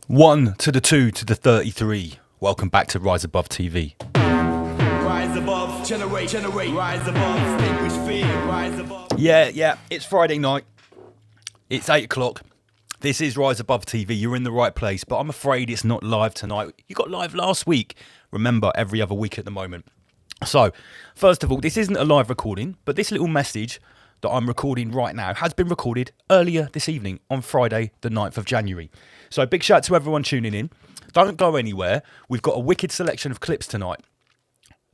One to the 2 to the 33. Welcome back to Rise Above TV. Rise above, generate, rise above, extinguish fear, rise above. Yeah, it's Friday night. It's 8 o'clock. This is Rise Above TV. You're in the right place, but I'm afraid it's not live tonight. You got live last week. Remember, every other week at the moment. So, first of all, this isn't a live recording, but this little message that I'm recording right now has been recorded earlier this evening on Friday, the 9th of January. So big shout out to everyone tuning in. Don't go anywhere. We've got a wicked selection of clips tonight.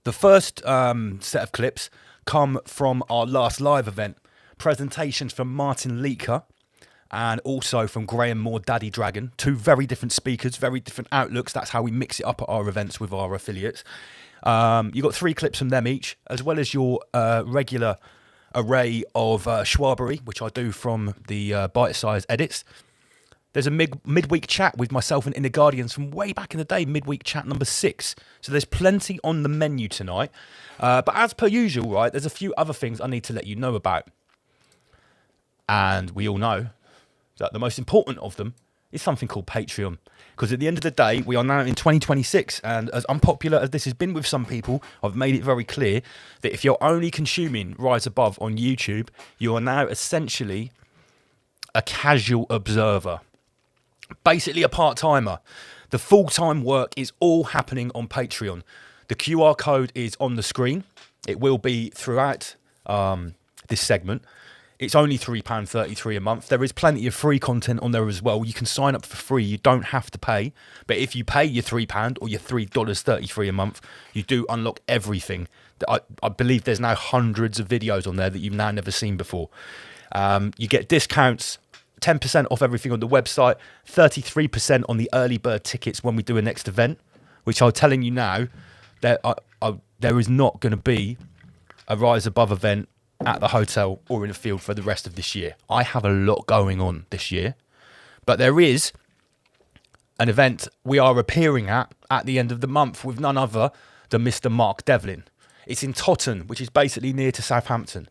The first set of clips come from our last live event. Presentations from Martin Leaker and also from Graham Moore, Daddy Dragon. Two very different speakers, very different outlooks. That's how we mix it up at our events with our affiliates. You got 3 clips from them each, as well as your regular array of Schwabery, which I do from the bite-sized edits. There's a midweek chat with myself and Inner Guardians from way back in the day, midweek chat number 6. So there's plenty on the menu tonight. But as per usual, right, there's a few other things I need to let you know about. And we all know that the most important of them is something called Patreon. Because at the end of the day, we are now in 2026. And as unpopular as this has been with some people, I've made it very clear that if you're only consuming Rise Above on YouTube, you are now essentially a casual observer. Basically a part-timer. The full-time work is all happening on Patreon. The QR code is on the screen. It will be throughout this segment. It's only £3.33 a month. There is plenty of free content on there as well. You can sign up for free. You don't have to pay. But if you pay your £3 or your $3.33 a month, you do unlock everything. I believe there's now hundreds of videos on there that you've now never seen before. You get discounts, 10% off everything on the website, 33% on the early bird tickets when we do a next event, which I'm telling you now, there is not going to be a Rise Above event at the hotel or in the field for the rest of this year. I have a lot going on this year, but there is an event we are appearing at the end of the month with none other than Mr. Mark Devlin. It's in Totton, which is basically near to Southampton.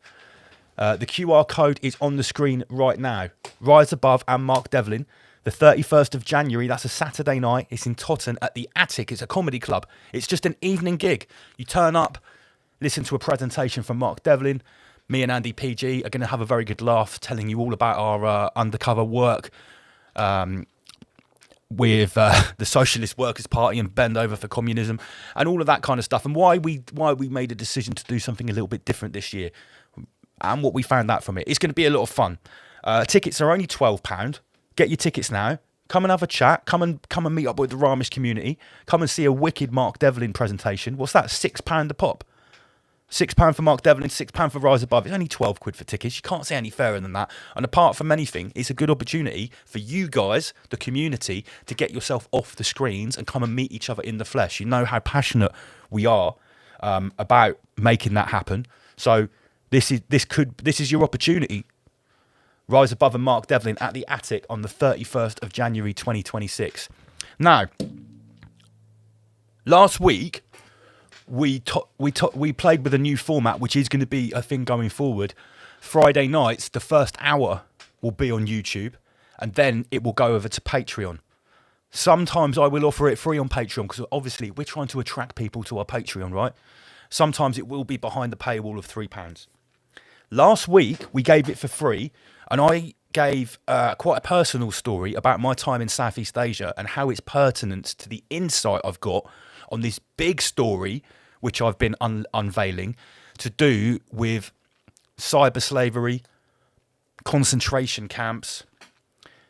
The QR code is on the screen right now. Rise Above and Mark Devlin, the 31st of January, that's a Saturday night. It's in Totton at the Attic. It's a comedy club. It's just an evening gig. You turn up, listen to a presentation from Mark Devlin. Me and Andy PG are going to have a very good laugh, telling you all about our undercover work with the Socialist Workers' Party and Bend Over for Communism and all of that kind of stuff, and why we made a decision to do something a little bit different this year and what we found out from it. It's going to be a lot of fun. Tickets are only £12. Get your tickets now. Come and have a chat. Come and meet up with the Ramish community. Come and see a wicked Mark Devlin presentation. What's that? £6 a pop. £6 for Mark Devlin, £6 for Rise Above. It's only £12 for tickets. You can't say any fairer than that. And apart from anything, it's a good opportunity for you guys, the community, to get yourself off the screens and come and meet each other in the flesh. You know how passionate we are about making that happen. So this is your opportunity. Rise Above and Mark Devlin at the Attic on the 31st of January 2026. Now, last week, we played with a new format, which is going to be a thing going forward. Friday nights, the first hour will be on YouTube, and then it will go over to Patreon. Sometimes I will offer it free on Patreon, because obviously we're trying to attract people to our Patreon, right? Sometimes it will be behind the paywall of £3. Last week, we gave it for free, and I gave quite a personal story about my time in Southeast Asia and how it's pertinent to the insight I've got on this big story, which I've been unveiling, to do with cyber slavery, concentration camps,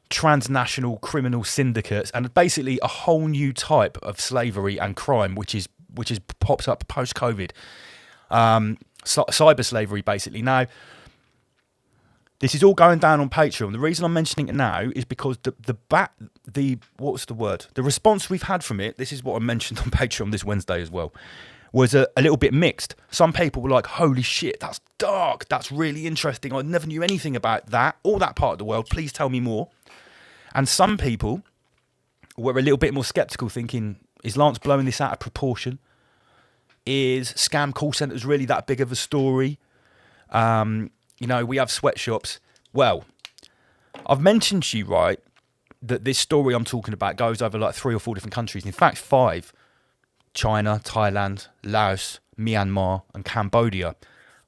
transnational criminal syndicates, and basically a whole new type of slavery and crime, which is pops up post-COVID. Cyber slavery, basically. Now, this is all going down on Patreon. The reason I'm mentioning it now is because the response we've had from it, this is what I mentioned on Patreon this Wednesday as well, was a little bit mixed. Some people were like, holy shit, that's dark, that's really interesting, I never knew anything about that, all that part of the world, please tell me more. And some people were a little bit more skeptical, thinking, is Lance blowing this out of proportion? Is scam call centres really that big of a story? You know, we have sweatshops. Well, I've mentioned to you, right, that this story I'm talking about goes over like 3 or 4 different countries. In fact, 5. China, Thailand, Laos, Myanmar, and Cambodia.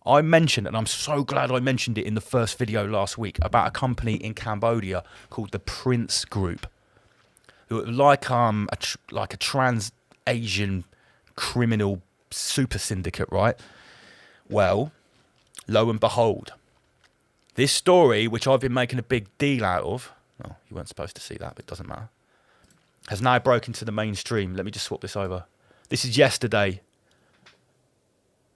I mentioned, and I'm so glad I mentioned it in the first video last week, about a company in Cambodia called the Prince Group. Like a trans-Asian criminal super syndicate, right? Well, lo and behold, this story, which I've been making a big deal out of, oh, you weren't supposed to see that, but it doesn't matter, has now broken to the mainstream. Let me just swap this over. This is yesterday.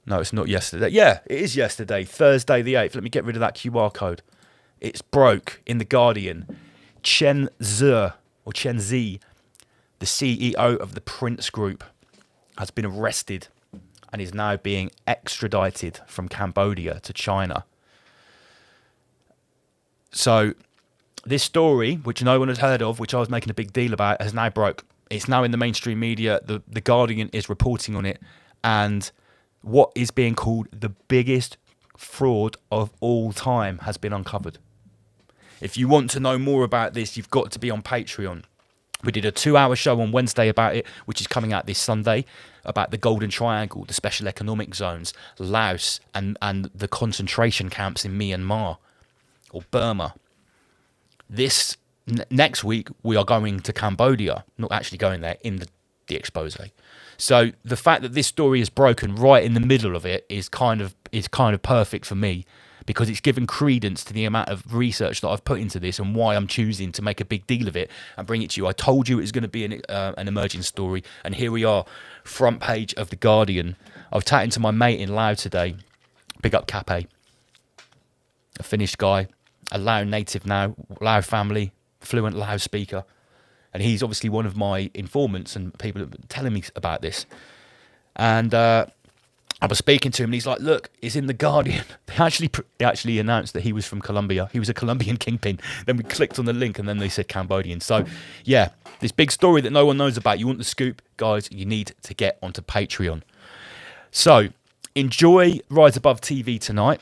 No, it's not yesterday. Yeah, it is yesterday, Thursday the 8th. Let me get rid of that QR code. It's broke in The Guardian. Chen Zi, the CEO of the Prince Group, has been arrested and is now being extradited from Cambodia to China. So this story, which no one had heard of, which I was making a big deal about, has now broke. It's now in the mainstream media. The Guardian is reporting on it. And what is being called the biggest fraud of all time has been uncovered. If you want to know more about this, you've got to be on Patreon. We did a 2-hour show on Wednesday about it, which is coming out this Sunday, about the Golden Triangle, the special economic zones, Laos, and the concentration camps in Myanmar or Burma. Next week, we are going to Cambodia, not actually going there, in the expose. So the fact that this story is broken right in the middle of it is kind of perfect for me, because it's given credence to the amount of research that I've put into this and why I'm choosing to make a big deal of it and bring it to you. I told you it was going to be an emerging story, and here we are, front page of The Guardian. I was chatting to my mate in Lao today. Big up Cape, a Finnish guy, a Lao native now, Lao family, fluent Lao speaker. And he's obviously one of my informants and people have been telling me about this. And I was speaking to him, and he's like, look, it's in The Guardian. They actually announced that he was from Colombia. He was a Colombian kingpin. Then we clicked on the link, and then they said Cambodian. So, yeah, this big story that no one knows about. You want the scoop? Guys, you need to get onto Patreon. So, enjoy Rise Above TV tonight.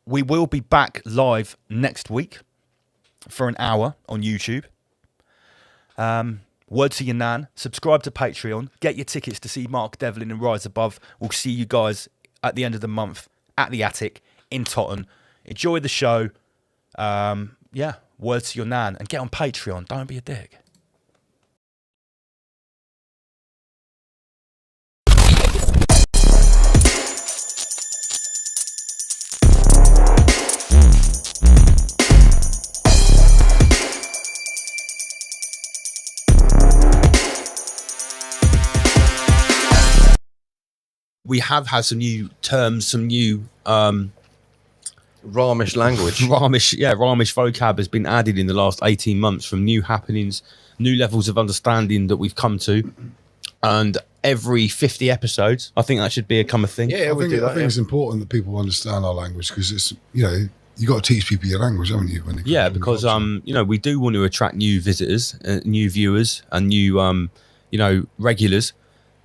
We will be back live next week for an hour on YouTube. Word to your nan. Subscribe to Patreon. Get your tickets to see Mark Devlin and Rise Above. We'll see you guys at the end of the month at the Attic in Totton. Enjoy the show. Yeah, word to your nan. And get on Patreon. Don't be a dick. We have had some new terms, some new Ramish language. Ramish vocab has been added in the last 18 months from new happenings, new levels of understanding that we've come to. And every 50 episodes, I think that should become a thing. Yeah, we do that. I think it's important that people understand our language, because it's, you know, you got to teach people your language, haven't you? Yeah, because you know, we do want to attract new visitors, new viewers, and new regulars.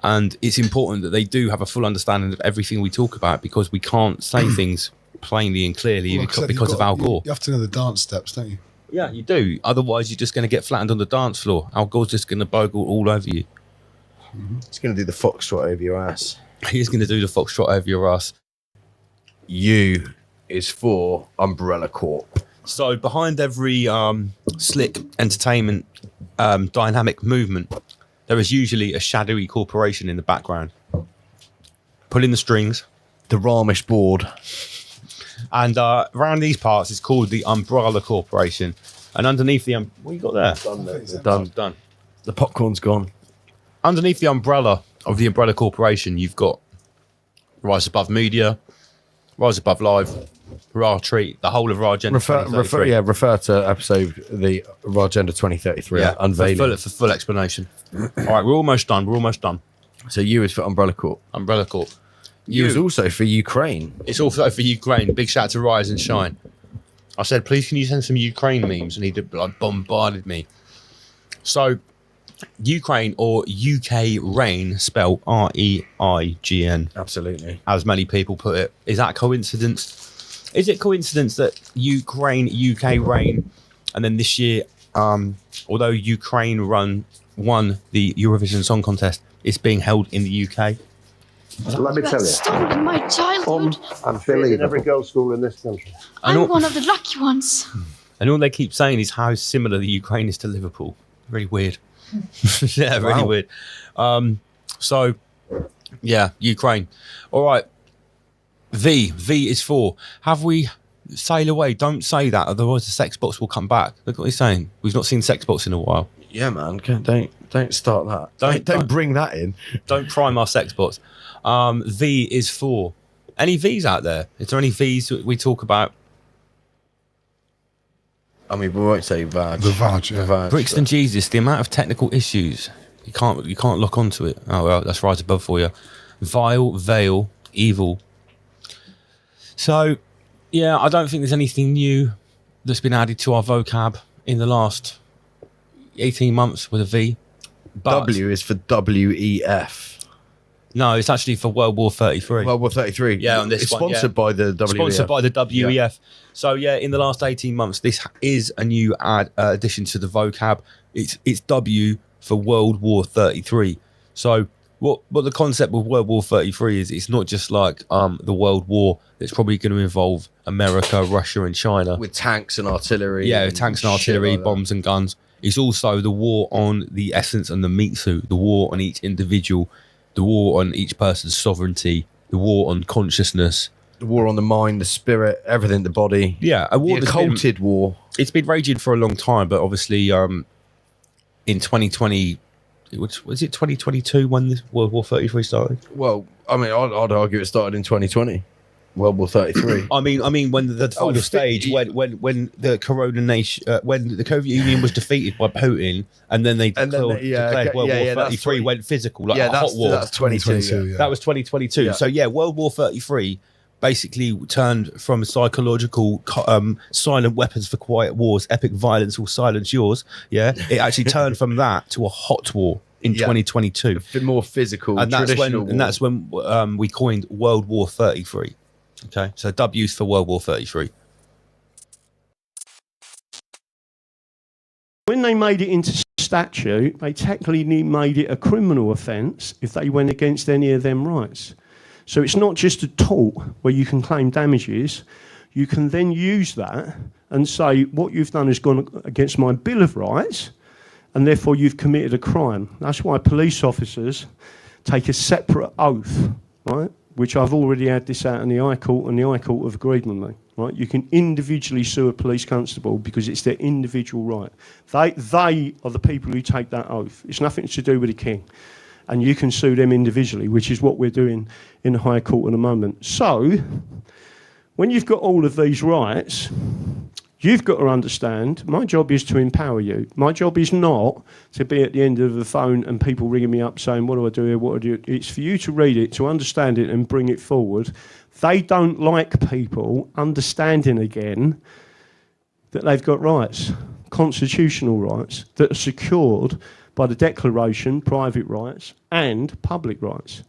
And it's important that they do have a full understanding of everything we talk about, because we can't say things plainly and clearly because of Al Gore. You have to know the dance steps, don't you? Yeah, you do. Otherwise, you're just going to get flattened on the dance floor. Al Gore's just going to bogle all over you. He's going to do the foxtrot over your ass. He's going to do the foxtrot over your ass. U is for Umbrella Corp. So behind every slick entertainment dynamic movement, there is usually a shadowy corporation in the background, pulling the strings. The Ramish board. And around these parts, it's called the Umbrella Corporation. And underneath the... what you got there? Done. The popcorn's gone. Underneath the umbrella of the Umbrella Corporation, you've got Rise Above Media, Rise Above Live, Ra Treat, the whole of Ra Agenda 2033. Refer to episode the Ra Agenda 2033. Yeah, unveiling. for full explanation. All right, we're almost done. So U is for Umbrella Corp. Umbrella Corp. U is also for Ukraine. It's also for Ukraine. Big shout out to Rise and Shine. I said, please, can you send some Ukraine memes? And he bombarded me. So, Ukraine, or UK Rain, spelled REIGN. Absolutely. As many people put it. Is that coincidence? Is it coincidence that Ukraine, UK Rain, and then this year, although Ukraine won the Eurovision Song Contest, it's being held in the UK? Let me tell you, Stolen my childhood. I'm filling every girls' school in this country. I'm one of the lucky ones. And all they keep saying is how similar the Ukraine is to Liverpool. Very weird. Yeah, really weird. So, yeah, Ukraine. All right. V is for. Have we sail away? Don't say that, otherwise the sex box will come back. Look what he's saying. We've not seen sex box in a while. Yeah, man. Don't start that. Don't bring that in. Don't prime our sex bots. V is for. Any V's out there? Is there any V's that we talk about? I mean, we won't say Vag. The Vag, yeah. Vag, Brixton Jesus, the amount of technical issues. You can't lock onto it. Oh well, that's Rise Above for you. Vile, veil, evil. So, yeah, I don't think there's anything new that's been added to our vocab in the last 18 months with a V. But W is for WEF. no, it's actually for World War 33. World War 33. Yeah, on this it's one, sponsored by the WEF. Sponsored by the WEF. Yeah. So yeah, in the last 18 months, this is a new addition to the vocab. It's W for World War 33. So what the concept of World War 33 is, it's not just like the World War that's probably going to involve America, Russia, and China with tanks and artillery. Yeah, tanks and artillery, like bombs and guns. It's also the war on the essence and the meat suit, the war on each individual, the war on each person's sovereignty, the war on consciousness. The war on the mind, the spirit, everything, the body. Yeah, a war The that's been- occulted war. It's been raging for a long time, but obviously, in 2020, was it 2022 when this World War 33 started? Well, I mean, I'd argue it started in 2020. World War 33. I mean, when the final stage, when the Corona nation, when the Soviet Union was defeated by Putin, and then they declared World War 33 went physical, like a hot war. That's 2022. Yeah. That was 2022. Yeah. So yeah, World War 33 basically turned from psychological silent weapons for quiet wars, epic violence will silence yours. Yeah, it actually turned from that to a hot war in 2022, A bit more physical, and that's traditional when we coined World War 33. Okay, so W's for World War 33. When they made it into statute, they technically made it a criminal offence if they went against any of them rights. So it's not just a tort where you can claim damages. You can then use that and say, what you've done has gone against my Bill of Rights, and therefore you've committed a crime. That's why police officers take a separate oath, right? Which I've already had this out in the High Court, and the High Court have agreed with me. Right? You can individually sue a police constable because it's their individual right. They are the people who take that oath. It's nothing to do with the King. And you can sue them individually, which is what we're doing in the High Court at the moment. So, when you've got all of these rights, you've got to understand, my job is to empower you. My job is not to be at the end of the phone and people ringing me up saying, what do I do here, what do I do? It's for you to read it, to understand it and bring it forward. They don't like people understanding again that they've got rights, constitutional rights, that are secured by the Declaration, private rights, and public rights.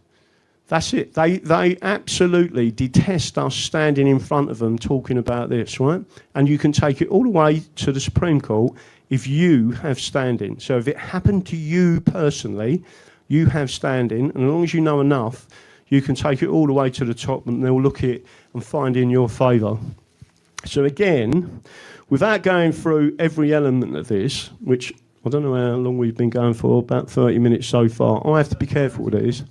That's it. They absolutely detest us standing in front of them talking about this, right? And you can take it all the way to the Supreme Court if you have standing. So if it happened to you personally, you have standing, and as long as you know enough, you can take it all the way to the top and they'll look at it and find in your favour. So again, without going through every element of this, which I don't know how long we've been going for, about 30 minutes so far. I have to be careful with these.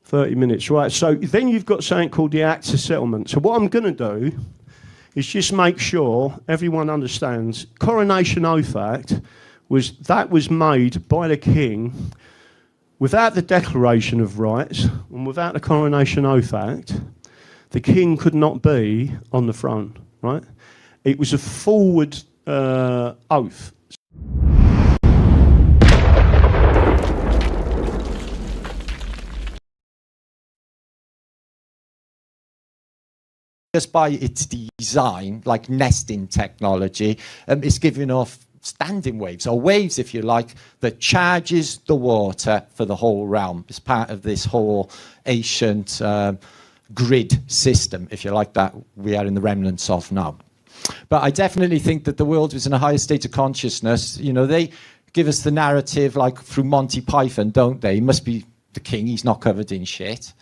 30 minutes, right. So then you've got something called the Act of Settlement. So what I'm going to do is just make sure everyone understands Coronation Oath Act was made by the King without the Declaration of Rights and without the Coronation Oath Act. The King could not be on the throne, right? It was a forward oath. Just by its design, like nesting technology, it's giving off standing waves, or waves, if you like, that charges the water for the whole realm. It's part of this whole ancient grid system, if you like, that we are in the remnants of now. But I definitely think that the world was in a higher state of consciousness. You know, they give us the narrative like through Monty Python, don't they? He must be the king, he's not covered in shit.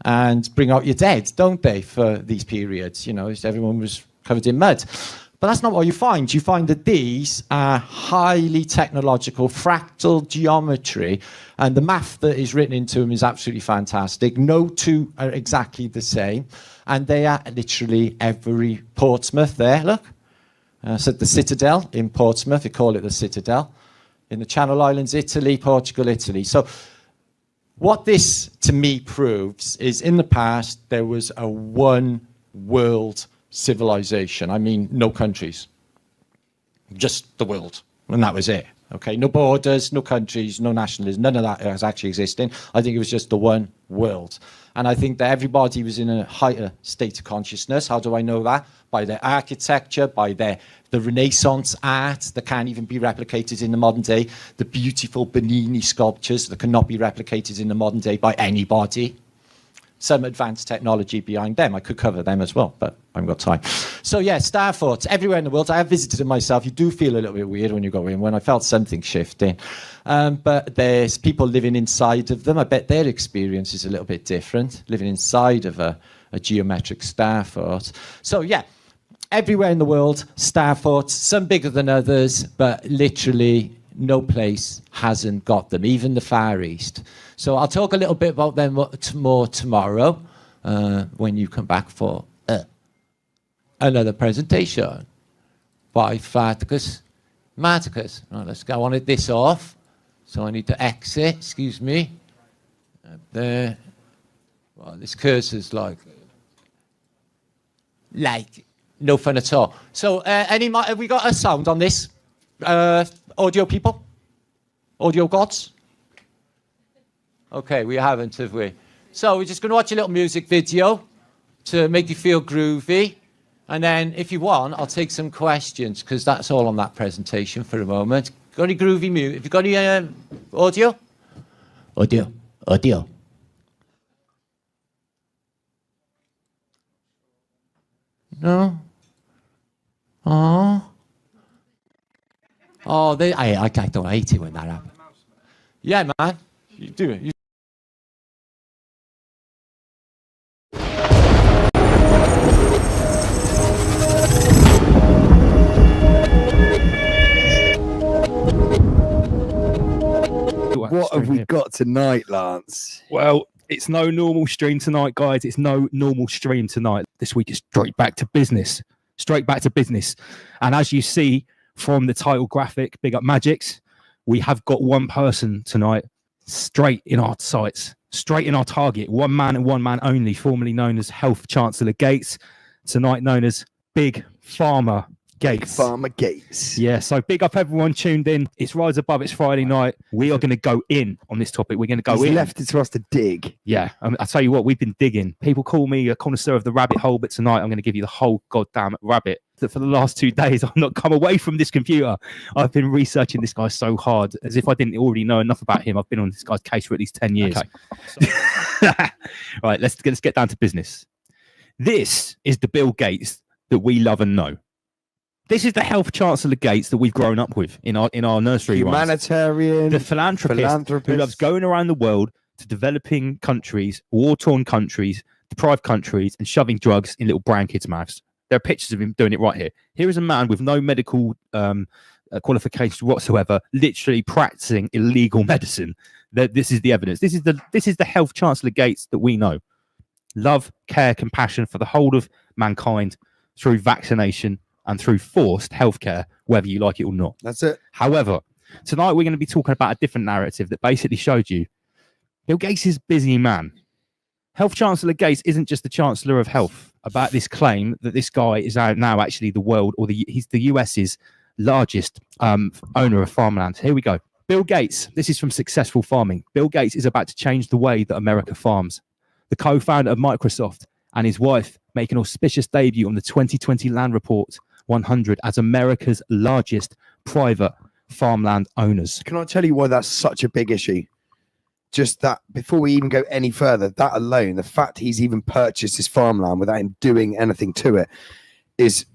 And bring out your dead, don't they, for these periods? You know, everyone was covered in mud. But that's not what you find. You find that these are highly technological, fractal geometry, and the math that is written into them is absolutely fantastic. No two are exactly the same, and they are literally every Portsmouth there, look. So the Citadel in Portsmouth, they call it the Citadel. In the Channel Islands, Italy, Portugal, Italy. So what this, to me, proves is in the past, there was a one world civilization. I mean, no countries, just the world. And that was it. Okay, no borders, no countries, no nationalism, none of that is actually existing. I think it was just the one world. And I think that everybody was in a higher state of consciousness. How do I know that? By their architecture, by the Renaissance art that can't even be replicated in the modern day, the beautiful Bernini sculptures that cannot be replicated in the modern day by anybody. Some advanced technology behind them. I could cover them as well, but I haven't got time. So yeah, star forts everywhere in the world. I have visited them myself. You do feel a little bit weird when you go in, when I felt something shifting. But there's people living inside of them. I bet their experience is a little bit different, living inside of a geometric star fort. So yeah, everywhere in the world, star forts, some bigger than others, but literally no place hasn't got them, even the Far East. So I'll talk a little bit about them more tomorrow. when you come back for another presentation by Flaticus Maticus. Right, let's go on this off. So I need to exit, excuse me. There. Well, this cursor's like no fun at all. So have we got a sound on this? Audio people? Audio gods? Okay, we haven't, have we? So we're just going to watch a little music video to make you feel groovy. And then, if you want, I'll take some questions, because that's all on that presentation for a moment. Got any groovy music? Have you got any audio? Audio. No? Oh, I don't hate it when that happens. Yeah, man. You do it. What have we got tonight, Lance? Well, it's no normal stream tonight, guys. It's no normal stream tonight. This week is straight back to business. And as you see from the title graphic, Big Up Magics, we have got one person tonight straight in our sights, straight in our target. One man and one man only, formerly known as Health Chancellor Gates, tonight known as Big Pharma Gates. Farmer Gates. Yeah, so big up everyone tuned in. It's Rise Above, it's Friday night. We are going to go in on this topic. We're going to go in. Left it to us to dig. Yeah, I tell you what, we've been digging. People call me a connoisseur of the rabbit hole, but tonight I'm going to give you the whole goddamn rabbit. That for the last 2 days, I've not come away from this computer. I've been researching this guy so hard, as if I didn't already know enough about him. I've been on this guy's case for at least 10 years. Okay. Right, let's get down to business. This is the Bill Gates that we love and know. This is the Health Chancellor Gates that we've grown up with in our nursery rhymes. Humanitarian, the philanthropist who loves going around the world to developing countries, war-torn countries, deprived countries, and shoving drugs in little brown kids' mouths. There are pictures of him doing it right here. Here is a man with no medical qualifications whatsoever, literally practicing illegal medicine. This is the evidence. This is the Health Chancellor Gates that we know. Love, care, compassion for the whole of mankind through vaccination and through forced healthcare, whether you like it or not. That's it. However, tonight we're going to be talking about a different narrative that basically showed you Bill Gates is a busy man. Health Chancellor Gates isn't just the Chancellor of Health. About this claim that this guy is now actually the world, or he's the US's largest owner of farmland. Here we go. Bill Gates, this is from Successful Farming. Bill Gates is about to change the way that America farms. The co-founder of Microsoft and his wife make an auspicious debut on the 2020 Land Report 100 as America's largest private farmland owners. Can I tell you why that's such a big issue? Just that, before we even go any further, that alone, the fact he's even purchased his farmland without him doing anything to it is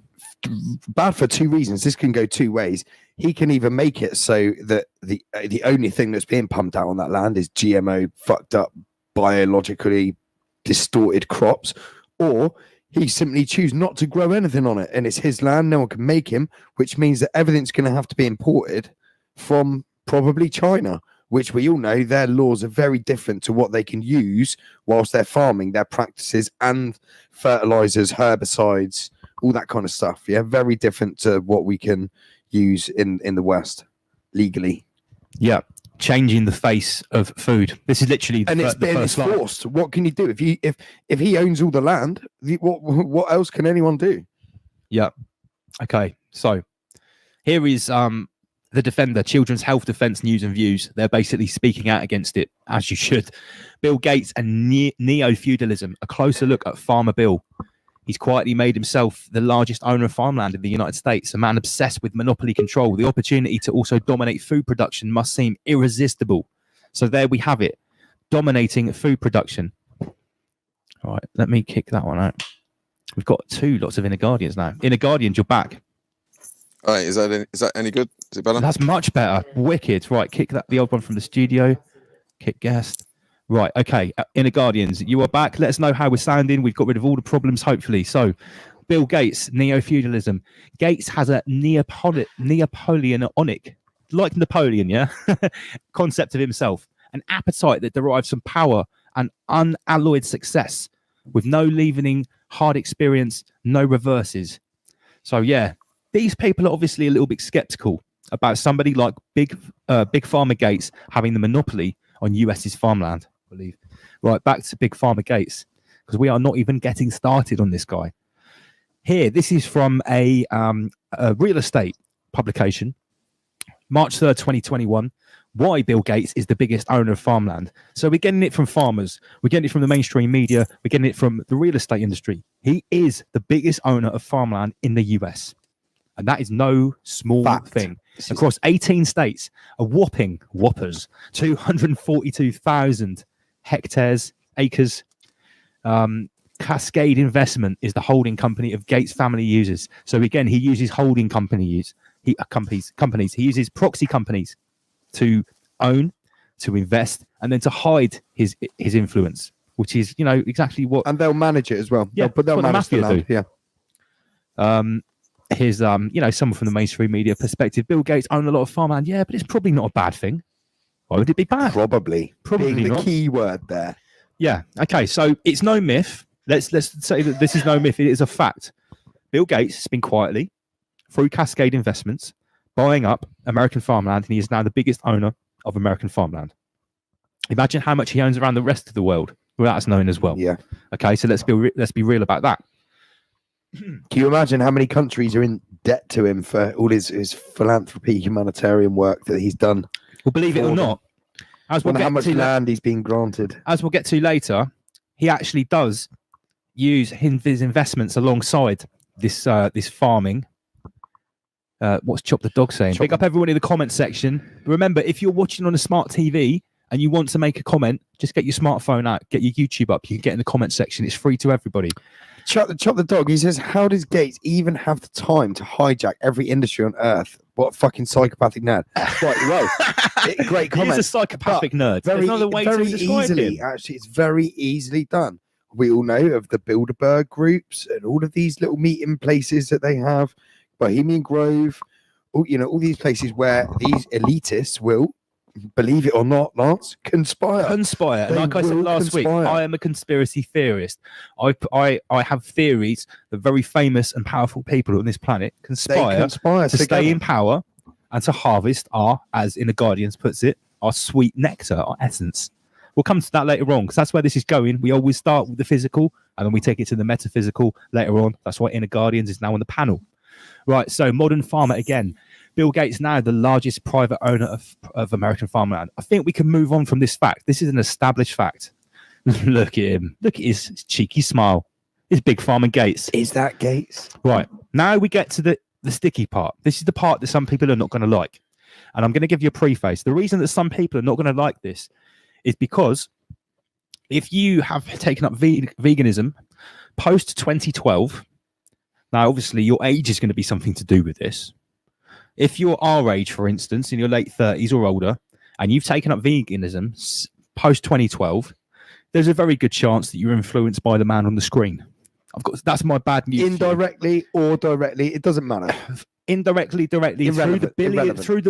bad for two reasons. This can go two ways. He can either make it so that the only thing that's being pumped out on that land is GMO, fucked up, biologically distorted crops, or he simply choose not to grow anything on it, and it's his land. No one can make him, which means that everything's going to have to be imported from probably China, which we all know their laws are very different to what they can use whilst they're farming, their practices and fertilizers, herbicides, all that kind of stuff. Yeah, very different to what we can use in the West legally. Yeah, changing the face of food. This is literally it's enforced. What can you do if he owns all the land? What else can anyone do? Yeah. Okay. So here is the Defender, Children's Health Defense News and Views. They're basically speaking out against it, as you should. Bill Gates and neo-feudalism. A closer look at Farmer Bill. He's quietly made himself the largest owner of farmland in the United States, a man obsessed with monopoly control. The opportunity to also dominate food production must seem irresistible. So there we have it, dominating food production. All right, let me kick that one out. We've got lots of Inner Guardians now. Inner Guardians, you're back. All right, is that any good? Is it better? That's much better. Wicked. Right, kick the old one from the studio. Kick guest. Right, okay. Inner Guardians, you are back. Let us know how we're sounding. We've got rid of all the problems, hopefully. So, Bill Gates, neo-feudalism. Gates has a Neapolitanic, like Napoleon, yeah, concept of himself. An appetite that derives from power and unalloyed success. with no leavening, hard experience, no reverses. So yeah, these people are obviously a little bit skeptical about somebody like Big Pharma Gates having the monopoly on US's farmland, I believe. Right, back to Big Pharma Gates, because we are not even getting started on this guy. Here, this is from a real estate publication, March 3rd, 2021. Why Bill Gates is the biggest owner of farmland. So we're getting it from farmers. We're getting it from the mainstream media. We're getting it from the real estate industry. He is the biggest owner of farmland in the US. And that is no small thing. Across 18 states, a whopping whoppers, 242,000 hectares, acres. Cascade Investment is the holding company of Gates family uses. So again, he uses holding companies. He uses proxy companies to own, to invest, and then to hide his influence, which is, you know, exactly what. And they'll manage it as well. Yeah, they'll manage the land. do. Yeah. Here's you know, someone from the mainstream media perspective. Bill Gates owned a lot of farmland. Yeah, but it's probably not a bad thing. Why would it be bad? Probably Probably the not. key word there. Yeah. Okay. So it's no myth. Let's say that this is no myth. It is a fact. Bill Gates has been quietly, through Cascade Investments, buying up American farmland, and he is now the biggest owner of American farmland. Imagine how much he owns around the rest of the world. Well, that's known as well. Yeah. Okay. So let's be real about that. Can you imagine how many countries are in debt to him for all his philanthropy, humanitarian work that he's done? Well, believe it or not, as we'll How get much to land he's been granted? as we'll get to later, he actually does use his investments alongside this this farming. What's Chop the Dog saying? Pick up everyone in the comment section. Remember, if you're watching on a smart TV and you want to make a comment, just get your smartphone out, get your YouTube up. You can get in the comment section. It's free to everybody. Chop the Dog. He says, how does Gates even have the time to hijack every industry on Earth? What a fucking psychopathic nerd. Right, well, great comment. He's a psychopathic nerd. There's another way to describe easily, him. actually, it's very easily done. We all know of the Bilderberg groups and all of these little meeting places that they have, Bohemian Grove, all these places where these elitists will, believe it or not, Lance, conspire. And like I said last week, I am a conspiracy theorist. I have theories that very famous and powerful people on this planet conspire to stay in power and to harvest our, as In the Guardians puts it, our sweet nectar, our essence. We'll come to that later on, because that's where this is going. We always start with the physical and then we take it to the metaphysical later on. That's why Inner Guardians is now on the panel. Right, so modern farmer again. Bill Gates now the largest private owner of American farmland. I think we can move on from this fact. This is an established fact. Look at him. Look at his cheeky smile. His Big Pharma Gates. Is that Gates? Right, now we get to the sticky part. This is the part that some people are not going to like. And I'm going to give you a preface. The reason that some people are not going to like this is because if you have taken up veganism post 2012, now obviously your age is going to be something to do with this. If you're our age, for instance, in your late 30s or older, and you've taken up veganism post 2012, there's a very good chance that you're influenced by the man on the screen. That's my bad news. Indirectly or directly, it doesn't matter. Indirectly, directly, Irrelevant.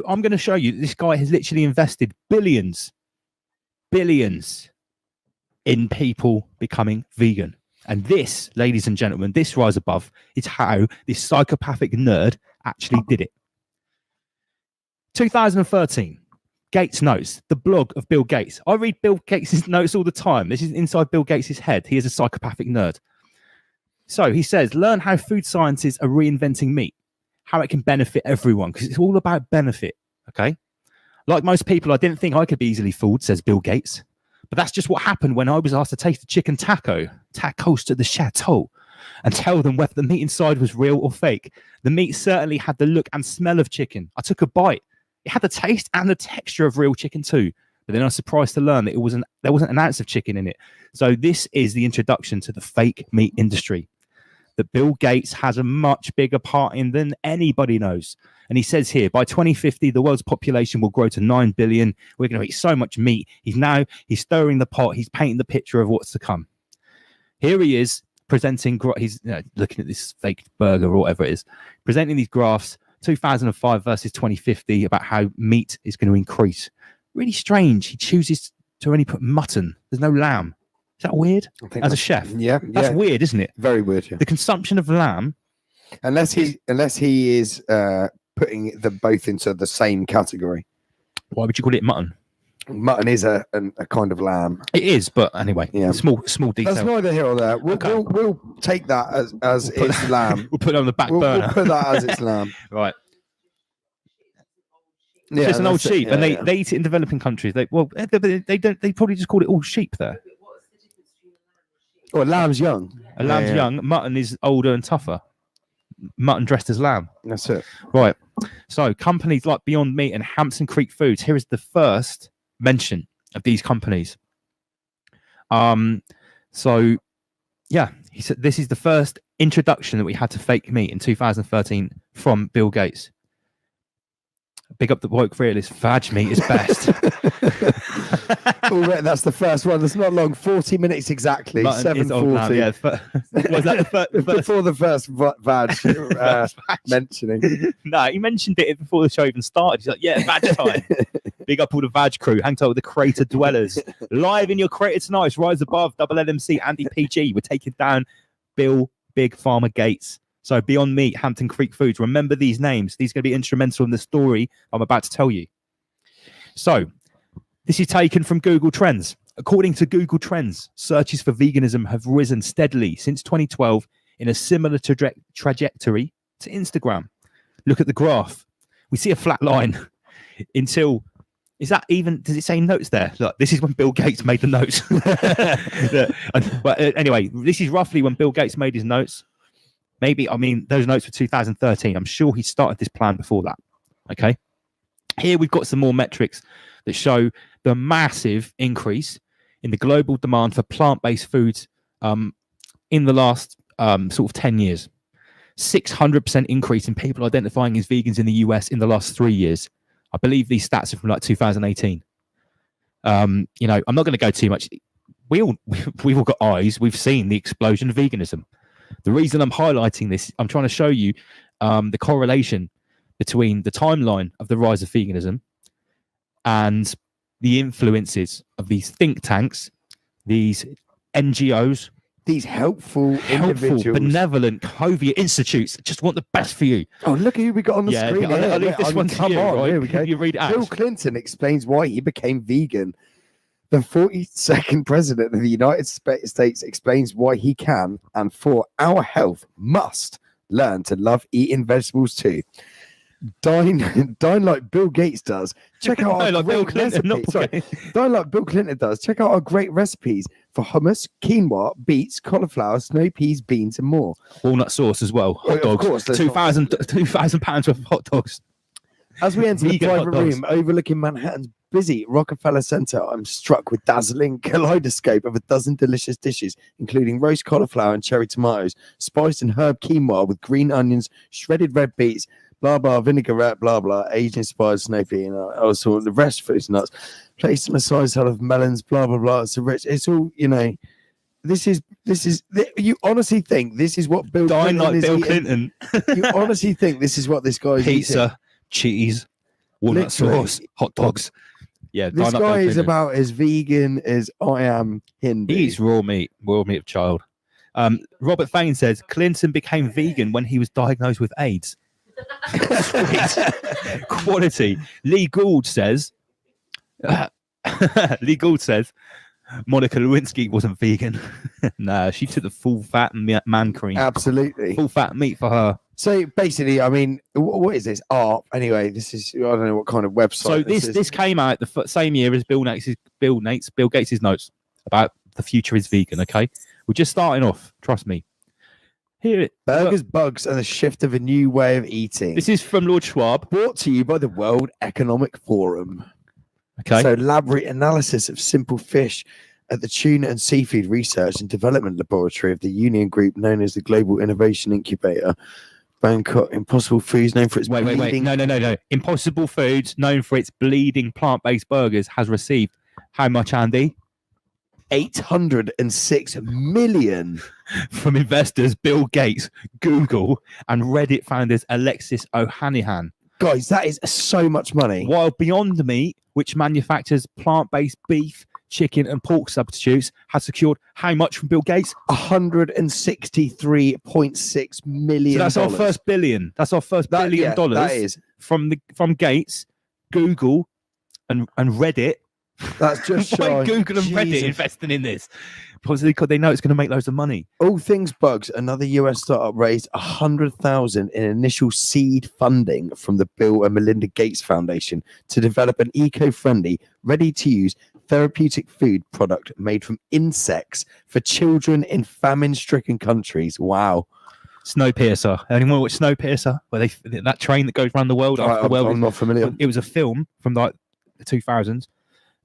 I'm going to show you this guy has literally invested billions in people becoming vegan. And this, ladies and gentlemen, this Rise Above is how this psychopathic nerd actually did it. 2013, Gates Notes, the blog of Bill Gates. I read Bill Gates' notes all the time. This is inside Bill Gates' head. He is a psychopathic nerd. So he says, learn how food scientists are reinventing meat, how it can benefit everyone, because it's all about benefit, okay? Like most people, I didn't think I could be easily fooled, says Bill Gates. But that's just what happened when I was asked to taste a chicken tacos at the chateau, and tell them whether the meat inside was real or fake. The meat certainly had the look and smell of chicken. I took a bite. It had the taste and the texture of real chicken too. But then I was surprised to learn that there wasn't an ounce of chicken in it. So this is the introduction to the fake meat industry that Bill Gates has a much bigger part in than anybody knows. And he says here, by 2050, the world's population will grow to 9 billion. We're going to eat so much meat. He's stirring the pot. He's painting the picture of what's to come. Here he is presenting, he's looking at this fake burger or whatever it is, presenting these graphs, 2005 versus 2050, about how meat is going to increase. Really strange. He chooses to only put mutton. There's no lamb. that weird? I think As a chef, Yeah, that's yeah. weird, isn't it? Very weird. Yeah. The consumption of lamb. Unless he is putting them both into the same category. Why would you call it mutton? Mutton is a kind of lamb. It is, but anyway, Yeah. small detail. That's neither here or there. We'll take that as its lamb. We'll put it on the back burner. We'll put that as its lamb. Right. Yeah, It's just an old that's it. sheep, Yeah, and yeah. they eat it in developing countries. They don't. They probably just call it all sheep there. Oh, lamb's young. A lamb's Yeah. young. Mutton is older and tougher. Mutton dressed as lamb. That's it. Right. So companies like Beyond Meat and Hampton Creek Foods. Here is the first mention of these companies. So yeah, he said this is the first introduction that we had to fake meat in 2013 from Bill Gates. Big up the woke realist. Vag meat is best. Already, that's the first one. That's not long. 40 minutes exactly. Mutton is old lamb, 7:40. yeah, was that the first? Before the first vag mentioning. No, he mentioned it before the show even started. He's like, yeah, vag time. Big up all the vag crew. Hang tight with the Crater Dwellers. Live in your Crater tonight. It's Rise Above, Double LMC, Andy PG. We're taking down Bill Big Farmer Gates. So Beyond Meat, Hampton Creek Foods. Remember these names. These are going to be instrumental in the story I'm about to tell you. So this is taken from Google Trends. According to Google Trends, searches for veganism have risen steadily since 2012 in a similar trajectory to Instagram. Look at the graph. We see a flat line until... Is that even... Does it say notes there? Look, this is when Bill Gates made the notes. But anyway, this is roughly when Bill Gates made his notes. Maybe, I mean, those notes were 2013. I'm sure he started this plan before that. Okay. Here we've got some more metrics that show the massive increase in the global demand for plant-based foods in the last sort of 10 years. 600% increase in people identifying as vegans in the US in the last 3 years. I believe these stats are from like 2018. I'm not going to go too much. We've all got eyes. We've seen the explosion of veganism. The reason I'm highlighting this, I'm trying to show you the correlation between the timeline of the rise of veganism and the influences of these think tanks, these NGOs, these helpful individuals, benevolent Covia institutes that just want the best for you. Oh, look who we got on the screen. I'll leave this one to come you, on. right? Here we go. You read it out. Bill Clinton explains why he became vegan. The 42nd president of the United States explains why he can, and for our health, must learn to love eating vegetables too. Dine like Bill Gates does. Check out our great recipes. Dine like Bill Clinton does. Check out our great recipes for hummus, quinoa, beets, cauliflower, snow peas, beans, and more. Walnut sauce as well. Hot dogs. Of course, there's 2,000 pounds worth of hot dogs. As we enter the Vegan private hot dogs. room overlooking Manhattan's busy Rockefeller Center, I'm struck with dazzling kaleidoscope of a dozen delicious dishes, including roast cauliflower and cherry tomatoes, spiced and herb quinoa with green onions, shredded red beets, blah blah, vinaigrette, blah blah, Asian-inspired snow pea, and also the rest fruits and nuts, placed on a side salad of melons, blah blah blah. It's a rich. It's all This is. You honestly think this is what Bill Dine Clinton like is Bill eating? Clinton. You honestly think this is what this guy is eating? Pizza, cheese, walnut Literally. sauce, hot dogs. Yeah, This dine like guy Bill is Clinton. about as vegan as I am Hindu. He eats raw meat of child. Robert Fain says Clinton became vegan when he was diagnosed with AIDS. Sweet. Quality. Lee Gould says Monica Lewinsky wasn't vegan. Nah, she took the full fat man cream. Absolutely. Full fat meat for her. So basically, I mean, what is this? ARP. Anyway, this is, I don't know what kind of website. So this came out the same year as Bill Gates' notes about the future is vegan. Okay, we're just starting off. Trust me. Here, Burgers, bugs, and the shift of a new way of eating. this is from Lord Schwab. Brought to you by the World Economic Forum. Okay, So elaborate analysis of simple fish at the Tuna and Seafood Research and Development Laboratory of the Union Group, known as the Global Innovation Incubator. Bangkok Impossible Foods, known for its wait. bleeding- No. Impossible Foods, known for its bleeding plant-based burgers, has received how much, Andy? 806 million. From investors Bill Gates, Google, and Reddit founders Alexis Ohanian. Guys, that is so much money. While Beyond Meat, which manufactures plant-based beef, chicken and pork substitutes has secured how much from Bill Gates? $163.6 million. So that's our first billion. That's our first $1 billion that is. from Gates, Google, and Reddit. That's just Why shy. Google and Reddit Jesus. investing in this? Because they know it's going to make loads of money. All Things Bugs, another US startup, raised $100,000 in initial seed funding from the Bill and Melinda Gates Foundation to develop an eco-friendly, ready-to-use therapeutic food product made from insects for children in famine-stricken countries. Wow. Snowpiercer. Anyone watch Snowpiercer? Where that train that goes around the world after the world. I'm not familiar. It was a film from like the 2000s.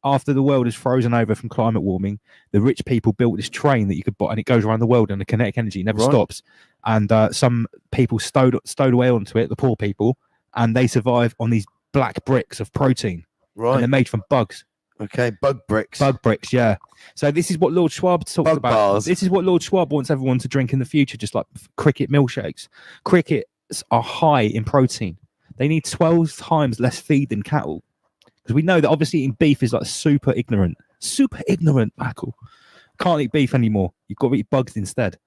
After the world is frozen over from climate warming, the rich people built this train that you could buy, and it goes around the world, and the kinetic energy never stops. And some people stowed away onto it, the poor people, and they survive on these black bricks of protein. Right. And they're made from bugs. Okay, bug bricks. Bug bricks, yeah. So this is what Lord Schwab talks Bug about. bars. This is what Lord Schwab wants everyone to drink in the future, just like cricket milkshakes. Crickets are high in protein. They need 12 times less feed than cattle. Because we know that obviously eating beef is like super ignorant, Michael. Can't eat beef anymore. You've got to eat bugs instead.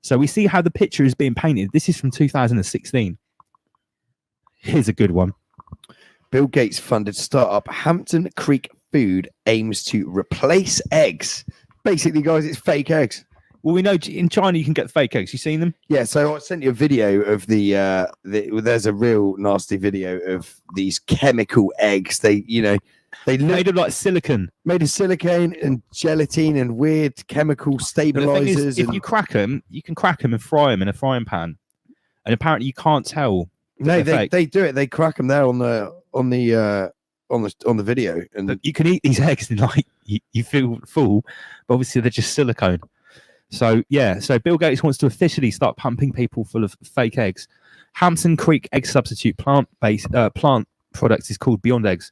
So we see how the picture is being painted. This is from 2016. Here's a good one. Bill Gates funded startup Hampton Creek Food aims to replace eggs. Basically, guys, it's fake eggs. Well, we know in China you can get fake eggs. You seen them? Yeah, so I sent you a video of there's a real nasty video of these chemical eggs. They Made of like silicon. made of silicone and gelatin and weird chemical But the thing stabilizers. is, if you crack them, you can crack them and fry them in a frying pan. And apparently you can't tell. no, they're fake. they do it. They crack them there on the video, and But you can eat these eggs and like you feel full, but obviously they're just silicone. So yeah, so Bill Gates wants to officially start pumping people full of fake eggs. Hampton Creek egg substitute plant product is called Beyond Eggs.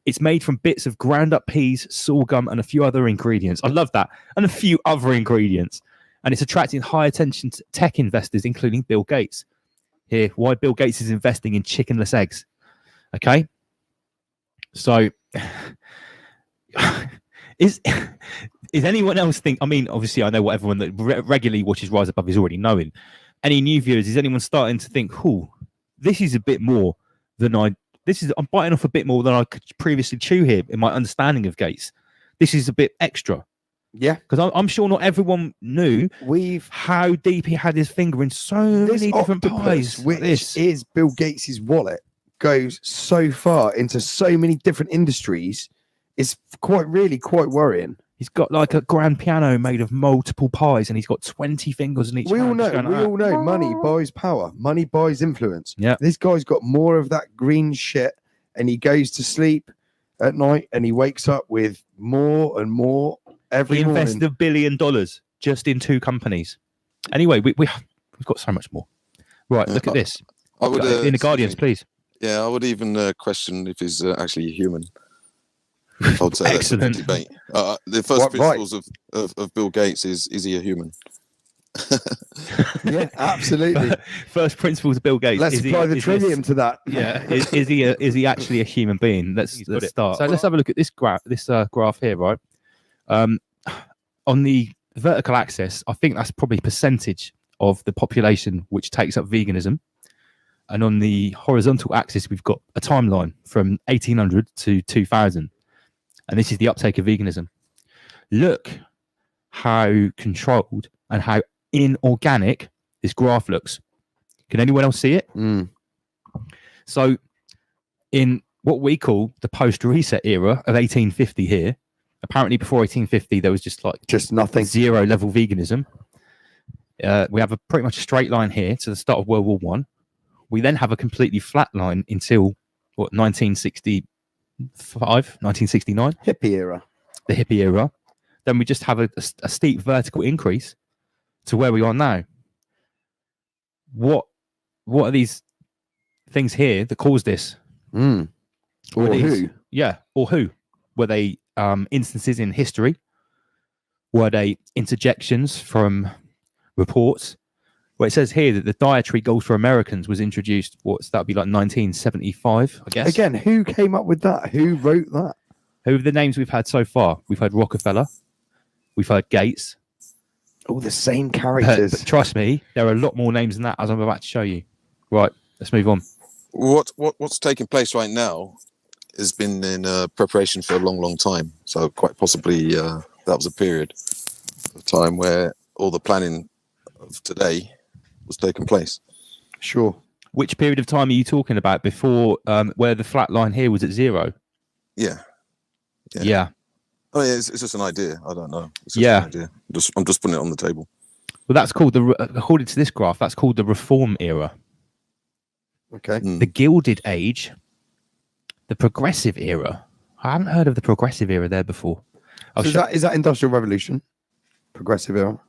It's made from bits of ground up peas, sorghum, and a few other ingredients. I love that, and a few other ingredients. And it's attracting high attention to tech investors, including Bill Gates. Here, why Bill Gates is investing in chickenless eggs. Okay, so is anyone else think? I mean, obviously, I know what everyone that regularly watches Rise Above is already knowing. Any new viewers? Is anyone starting to think, "Oh, this is a bit more than I'm biting off a bit more than I could previously chew here in my understanding of Gates. This is a bit extra." yeah, Because I'm sure not everyone knew how deep he had his finger in so many different pies. which This is Bill Gates's wallet, goes so far into so many different industries. It's quite worrying. he's got like a grand piano made of multiple pies, and he's got 20 fingers in each. We all hand, just know, going like that. money buys power. Money buys influence. Yeah. This guy's got more of that green shit, and he goes to sleep at night, and he wakes up with more and more every He morning. invested $1 billion just in 2 companies. Anyway, we've got so much more. Right, look at this. I would, In the Guardians, please. Yeah, I would even question if he's actually a human. I would say that's a Excellent. debate. The first Right. principles of Bill Gates is he a human? Yeah, absolutely. First principles of Bill Gates. Let's apply the trivium to that. Yeah, is he actually a human being? Let's start. So let's have a look at this graph. This graph here, right? On the vertical axis, I think that's probably percentage of the population which takes up veganism, and on the horizontal axis, we've got a timeline from 1800 to 2000, and this is the uptake of veganism. Look how controlled and how inorganic this graph looks. Can anyone else see it? So in what we call the post-reset era of 1850 here, apparently before 1850 there was just nothing, zero level veganism. We have pretty much a straight line here to the start of World War One. We then have a completely flat line until 1965, 1969, hippie era. The hippie era. Then we just have a steep vertical increase to where we are now. What are these things here that caused this? Or who? Yeah, or who? Were they instances in history? Were they interjections from reports? Well, it says here that the dietary goals for Americans was introduced. That'd be like 1975, I guess. Again, who came up with that? Who wrote that? Who are the names we've had so far? We've had Rockefeller. We've had Gates. All the same But characters. trust me, there are a lot more names than that, as I'm about to show you. Right, let's move on. What's taking place right now has been in preparation for a long time. So quite possibly that was a period of time where all the planning of today was taking place. Sure. Which period of time are you talking about before where the flat line here was at 0? Yeah. Yeah. Oh, yeah, it's just an idea. I don't know. It's just Yeah. an idea. I'm just putting it on the table. Well, that's called according to this graph, that's called the Reform era. Okay. Mm. The Gilded Age, the Progressive era. I haven't heard of the Progressive era there before. So is that Industrial Revolution? Progressive era?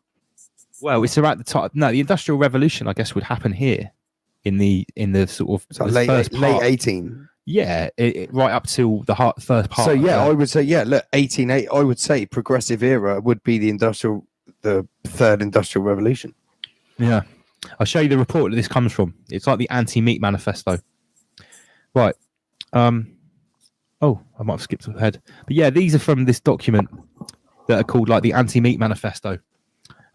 Well, it's around the time. No, the Industrial Revolution, I guess, would happen here in the sort of So the late first part. 18. Yeah, right up till the first part. So of yeah, the- I would say look, 1880. I would say progressive era would be the third industrial revolution. Yeah. I'll show you the report that this comes from. It's like the anti-meat manifesto. Right. Oh, I might have skipped ahead. But yeah, these are from this document that are called like the anti-meat manifesto.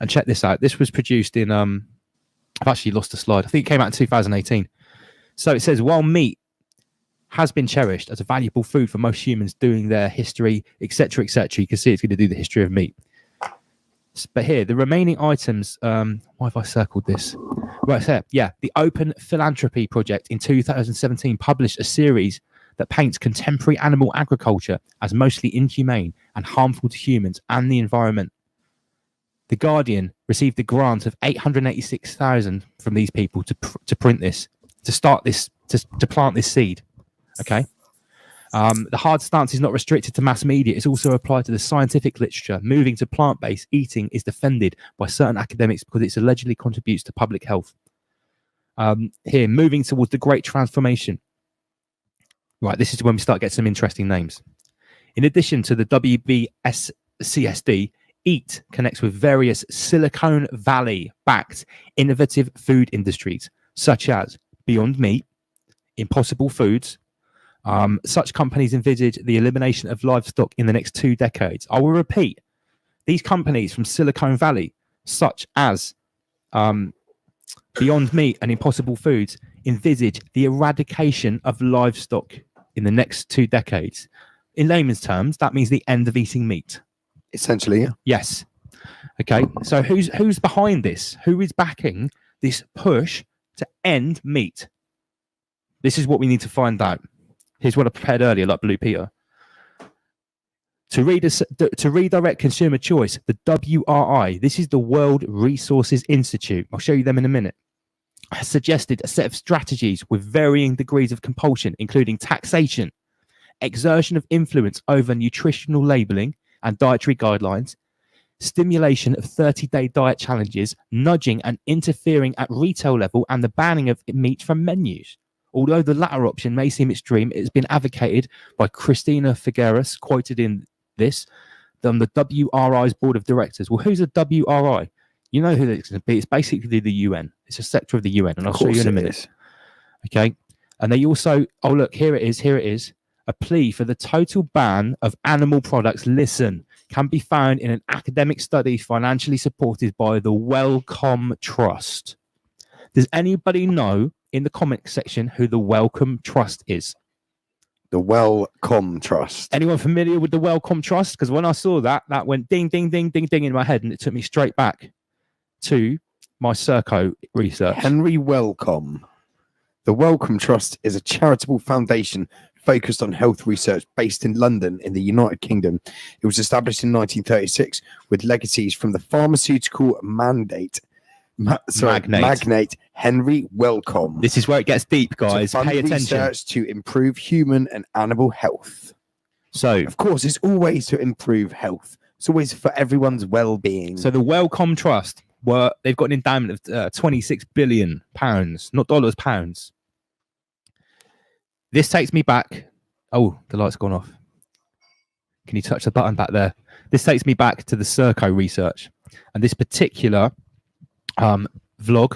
And check this out. This was produced in I've actually lost a slide. I think it came out in 2018. So it says, while meat has been cherished as a valuable food for most humans during their history, etc., etc., you can see it's going to do the history of meat. But here, the remaining items, why have I circled this? Right here, yeah. The Open Philanthropy Project in 2017 published a series that paints contemporary animal agriculture as mostly inhumane and harmful to humans and the environment. The Guardian received a grant of $886,000 from these people to print this, to start this, to plant this seed. Okay. The hard stance is not restricted to mass media. It's also applied to the scientific literature. Moving to plant-based eating is defended by certain academics because it allegedly contributes to public health. Here, moving towards the Great Transformation. Right, this is when we start getting some interesting names. In addition to the WBSCSD, EAT connects with various Silicon Valley-backed innovative food industries, such as Beyond Meat, Impossible Foods. Such companies envisage the elimination of livestock in the next 2 decades. I will repeat, these companies from Silicon Valley, such as Beyond Meat and Impossible Foods, envisage the eradication of livestock in the next 2 decades. In layman's terms, that means the end of eating meat. Essentially, yeah. Yes. Okay. So who's behind this? Who is backing this push to end meat? This is what we need to find out. Here's what I prepared earlier, like Blue Peter. To redirect consumer choice, the WRI, this is the World Resources Institute, I'll show you them in a minute, has suggested a set of strategies with varying degrees of compulsion, including taxation, exertion of influence over nutritional labeling and dietary guidelines, stimulation of 30-day diet challenges, nudging and interfering at retail level, and the banning of meat from menus. Although the latter option may seem extreme, it has been advocated by Christina Figueres, quoted in this, on the WRI's board of directors. Well, who's a WRI? You know who it's going to be. It's basically the UN. It's a sector of the UN, and I'll show you in a minute. Okay. And they also, oh, look, here it is. A plea for the total ban of animal products, listen, can be found in an academic study financially supported by the Wellcome Trust. Does anybody know in the comment section who the Wellcome Trust is? The Wellcome Trust. Anyone familiar with the Wellcome Trust? Because when I saw that went ding, ding, ding, ding, ding in my head, and it took me straight back to my Serco research. Henry Wellcome. The Wellcome Trust is a charitable foundation focused on health research based in London in the United Kingdom. It was established in 1936 with legacies from the pharmaceutical magnate Henry Wellcome. This is where it gets deep, guys. To fund Pay attention. research to improve human and animal health. So, of course, it's always to improve health. It's always for everyone's well-being. So the Wellcome Trust, they've got an endowment of £26 billion, not dollars, pounds. This takes me back. Oh, the light's gone off. Can you touch the button back there? This takes me back to the Serco research. And this particular blog,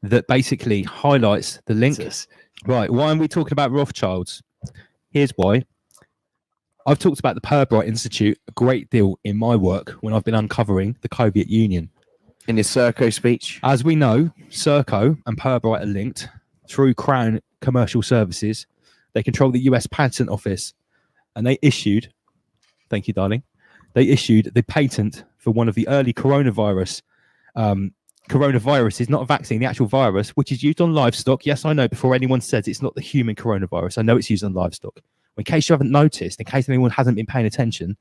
that basically highlights the link. Right, why are we talking about Rothschilds? Here's why. I've talked about the Pirbright Institute a great deal in my work when I've been uncovering the Soviet Union. In his Serco speech. As we know, Serco and Pirbright are linked through Crown Commercial Services. They control the US Patent Office, and they issued, thank you, darling, they issued the patent for one of the early coronaviruses, not a vaccine, the actual virus, which is used on livestock. Yes, I know, before anyone says it's not the human coronavirus, I know it's used on livestock. In case you haven't noticed, in case anyone hasn't been paying attention,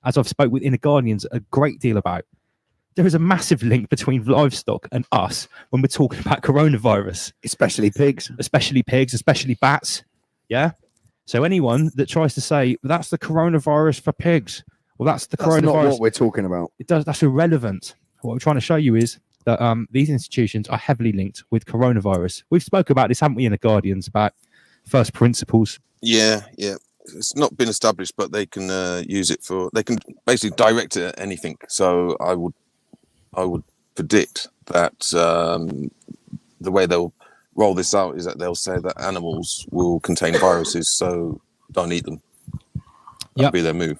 as I've spoke with Inner Guardians a great deal about, there is a massive link between livestock and us when we're talking about coronavirus. Especially pigs. Especially bats. Yeah? So anyone that tries to say, well, that's the coronavirus for pigs, well, that's coronavirus. Not what we're talking about. That's irrelevant. What we're trying to show you is that these institutions are heavily linked with coronavirus. We've spoke about this, haven't we, in the Guardians, about first principles. Yeah. It's not been established, but they can use it they can basically direct it at anything. So I would predict that the way they'll roll this out is that they'll say that animals will contain viruses, so don't eat them. That'll be their move.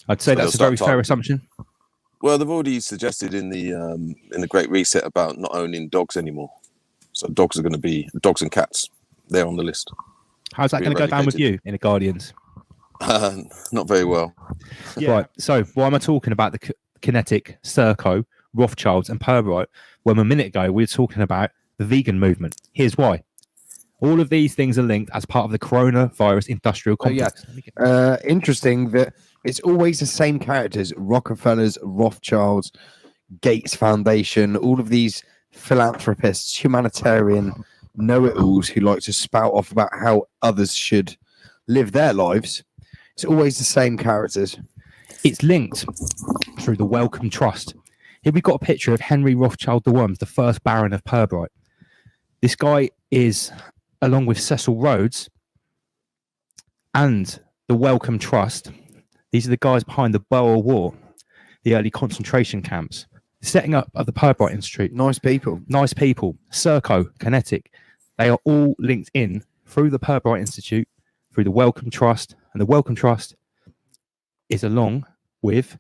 I'd say that's a very fair assumption. Well, they've already suggested in the Great Reset about not owning dogs anymore. So dogs and cats. They're on the list. How's that going to go down with you in the Guardians? Not very well. Yeah. Right. So why am I talking about the Kinetic, Serco, Rothschilds and Pirbright when a minute ago we were talking about the vegan movement? Here's why. All of these things are linked as part of the coronavirus industrial complex. Interesting that it's always the same characters: Rockefellers, Rothschilds, Gates Foundation, all of these philanthropists, humanitarian know-it-alls who like to spout off about how others should live their lives. It's always the same characters. It's linked through the Wellcome Trust. Here we've got a picture of Henry Rothschild de Worms, the first Baron of Pirbright. This guy is, along with Cecil Rhodes and the Wellcome Trust, these are the guys behind the Boer War, the early concentration camps, setting up of the Pirbright Institute. Nice people. Serco, Kinetic, they are all linked in through the Pirbright Institute, through the Wellcome Trust, and the Wellcome Trust is along with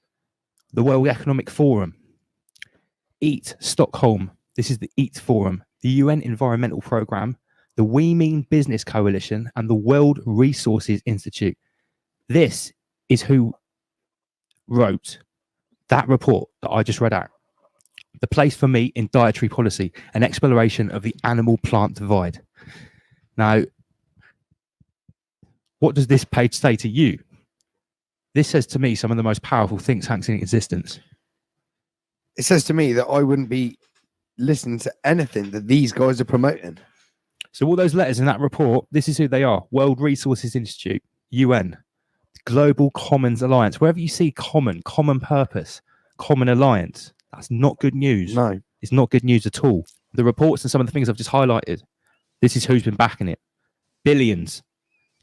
the World Economic Forum. EAT Stockholm, this is the EAT Forum, the UN Environmental Programme, the We Mean Business Coalition, and the World Resources Institute. This is who wrote that report that I just read out. The Place for Meat in Dietary Policy, an exploration of the animal-plant divide. Now, what does this page say to you? This says to me some of the most powerful think tanks in existence. It says to me that I wouldn't be listening to anything that these guys are promoting. So all those letters in that report, this is who they are. World Resources Institute, UN, Global Commons Alliance. Wherever you see common purpose, common alliance, that's not good news. No. It's not good news at all. The reports and some of the things I've just highlighted, this is who's been backing it. Billions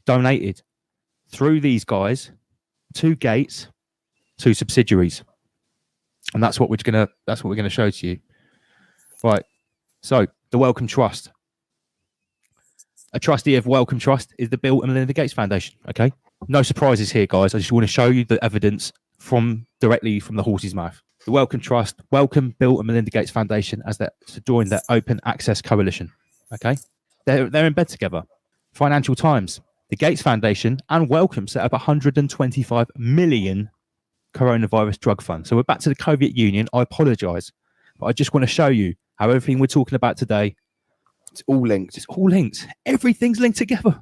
donated through these guys to Gates, to subsidiaries. And that's what we're gonna show to you. Right. So the Wellcome Trust. A trustee of Wellcome Trust is the Bill and Melinda Gates Foundation. Okay. No surprises here, guys. I just want to show you the evidence directly from the horse's mouth. The Wellcome Trust, Wellcome, Bill and Melinda Gates Foundation as to join their Open Access Coalition. Okay. They're in bed together. Financial Times, the Gates Foundation and Wellcome set up 125 million coronavirus drug fund. So we're back to the Soviet Union. I apologize, but I just want to show you how everything we're talking about today, it's all linked. It's all linked. Everything's linked together.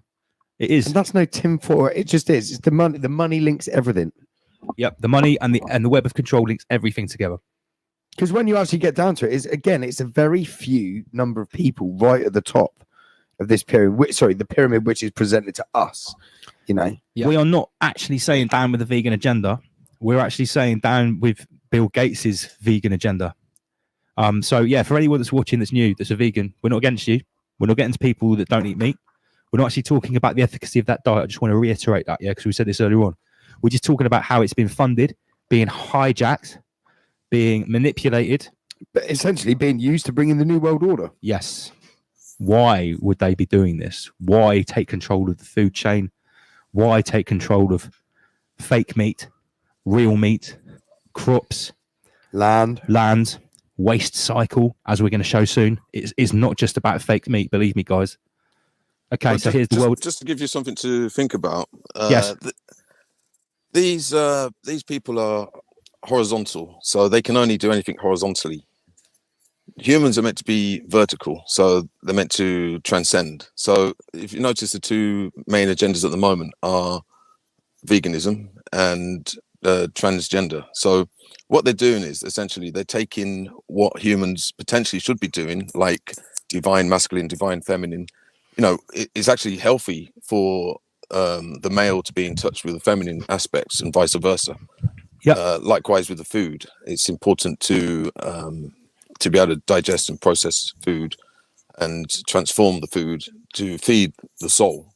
It is. And that's no tinfoil. It just is. It's the money. The money links everything. Yep. The money and the web of control links everything together. Because when you actually get down to it, it's a very few number of people right at the top of this pyramid. The pyramid which is presented to us. You know, we are not actually saying down with the vegan agenda. We're actually saying down with Bill Gates's vegan agenda. So yeah, for anyone that's watching that's new, that's a vegan, we're not against you. We're not getting to people that don't eat meat. We're not actually talking about the efficacy of that diet. I just want to reiterate that, because we said this earlier on. We're just talking about how it's been funded, being hijacked, being manipulated. But essentially being used to bring in the New World Order. Yes. Why would they be doing this? Why take control of the food chain? Why take control of fake meat, real meat, crops, Land. waste cycle, as we're going to show soon. It's not just about fake meat, believe me, guys. Okay, Well, so here's the world. Just to give you something to think about. Yes. These people are horizontal, so they can only do anything horizontally. Humans are meant to be vertical, so they're meant to transcend. So if you notice, the two main agendas at the moment are veganism and transgender. So what they're doing is essentially they're taking what humans potentially should be doing, like divine masculine, divine feminine. It's actually healthy for the male to be in touch with the feminine aspects and vice versa. Yeah. Likewise with the food, it's important to be able to digest and process food and transform the food to feed the soul.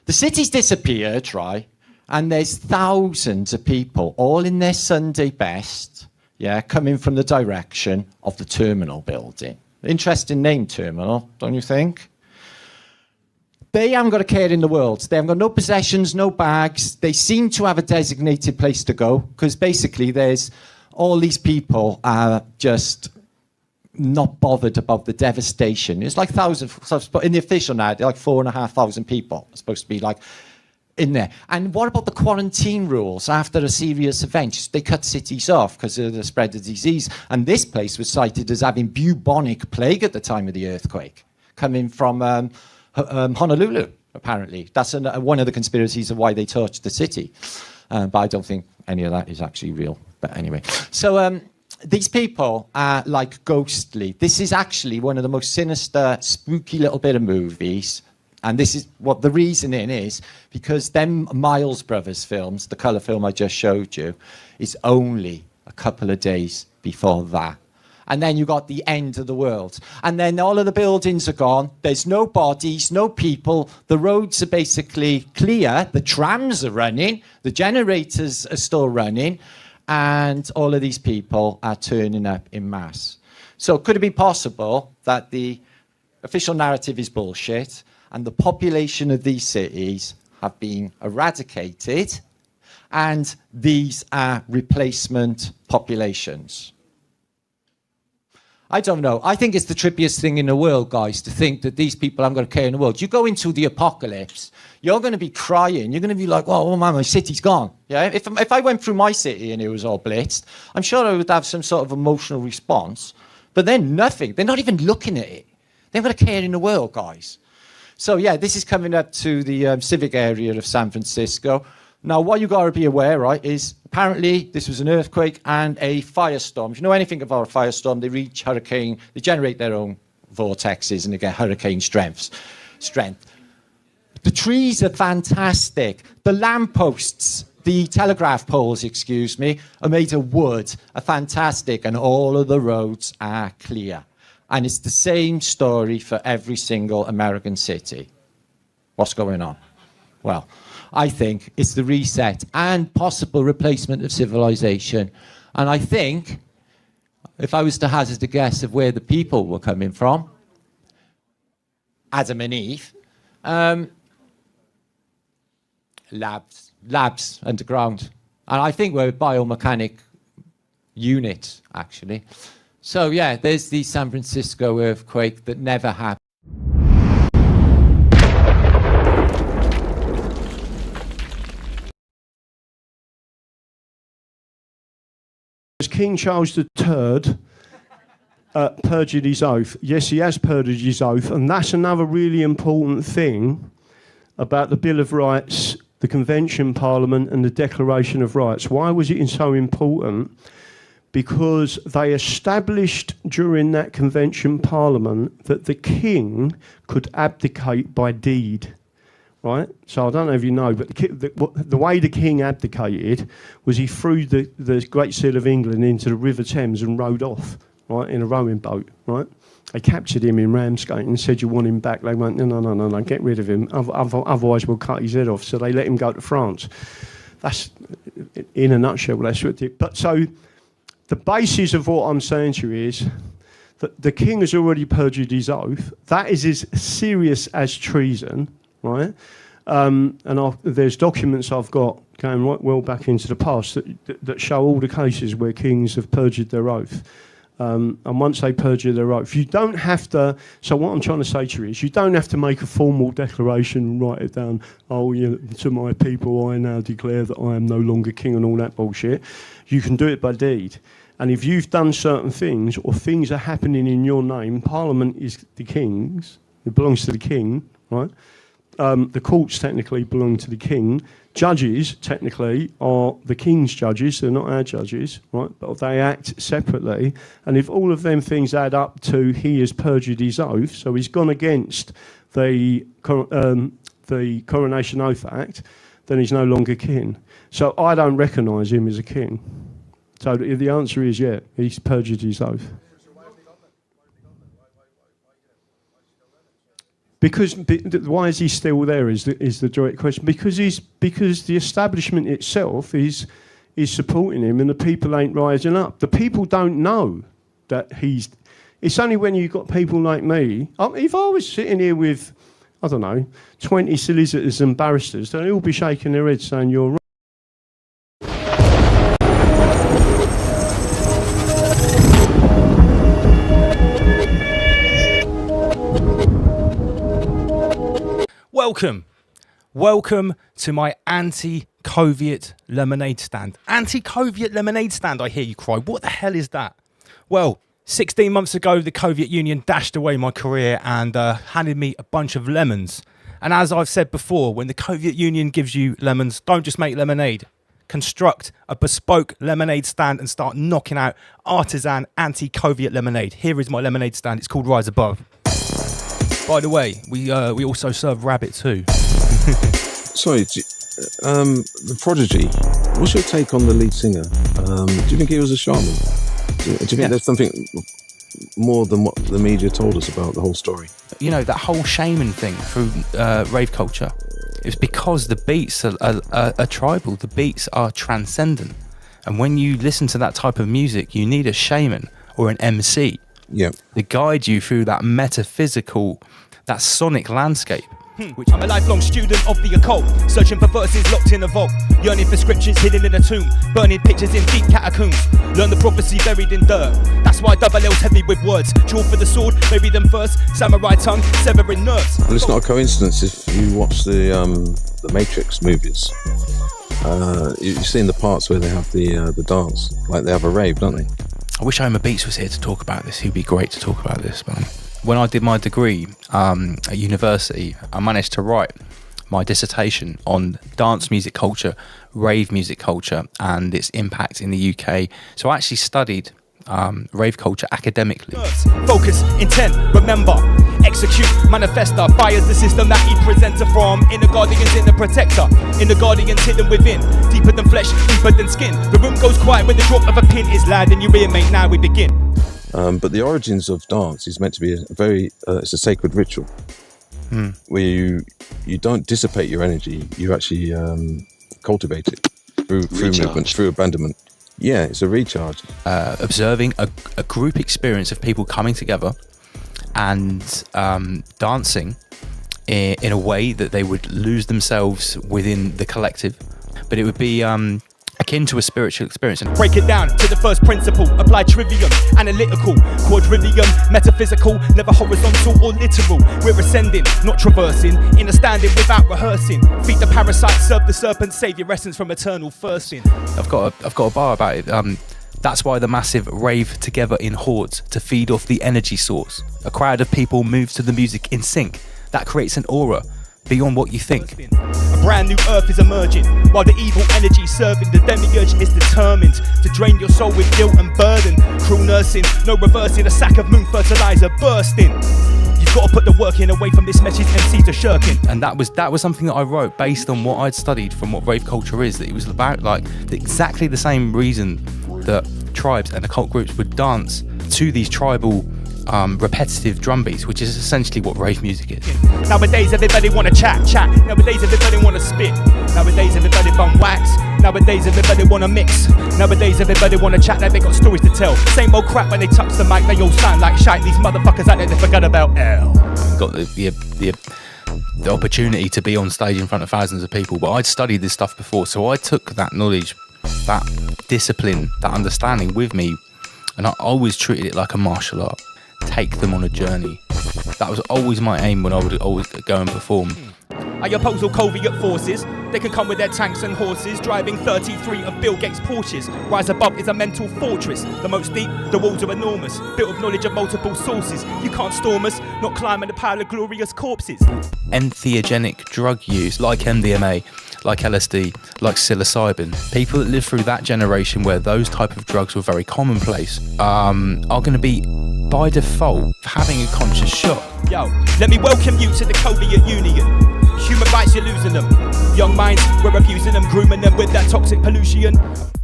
The city's disappeared, right? And there's thousands of people, all in their Sunday best, coming from the direction of the Terminal building. Interesting name, Terminal, don't you think? They haven't got a care in the world. They haven't got no possessions, no bags. They seem to have a designated place to go, because basically there's all these people are just not bothered about the devastation. It's like thousands, in the official now, they're like 4,500 people supposed to be like in there. And what about the quarantine rules after a serious event? They cut cities off because of the spread of disease. And this place was cited as having bubonic plague at the time of the earthquake, coming from Honolulu, apparently. That's one of the conspiracies of why they torched the city. But I don't think any of that is actually real. But anyway, so these people are like ghostly. This is actually one of the most sinister, spooky little bit of movies. And this is what the reasoning is, because them Miles Brothers films, the colour film I just showed you, is only a couple of days before that. And then you got the end of the world. And then all of the buildings are gone. There's no bodies, no people. The roads are basically clear. The trams are running. The generators are still running. And all of these people are turning up in mass. So could it be possible that the official narrative is bullshit and the population of these cities have been eradicated and these are replacement populations? I don't know. I think it's the trippiest thing in the world, guys, to think that these people aren't going to care in the world. You go into the apocalypse, you're going to be crying. You're going to be like, oh man, my city's gone. Yeah. If I went through my city and it was all blitzed, I'm sure I would have some sort of emotional response. But then nothing. They're not even looking at it. They've got a care in the world, guys. So yeah, this is coming up to the civic area of San Francisco. Now, what you got to be aware, right, is apparently this was an earthquake and a firestorm. If you know anything about a firestorm, they reach hurricane, they generate their own vortexes and they get hurricane strength. The trees are fantastic. The lampposts, the telegraph poles, excuse me, are made of wood, are fantastic, and all of the roads are clear. And it's the same story for every single American city. What's going on? Well, I think it's the reset and possible replacement of civilization. And I think, if I was to hazard a guess of where the people were coming from, Adam and Eve, labs underground. And I think we're a biomechanic unit, actually. So yeah, there's the San Francisco earthquake that never happened. King Charles III perjured his oath. Yes, he has perjured his oath, and that's another really important thing about the Bill of Rights, the Convention Parliament, and the Declaration of Rights. Why was it so important? Because they established during that Convention Parliament that the king could abdicate by deed. Right? So I don't know if you know, but the way the king abdicated was he threw the Great Seal of England into the River Thames and rowed off, right, in a rowing boat, right? They captured him in Ramsgate and said, you want him back? They went, no, get rid of him, otherwise we'll cut his head off. So they let him go to France. That's, in a nutshell, that's what it. But so, the basis of what I'm saying to you is that the king has already perjured his oath. That is as serious as treason, right? And there's documents I've got going right well back into the past that show all the cases where kings have perjured their oath. And once they perjure their oath, you don't have to. So what I'm trying to say to you is, you don't have to make a formal declaration and write it down. Oh, to my people, I now declare that I am no longer king and all that bullshit. You can do it by deed. And if you've done certain things, or things are happening in your name, Parliament is the king's. It belongs to the king, right? The courts technically belong to the king. Judges technically are the king's judges. They're not our judges, right? But they act separately. And if all of them things add up to he has perjured his oath, so he's gone against the Coronation Oath Act, then he's no longer king. So I don't recognise him as a king. So the answer is, yeah, he's perjured his oath. Because why is he still there is the direct question. Because the establishment itself is supporting him, and the people ain't rising up. The people don't know that he's. It's only when you've got people like me. If I was sitting here with, I don't know, 20 solicitors and barristers, they'll all be shaking their heads saying you're right. Welcome to my anti-Coviet lemonade stand. Anti-Coviet lemonade stand, I hear you cry. What the hell is that? Well, 16 months ago, the Coviet Union dashed away my career and handed me a bunch of lemons. And as I've said before, when the Coviet Union gives you lemons, don't just make lemonade. Construct a bespoke lemonade stand and start knocking out artisan anti-Coviet lemonade. Here is my lemonade stand. It's called Rise Above. By the way, we also serve rabbit too. Sorry, the Prodigy. What's your take on the lead singer? Do you think he was a shaman? Do you think there's something more than what the media told us about the whole story? You know, that whole shaman thing through rave culture. It's because the beats are tribal. The beats are transcendent. And when you listen to that type of music, you need a shaman or an MC to guide you through that metaphysical, that sonic landscape. I'm a lifelong student of the occult, searching for verses locked in a vault, yearning for scriptures hidden in a tomb, burning pictures in deep catacombs, learn the prophecy buried in dirt. That's why Double L's heavy with words, draw for the sword, bury them first, samurai tongue, severing nerves. Well, it's not a coincidence if you watch the Matrix movies. You've seen the parts where they have the dance, like they have a rave, don't they? I wish Omar Beats was here to talk about this. He'd be great to talk about this, man. When I did my degree at university, I managed to write my dissertation on dance music culture, rave music culture, and its impact in the UK. So I actually studied rave culture academically. Focus, intent, remember, execute, manifesta, fires the system that he presents from. Inner guardians, inner protector, inner guardians hidden within, deeper than flesh, deeper than skin. The room goes quiet when the drop of a pin is loud in your ear, mate. Now we begin. But the origins of dance is meant to be it's a sacred ritual where you don't dissipate your energy, you actually cultivate it through movement, through abandonment. Yeah, it's a recharge. Observing a group experience of people coming together and dancing in a way that they would lose themselves within the collective, but it would be akin to a spiritual experience. And break it down to the first principle, apply trivium, analytical, quadrivium, metaphysical, never horizontal or literal. We're ascending, not traversing, in a standing without rehearsing. Feed the parasite, serve the serpent, save your essence from eternal thirsting. I've got a bar about it. That's why the massive rave together in hordes to feed off the energy source. A crowd of people moves to the music in sync. That creates an aura beyond what you think. A brand new earth is emerging, while the evil energy serving the demiurge is determined to drain your soul with guilt and burden. Cruel nursing, no reversing, a sack of moon fertilizer bursting. You've got to put the work in away from this message MCs are shirking. And that was something that I wrote based on what I'd studied from what rave culture is, that it was about like exactly the same reason that tribes and occult groups would dance to these tribal repetitive drum beats, which is essentially what rave music is. Nowadays everybody wanna chat. Nowadays everybody wanna spit. Nowadays everybody bum wax. Nowadays everybody wanna mix. Nowadays everybody wanna chat like they got stories to tell. Same old crap when they touch the mic, they all sound like shite. These motherfuckers out there, they forgot about L. Got the opportunity to be on stage in front of thousands of people, but I'd studied this stuff before, so I took that knowledge, that discipline, that understanding with me, and I always treated it like a martial art. Take them on a journey. That was always my aim when I would always go and perform. I oppose all Soviet forces. They can come with their tanks and horses, driving 33 of Bill Gates' Porsches. Rise Above is a mental fortress. The moat's deep, the walls are enormous, built of knowledge of multiple sources. You can't storm us, not climbing the pile of glorious corpses. Entheogenic drug use, like MDMA, like LSD, like psilocybin. People that live through that generation where those type of drugs were very commonplace are going to be, by default, having a conscious shock. Yo, let me welcome you to the Soviet Union. Human rights, you're losing them. Young minds, we're abusing them, grooming them with that toxic pollution.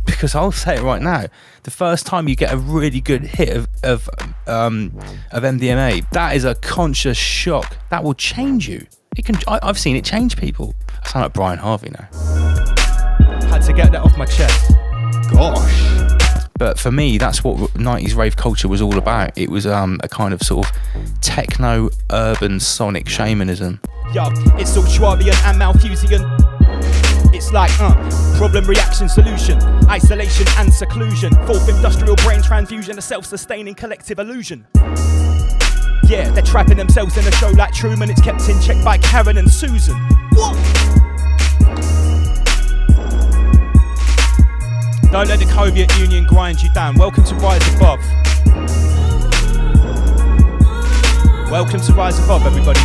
Because I'll say it right now, the first time you get a really good hit of MDMA, that is a conscious shock. That will change you. It can. I've seen it change people. I sound like Brian Harvey now. Had to get that off my chest. Gosh. But for me, that's what 90s rave culture was all about. It was a kind of sort of techno, urban, sonic shamanism. Yo, it's all Schwabian and Malthusian. It's like, problem, reaction, solution, isolation and seclusion, fourth industrial brain transfusion, a self-sustaining collective illusion. Yeah, they're trapping themselves in a show like Truman. It's kept in check by Karen and Susan. What? Don't let the Soviet Union grind you down. Welcome to Rise Above. Welcome to Rise Above, everybody.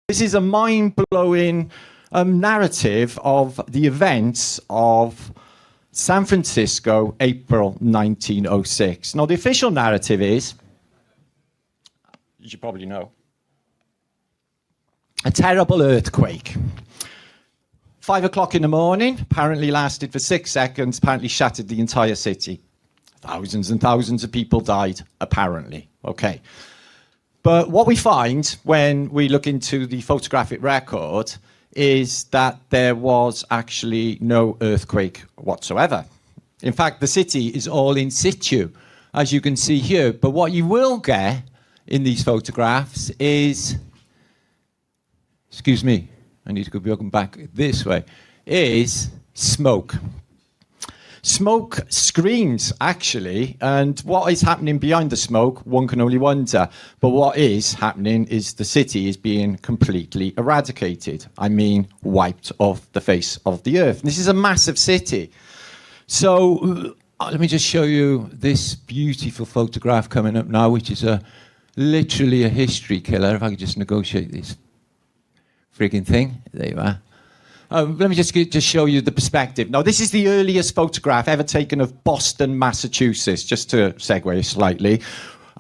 This is a mind-blowing narrative of the events of San Francisco, April 1906. Now, the official narrative is, as you probably know, a terrible earthquake. 5 o'clock in the morning, apparently lasted for 6 seconds, apparently shattered the entire city. Thousands and thousands of people died, apparently. Okay. But what we find when we look into the photographic record is that there was actually no earthquake whatsoever. In fact, the city is all in situ, as you can see here. But what you will get in these photographs is, excuse me, I need to go back this way, is smoke. Smoke screams, actually, and what is happening behind the smoke, one can only wonder. But what is happening is the city is being completely eradicated. I mean, wiped off the face of the earth. This is a massive city. So let me just show you this beautiful photograph coming up now, which is literally a history killer. If I could just negotiate this frigging thing. There you are. Let me just show you the perspective. Now, this is the earliest photograph ever taken of Boston, Massachusetts, just to segue slightly.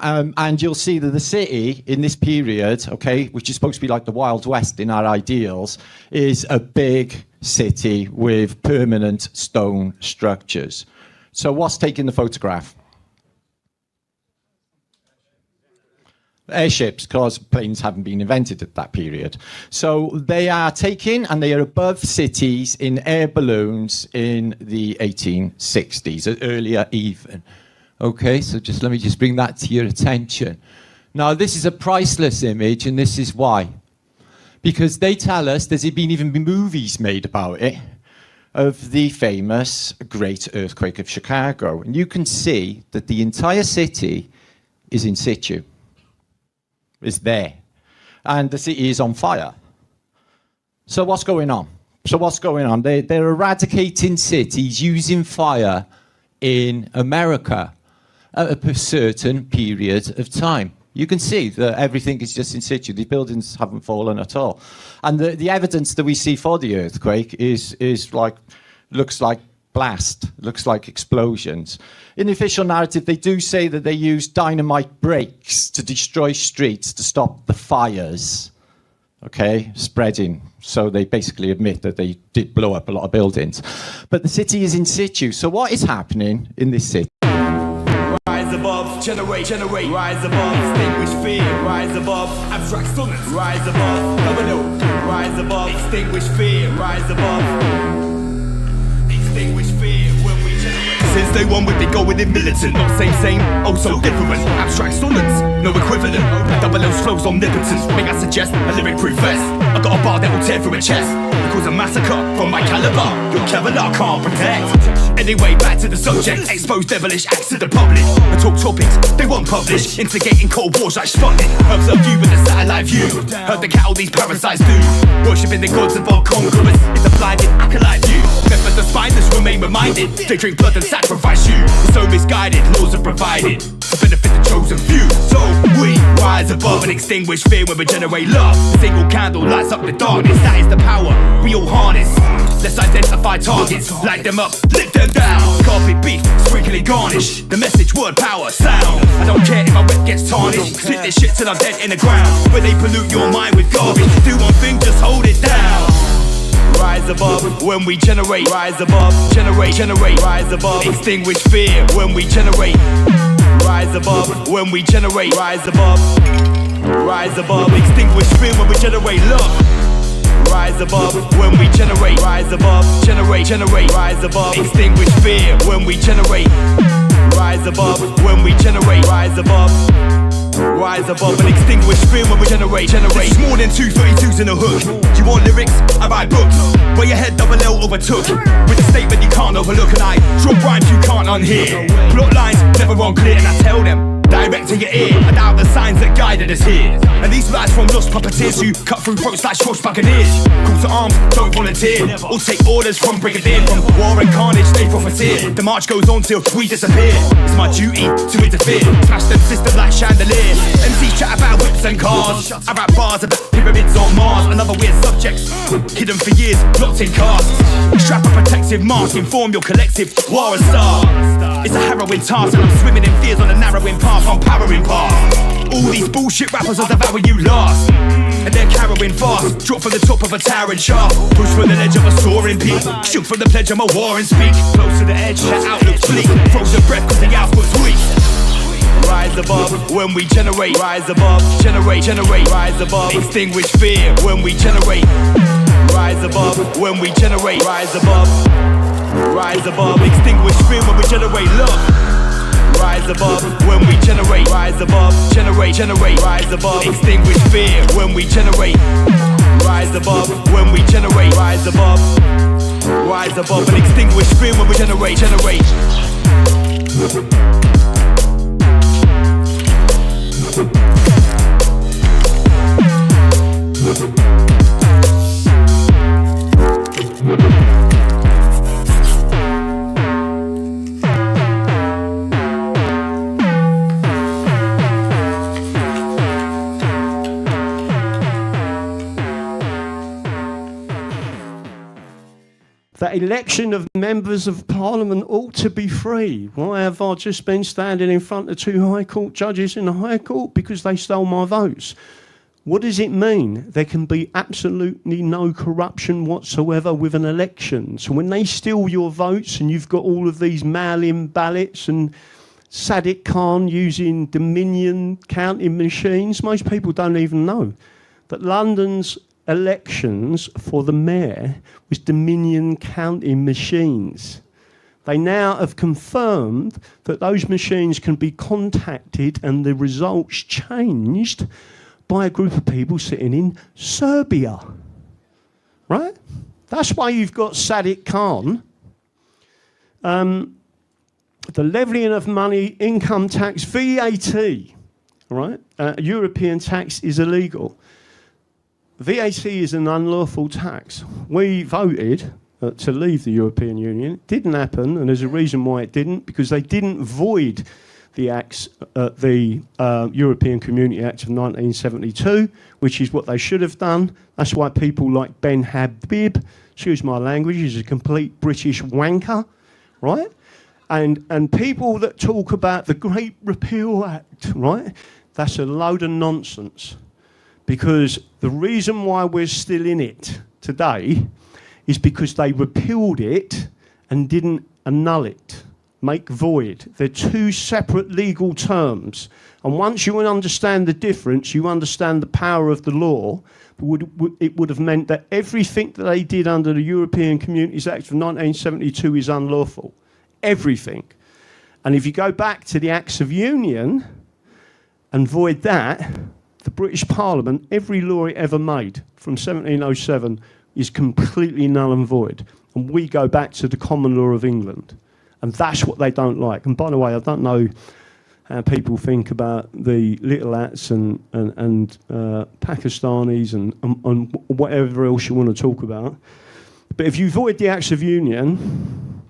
And you'll see that the city in this period, okay, which is supposed to be like the Wild West in our ideals, is a big city with permanent stone structures. So what's taking the photograph? Airships, because planes haven't been invented at that period. So they are taken and they are above cities in air balloons in the 1860s, earlier even. Okay, so let me just bring that to your attention. Now, this is a priceless image, and this is why. Because they tell us there's even been movies made about it, of the famous Great Earthquake of Chicago. And you can see that the entire city is in situ. Is there, and the city is on fire. So what's going on? They're eradicating cities using fire in America at a certain period of time. You can see that everything is just in situ. The buildings haven't fallen at all, and the evidence that we see for the earthquake looks like blast, looks like explosions. In the official narrative, they do say that they used dynamite breaks to destroy streets to stop the fires. okay, spreading. So they basically admit that they did blow up a lot of buildings. But the city is in situ. So what is happening in this city? Rise above, generate, rise above, extinguish fear, rise above, abstract stillness, rise above, domino, rise above, extinguish fear, rise above, extinguish fear when we generate. Since day one we've been going in militant, not same, oh so different, abstract stillness, no equivalent, double L's flows omnipotent, may I suggest a lyric proof vest, I got a bar that will tear through a chest, cause a massacre from my caliber, your Kevlar can't protect. Anyway, back to the subject, expose devilish acts to the public. I talk topics, they won't publish, instigating cold wars like Sputnik. Observe you with a satellite view, heard the cattle these parasites do. Worshipping the gods of our conquerors, it's a blinded acolyte view. Members of spineless remain reminded, they drink blood and sacrifice you. So misguided, laws are provided to benefit the chosen few. So we rise above and extinguish fear when we generate love. A single candle lights up the darkness, that is the power we all harness. Let's identify targets, light them up, lift them down. Carpet beef, sprinkling garnish. The message, word, power, sound. I don't care if my whip gets tarnished. Split this shit till I'm dead in the ground. Where they pollute your mind with garbage. Do one thing, just hold it down. Rise above when we generate. Rise above, generate, rise above. Extinguish fear when we generate. Rise above when we generate. Rise above, extinguish fear when we generate love. Rise above when we generate. Rise above, generate, rise above. Extinguish fear when we generate. Rise above when we generate. Rise above and extinguish fear when we generate. This is more than 232s in a hook. Do you want lyrics? I write books. Where your head double L overtook with a statement you can't overlook, and I drop rhymes you can't unhear. Plot lines never unclear, and I tell them direct to your ear. I doubt the signs that guided us here. And these lads from lost puppeteers who cut through throats like swashbuccaneers. Call to arms, don't volunteer, or take orders from brigadier. From war and carnage they profiteer. The march goes on till we disappear. It's my duty to interfere, smash them system like chandelier. MCs chat about whips and cars, I rap bars about pyramids on Mars. Another weird subjects, hidden for years, locked in casks. Strap a protective mask, inform your collective war and star. It's a harrowing task, and I'm swimming in fears on a narrowing path. I'm powering past all these bullshit rappers will devour you last, and they're carrying fast. Drop from the top of a towering shaft, push from the ledge of a soaring peak, shoot from the pledge of my war and speak. Close to the edge, the outlook's bleak, frozen breath cause the output's weak. Rise above when we generate. Rise above, generate, rise above. Extinguish fear when we generate. Rise above when we generate. Rise above, extinguish fear when we generate love. Rise above when we generate. Rise above, generate, rise above. Extinguish fear when we generate. Rise above when we generate. Rise above and extinguish fear when we generate. That election of members of parliament ought to be free. Why have I just been standing in front of 2 High Court judges in the High Court? Because they stole my votes. What does it mean? There can be absolutely no corruption whatsoever with an election. So when they steal your votes and you've got all of these mail-in ballots and Sadiq Khan using Dominion counting machines, most people don't even know that London's elections for the mayor was Dominion counting machines. They now have confirmed that those machines can be contacted and the results changed by a group of people sitting in Serbia. Right? That's why you've got Sadiq Khan. The levelling of money, income tax, VAT, right? European tax is illegal. VAT is an unlawful tax. We voted to leave the European Union. It didn't happen, and there's a reason why it didn't, because they didn't void the acts, the European Community Act of 1972, which is what they should have done. That's why people like Ben Habib, excuse my language, is a complete British wanker, right? And people that talk about the Great Repeal Act, right? That's a load of nonsense. Because the reason why we're still in it today is because they repealed it and didn't annul it, make void. They're two separate legal terms. And once you understand the difference, you understand the power of the law. It would have meant that everything that they did under the European Communities Act of 1972 is unlawful. Everything. And if you go back to the Acts of Union and void that, the British Parliament, every law it ever made from 1707 is completely null and void. And we go back to the common law of England. And that's what they don't like. And by the way, I don't know how people think about the little hats and Pakistanis and whatever else you want to talk about. But if you void the Acts of Union,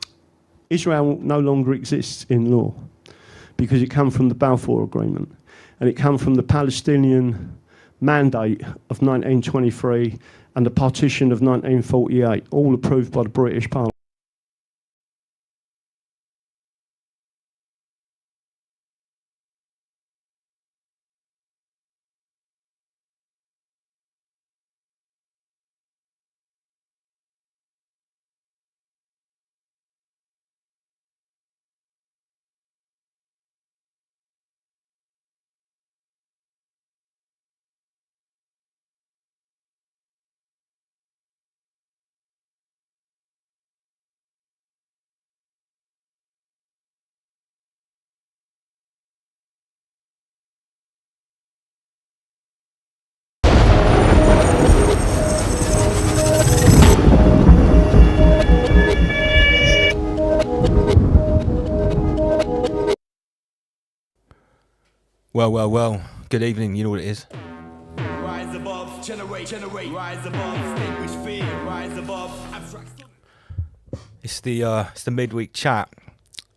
Israel no longer exists in law because it came from the Balfour Agreement and it came from the Palestinian Mandate of 1923 and the Partition of 1948, all approved by the British Parliament. Well. Good evening. You know what it is. Rise above, generate, rise above, extinguish fear, rise above, abstract. It's the midweek chat.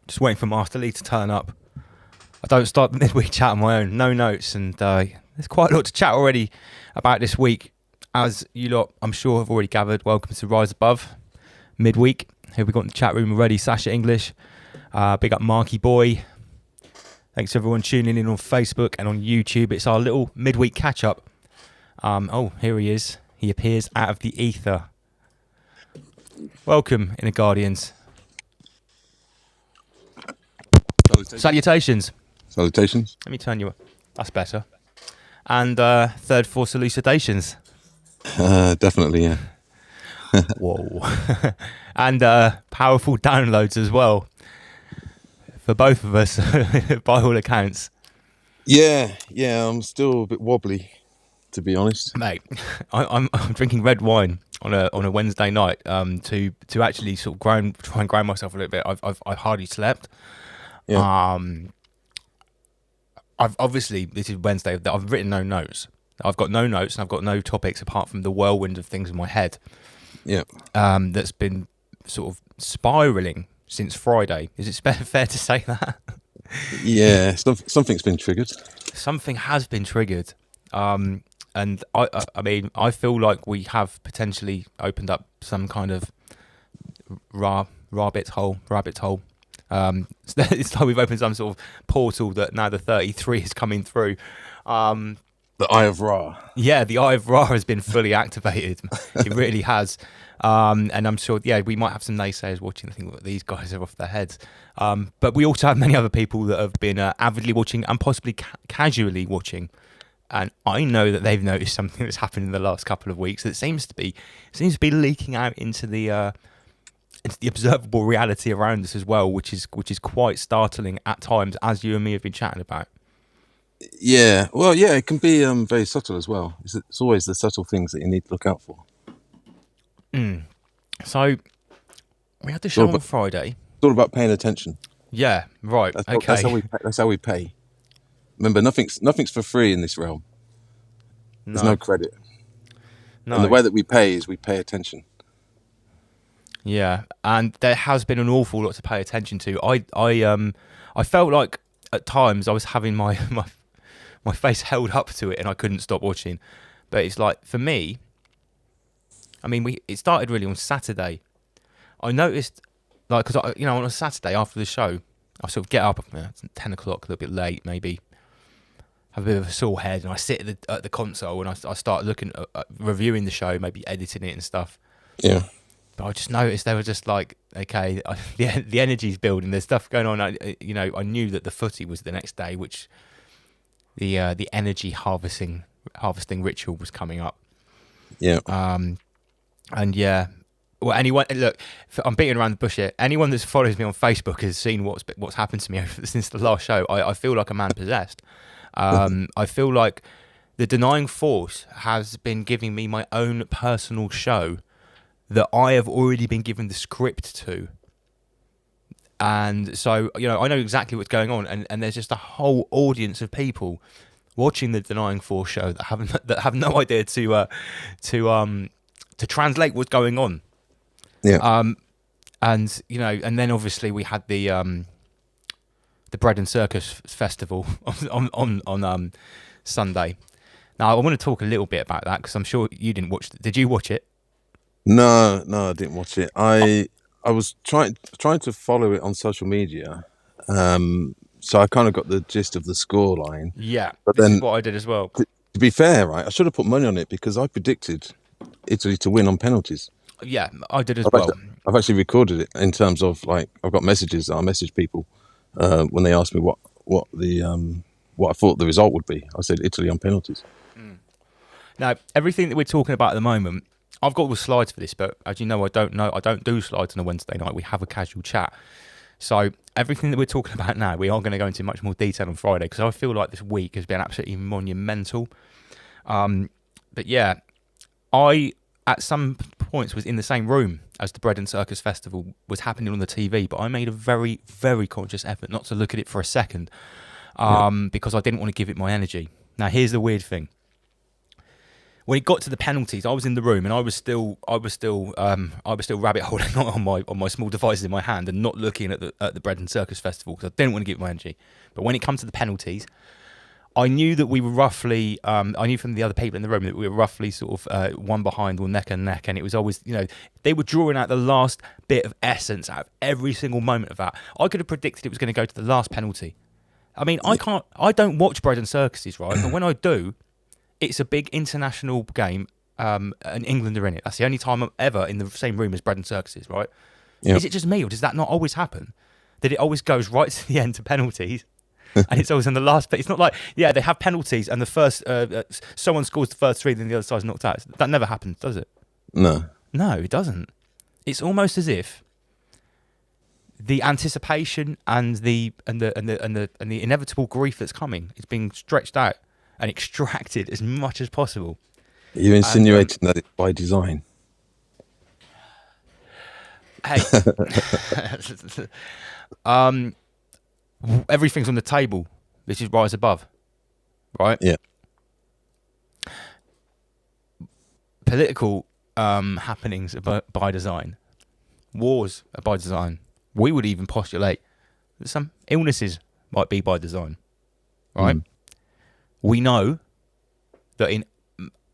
Just waiting for Master Lee to turn up. I don't start the midweek chat on my own. No notes, and there's quite a lot to chat already about this week. As you lot, I'm sure, have already gathered. Welcome to Rise Above midweek. Here we got in the chat room already. Sasha English, big up Marky Boy. Thanks to everyone tuning in on Facebook and on YouTube. It's our little midweek catch-up. Here he is. He appears out of the ether. Welcome, Inner Guardians. Salutations. Salutations. Let me turn you up. That's better. And third for elucidations. Definitely, yeah. Whoa. And powerful downloads as well. For both of us, by all accounts. Yeah, I'm still a bit wobbly, to be honest. Mate, I'm drinking red wine on a Wednesday night to actually sort of try and ground myself a little bit. I've hardly slept. Yeah. I've obviously, this is Wednesday, I've written no notes. I've got no notes and I've got no topics apart from the whirlwind of things in my head. Yeah. That's been sort of spiraling since Friday. Is it fair to say that? Yeah, something's been triggered. Something has been triggered. And I mean, I feel like we have potentially opened up some kind of rabbit hole. It's like we've opened some sort of portal that now the 33 is coming through. The Eye of Ra. Yeah, the Eye of Ra has been fully activated. It really has. And I'm sure, we might have some naysayers watching. I think these guys are off their heads. But we also have many other people that have been avidly watching and possibly casually watching. And I know that they've noticed something that's happened in the last couple of weeks that seems to be leaking out into the observable reality around us as well, which is quite startling at times, as you and me have been chatting about. Yeah, well, yeah, it can be very subtle as well. It's always the subtle things that you need to look out for. So we had the show on Friday. It's all about paying attention. Yeah, right. Okay. That's how we pay. Remember, nothing's for free in this realm. There's no credit. No. And the way that we pay is we pay attention. Yeah, and there has been an awful lot to pay attention to. I felt like at times I was having my face held up to it and I couldn't stop watching. But it's like, for me, I mean, it started really on Saturday. I noticed, like, because on a Saturday after the show, I sort of get up at 10 o'clock, a little bit late maybe, have a bit of a sore head, and I sit at the console and I start looking at reviewing the show, maybe editing it and stuff. Yeah. But I just noticed they were just like, okay, the energy's building. There's stuff going on. I knew that the footy was the next day, which the energy harvesting ritual was coming up. Yeah. And yeah, well, anyone look, I'm beating around the bush here. Anyone that follows me on Facebook has seen what's happened to me since the last show. I feel like a man possessed. I feel like the Denying Force has been giving me my own personal show that I have already been given the script to. And so, I know exactly what's going on, and there's just a whole audience of people watching the Denying Force show that have no idea to translate what's going on. Yeah. And then obviously we had the Bread and Circus Festival on Sunday. Now I want to talk a little bit about that because I'm sure you didn't watch. Did you watch it? No, I didn't watch it. I was trying to follow it on social media, so I kind of got the gist of the scoreline. Yeah, but this then is what I did as well. To be fair, right, I should have put money on it because I predicted Italy to win on penalties. Yeah, I did as well. I've actually recorded it in terms of like I've got messages that I message people when they ask me what I thought the result would be. I said Italy on penalties. Now everything that we're talking about at the moment, I've got all the slides for this, but as you know, I don't do slides on a Wednesday night. We have a casual chat. So everything that we're talking about now, we are going to go into much more detail on Friday because I feel like this week has been absolutely monumental. But yeah, I at some points was in the same room as the Bread and Circus Festival was happening on the TV, but I made a very, very conscious effort not to look at it for a second because I didn't want to give it my energy. Now, here's the weird thing. When it got to the penalties, I was in the room and I was still rabbit holing on my small devices in my hand and not looking at the Bread and Circus Festival because I didn't want to give it my energy. But when it comes to the penalties, I knew that we were roughly. I knew from the other people in the room that we were roughly sort of one behind or neck and neck, and it was always, they were drawing out the last bit of essence out of every single moment of that. I could have predicted it was going to go to the last penalty. I mean, I don't watch Bread and Circuses, right? But when I do, it's a big international game, and England are in it. That's the only time I'm ever in the same room as Bread and Circuses, right? Yep. Is it just me, or does that not always happen? That it always goes right to the end to penalties, and it's always in the last bit. It's not like, they have penalties, and the first someone scores the first three, then the other side's knocked out. That never happens, does it? No, it doesn't. It's almost as if the anticipation and the inevitable grief that's coming is being stretched out and extracted as much as possible. You're insinuating that it's by design. Hey, everything's on the table. This is Rise Above, right? Yeah. Political happenings are by design. Wars are by design. We would even postulate that some illnesses might be by design, right? We know that in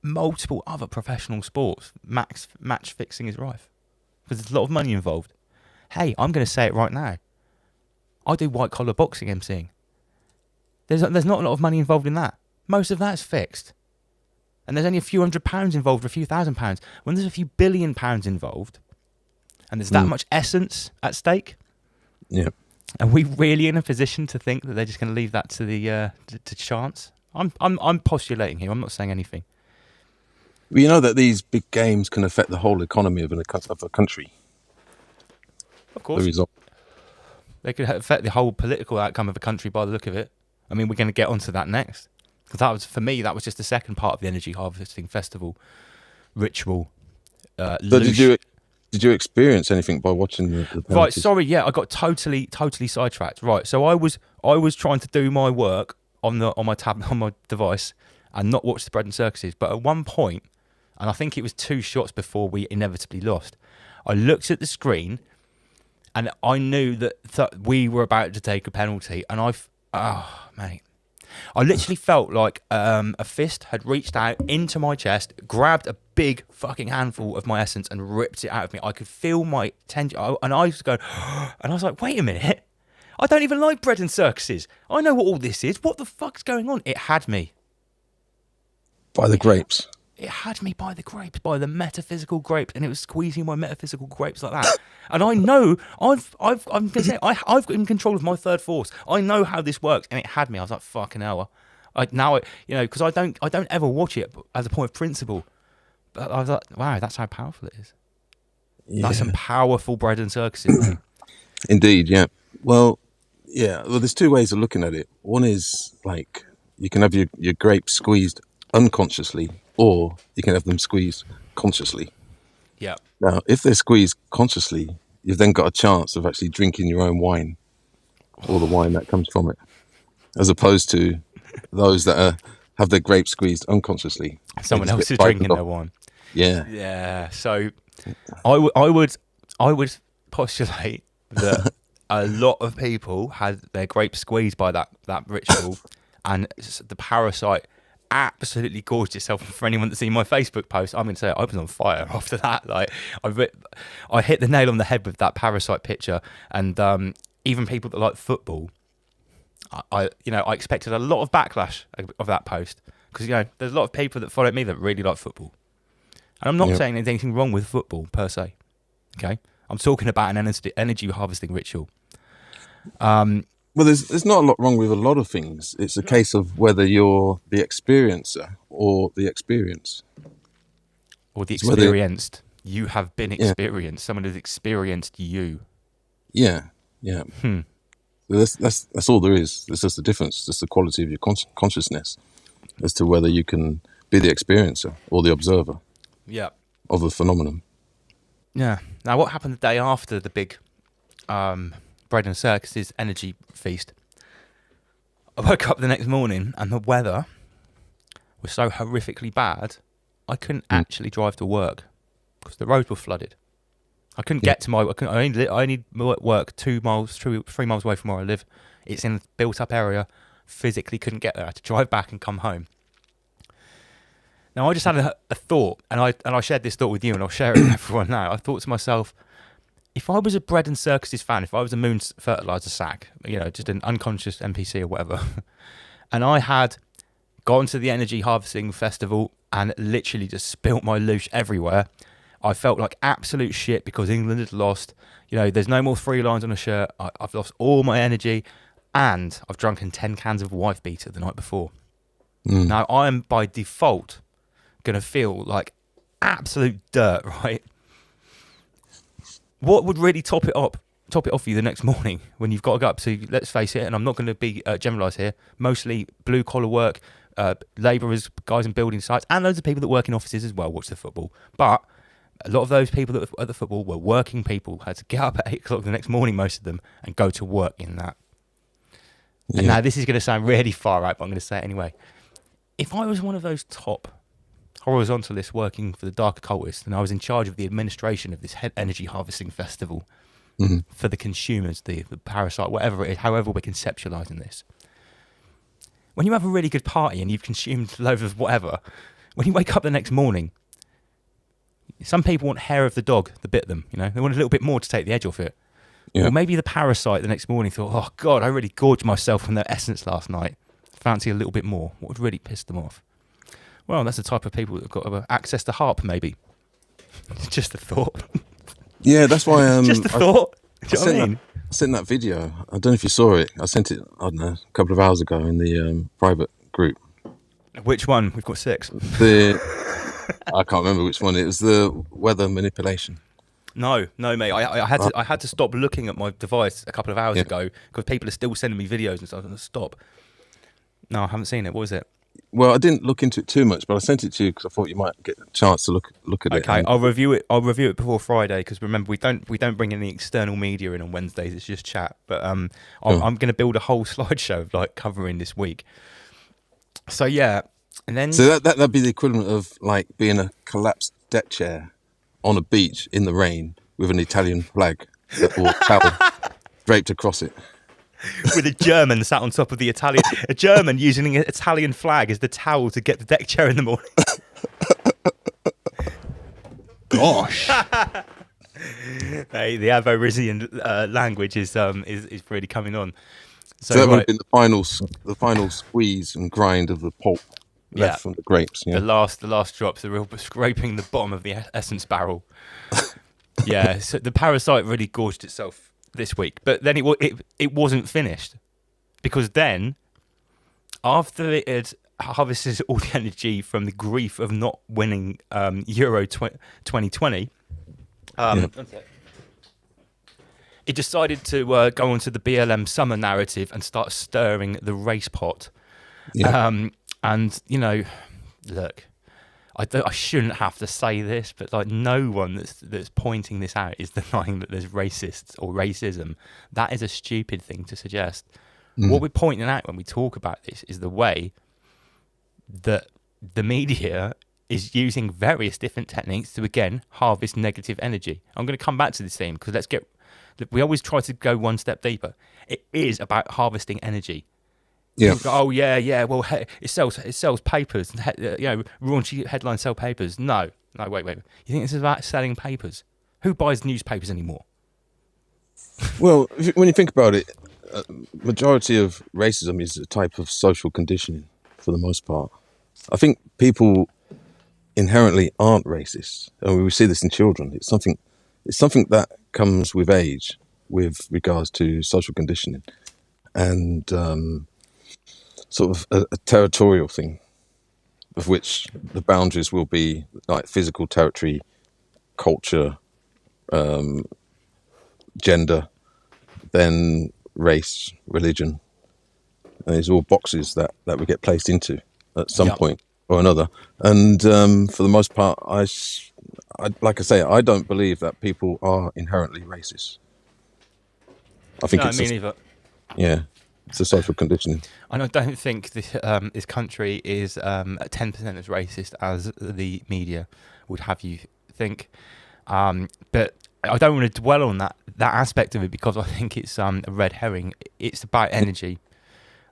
multiple other professional sports, match fixing is rife because there's a lot of money involved. Hey, I'm going to say it right now. I do white collar boxing emceeing. There's not a lot of money involved in that. Most of that's fixed. And there's only a few £100 involved or a few £1,000. When there's a few £1 billion involved and there's that much essence at stake, are we really in a position to think that they're just going to leave that to the to chance? I'm postulating here. I'm not saying anything. Well, you know that these big games can affect the whole economy of a country. Of course. The result. They could affect the whole political outcome of a country by the look of it. I mean, we're going to get onto that next. Because for me, that was just the second part of the Energy Harvesting Festival ritual. So did you experience anything by watching the penalties? Right, sorry, I got totally sidetracked. Right, so I was trying to do my work on my tablet, on my device, and not watch the Bread and Circuses. But at one point, and I think it was 2 shots before we inevitably lost, I looked at the screen, and I knew that we were about to take a penalty, and mate. I literally felt like a fist had reached out into my chest, grabbed a big fucking handful of my essence and ripped it out of me. I could feel my tension, and I was going, and I was like, wait a minute. I don't even like bread and circuses. I know what all this is. What the fuck's going on? It had me. By the grapes. It had me by the grapes, by the metaphysical grapes, and it was squeezing my metaphysical grapes like that. And I know I'm gonna say I've got in control of my third force. I know how this works, and it had me. I was like, fucking hell. Because I don't ever watch it as a point of principle. But I was like, wow, that's how powerful it is. Yeah. That's some powerful bread and circuses. Mate. Indeed, yeah. Well, there's two ways of looking at it. One is like you can have your grapes squeezed unconsciously, or you can have them squeezed consciously. Yeah. Now, if they're squeezed consciously, you've then got a chance of actually drinking your own wine, or the wine that comes from it, as opposed to those that have their grapes squeezed unconsciously. Someone else is drinking their wine. Yeah. Yeah. So I would postulate that a lot of people had their grapes squeezed by that ritual, and the parasite absolutely gorged itself. For anyone that's seen my Facebook post, I'm going to say I was on fire after that. Like I hit the nail on the head with that parasite picture, and even people that like football, I expected a lot of backlash of that post, because there's a lot of people that follow me that really like football, and I'm not saying there's anything wrong with football per se. Okay, I'm talking about an energy harvesting ritual. Well, there's not a lot wrong with a lot of things. It's a case of whether you're the experiencer or the experience. Or the experienced. You have been experienced. Someone has experienced you. Yeah. That's all there is. There's just a difference. Just the quality of your consciousness as to whether you can be the experiencer or the observer. Yeah. Of the phenomenon. Yeah. Now, what happened the day after the big bread and circuses energy feast? I woke up the next morning and the weather was so horrifically bad, I couldn't actually drive to work because the roads were flooded. I couldn't get to I only work 3 miles away from where I live. It's in a built-up area. Physically couldn't get there. I had to drive back and come home. Now, I just had a thought, and I shared this thought with you, and I'll share it with everyone now. I thought to myself, if I was a bread and circuses fan, if I was a Moon's fertilizer sack, just an unconscious NPC or whatever, and I had gone to the energy harvesting festival and literally just spilt my loosh everywhere, I felt like absolute shit because England had lost. There's no more 3 lines on a shirt. I've lost all my energy, and I've drunken 10 cans of wife beater the night before. Now, I am by default going to feel like absolute dirt, right? What would really top it off for you the next morning when you've got to go up? So let's face it, and I'm not going to be generalised here, mostly blue-collar work, labourers, guys in building sites, and loads of people that work in offices as well watch the football. But a lot of those people that were at the football were working people, had to get up at 8 o'clock the next morning, most of them, and go to work in that. Yeah. And now this is going to sound really far out, but I'm going to say it anyway. If I was one of those top horizontalists working for the Dark Occultists, and I was in charge of the administration of this energy harvesting festival for the consumers, the parasite, whatever it is, however we're conceptualizing this. When you have a really good party and you've consumed loads of whatever, when you wake up the next morning, some people want hair of the dog that bit them, they want a little bit more to take the edge off it. Yeah. Or maybe the parasite the next morning thought, oh God, I really gorged myself from their essence last night. Fancy a little bit more. What would really piss them off? Well, that's the type of people that have got access to HAARP, maybe. Just a thought. Yeah, that's why... just a thought. Do you know what I mean? I sent that video. I don't know if you saw it. I sent it, I don't know, a couple of hours ago in the private group. Which one? We've got 6. I can't remember which one. It was the weather manipulation. No, mate. I had to stop looking at my device a couple of hours ago because people are still sending me videos and stuff. And stop. No, I haven't seen it. What was it? Well, I didn't look into it too much, but I sent it to you because I thought you might get a chance to look at it. Okay, I'll review it. I'll review it before Friday because remember we don't bring any external media in on Wednesdays. It's just chat. But I'm going to build a whole slideshow of like covering this week. So yeah, and then that'd be the equivalent of like being a collapsed deck chair on a beach in the rain with an Italian flag or towel draped across it. With a German sat on top of the Italian, a German using an Italian flag as the towel to get the deck chair in the morning. Hey, the Aborigine language is really coming on. So that would have been the final squeeze and grind of the pulp left from the grapes. Yeah. The last drops, the real scraping the bottom of the essence barrel. Yeah, so the parasite really gorged itself this week, but then it wasn't finished, because then after it had harvested all the energy from the grief of not winning Euro 2020, it decided to go onto the BLM summer narrative and start stirring the race pot. Yeah. And look, I shouldn't have to say this, but like, no one that's pointing this out is denying that there's racists or racism. That is a stupid thing to suggest. What we're pointing out when we talk about this is the way that the media is using various different techniques to, again, harvest negative energy. I'm going to come back to this theme, because we always try to go one step deeper. It is about harvesting energy. Yeah. Go, oh yeah. Well, it sells papers. Raunchy headlines sell papers. No, wait. You think this is about selling papers? Who buys newspapers anymore? Well, when you think about it, majority of racism is a type of social conditioning for the most part. I think people inherently aren't racist, and we see this in children. It's something that comes with age, with regards to social conditioning, and sort of a territorial thing, of which the boundaries will be like physical territory, culture, gender, then race, religion. And these are all boxes that we get placed into at some point or another. And for the most part, I like I say, I don't believe that people are inherently racist. I think me neither. Yeah. It's a social conditioning. And I don't think this country is 10% as racist as the media would have you think. But I don't want to dwell on that aspect of it, because I think it's a red herring. It's about energy.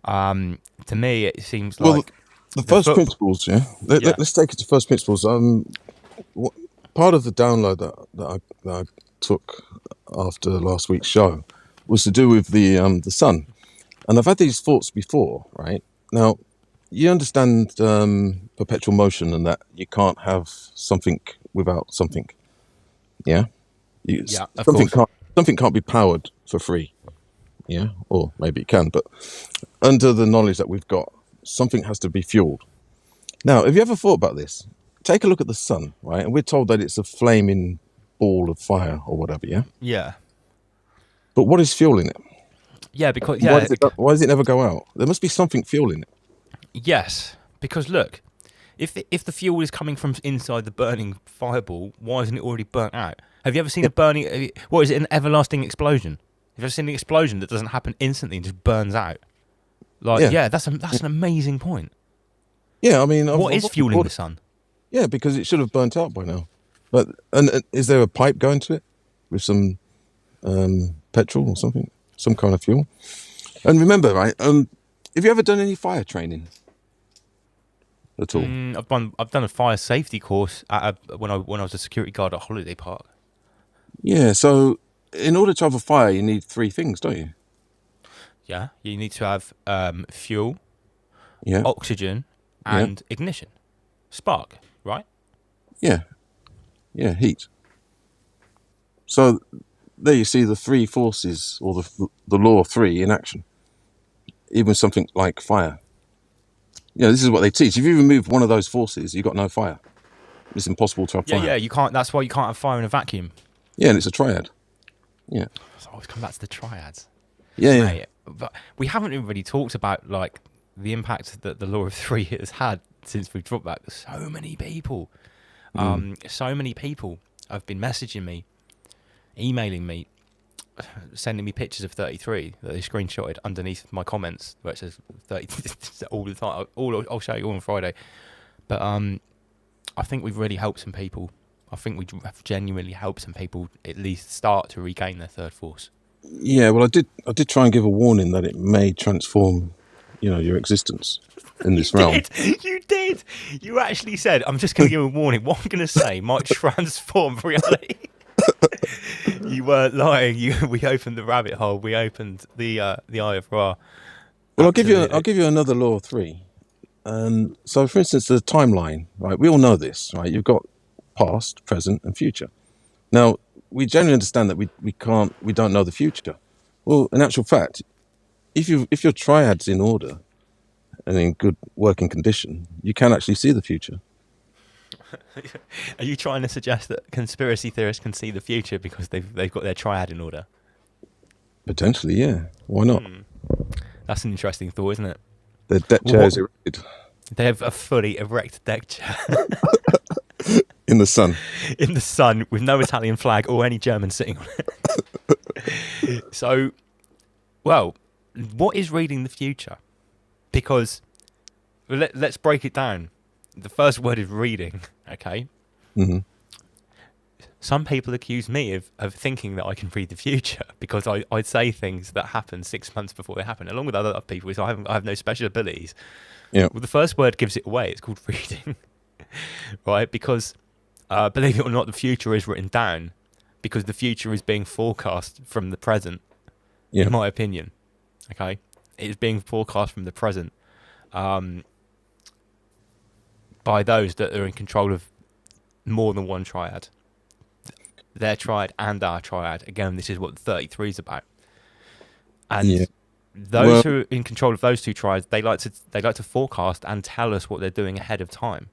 To me, it seems like the first principles. Yeah, let's take it to first principles. Part of the download that I took after last week's show was to do with the sun. And I've had these thoughts before, right? Now, you understand perpetual motion, and that you can't have something without something. Yeah? Of course. Something can't be powered for free. Yeah? Or maybe it can, but under the knowledge that we've got, something has to be fueled. Now, have you ever thought about this? Take a look at the sun, right? And we're told that it's a flaming ball of fire or whatever, yeah? Yeah. But what is fueling it? Yeah, because why does it never go out? There must be something fueling it. Yes, because look, if the fuel is coming from inside the burning fireball, why isn't it already burnt out? Have you ever seen a burning? What is it? An everlasting explosion? Have you ever seen an explosion that doesn't happen instantly and just burns out? That's an amazing point. Yeah, I mean, what is fueling the sun? Yeah, because it should have burnt out by now. But is there a pipe going to it with some petrol or something? Some kind of fuel. And remember, right? Have you ever done any fire training at all? I've done a fire safety course when I was a security guard at Holiday Park. Yeah. So in order to have a fire, you need 3 things, don't you? Yeah. You need to have fuel, yeah, oxygen, and ignition, spark. Right? Yeah. Yeah. Heat. So there you see the 3 forces, or the law of 3 in action. Even something like fire. This is what they teach. If you remove one of those forces, you've got no fire. It's impossible to have fire. Yeah, you can't. That's why you can't have fire in a vacuum. Yeah, and it's a triad. Yeah. So I always come back to the triads. Yeah. Mate, but we haven't really talked about like the impact that the law of 3 has had since we've dropped back. So many people have been messaging me, emailing me, sending me pictures of 33 that they screenshotted underneath my comments where it says 30 all the time. I'll show you all on Friday. But I think we've really helped some people. I think we have genuinely helped some people at least start to regain their third force. Yeah, well, I did try and give a warning that it may transform, your existence in this realm. You did. You actually said, I'm just going to give a warning. What I'm going to say might transform reality. You weren't lying. We opened the rabbit hole. We opened the Eye of Ra. Well, I'll Absolutely. give you another law of three. So, for instance, the timeline, right? We all know this, right? You've got past, present, and future. Now, we generally understand that we don't know the future. Well, in actual fact, if your triad's in order and in good working condition, you can actually see the future. Are you trying to suggest that conspiracy theorists can see the future because they've got their triad in order? Potentially, yeah. Why not? That's an interesting thought, isn't it? The deck chair is erected They have a fully erect deck chair in the sun. in the sun with no Italian flag or any German sitting on it. So, well, what is reading the future? Because let's break it down. The first word is reading, okay? Mm-hmm. Some people accuse me of thinking that I can read the future because I'd say things that happen 6 months before they happen, along with other people. So I have no special abilities. Yeah. Well, the first word gives it away. It's called reading, right? Because believe it or not, the future is written down because the future is being forecast from the present. Yeah. In my opinion, okay, it is being forecast from the present by those that are in control of more than one triad. Their triad and our triad. Again, this is what 33 is about. And those who are in control of those two triads, they like to forecast and tell us what they're doing ahead of time.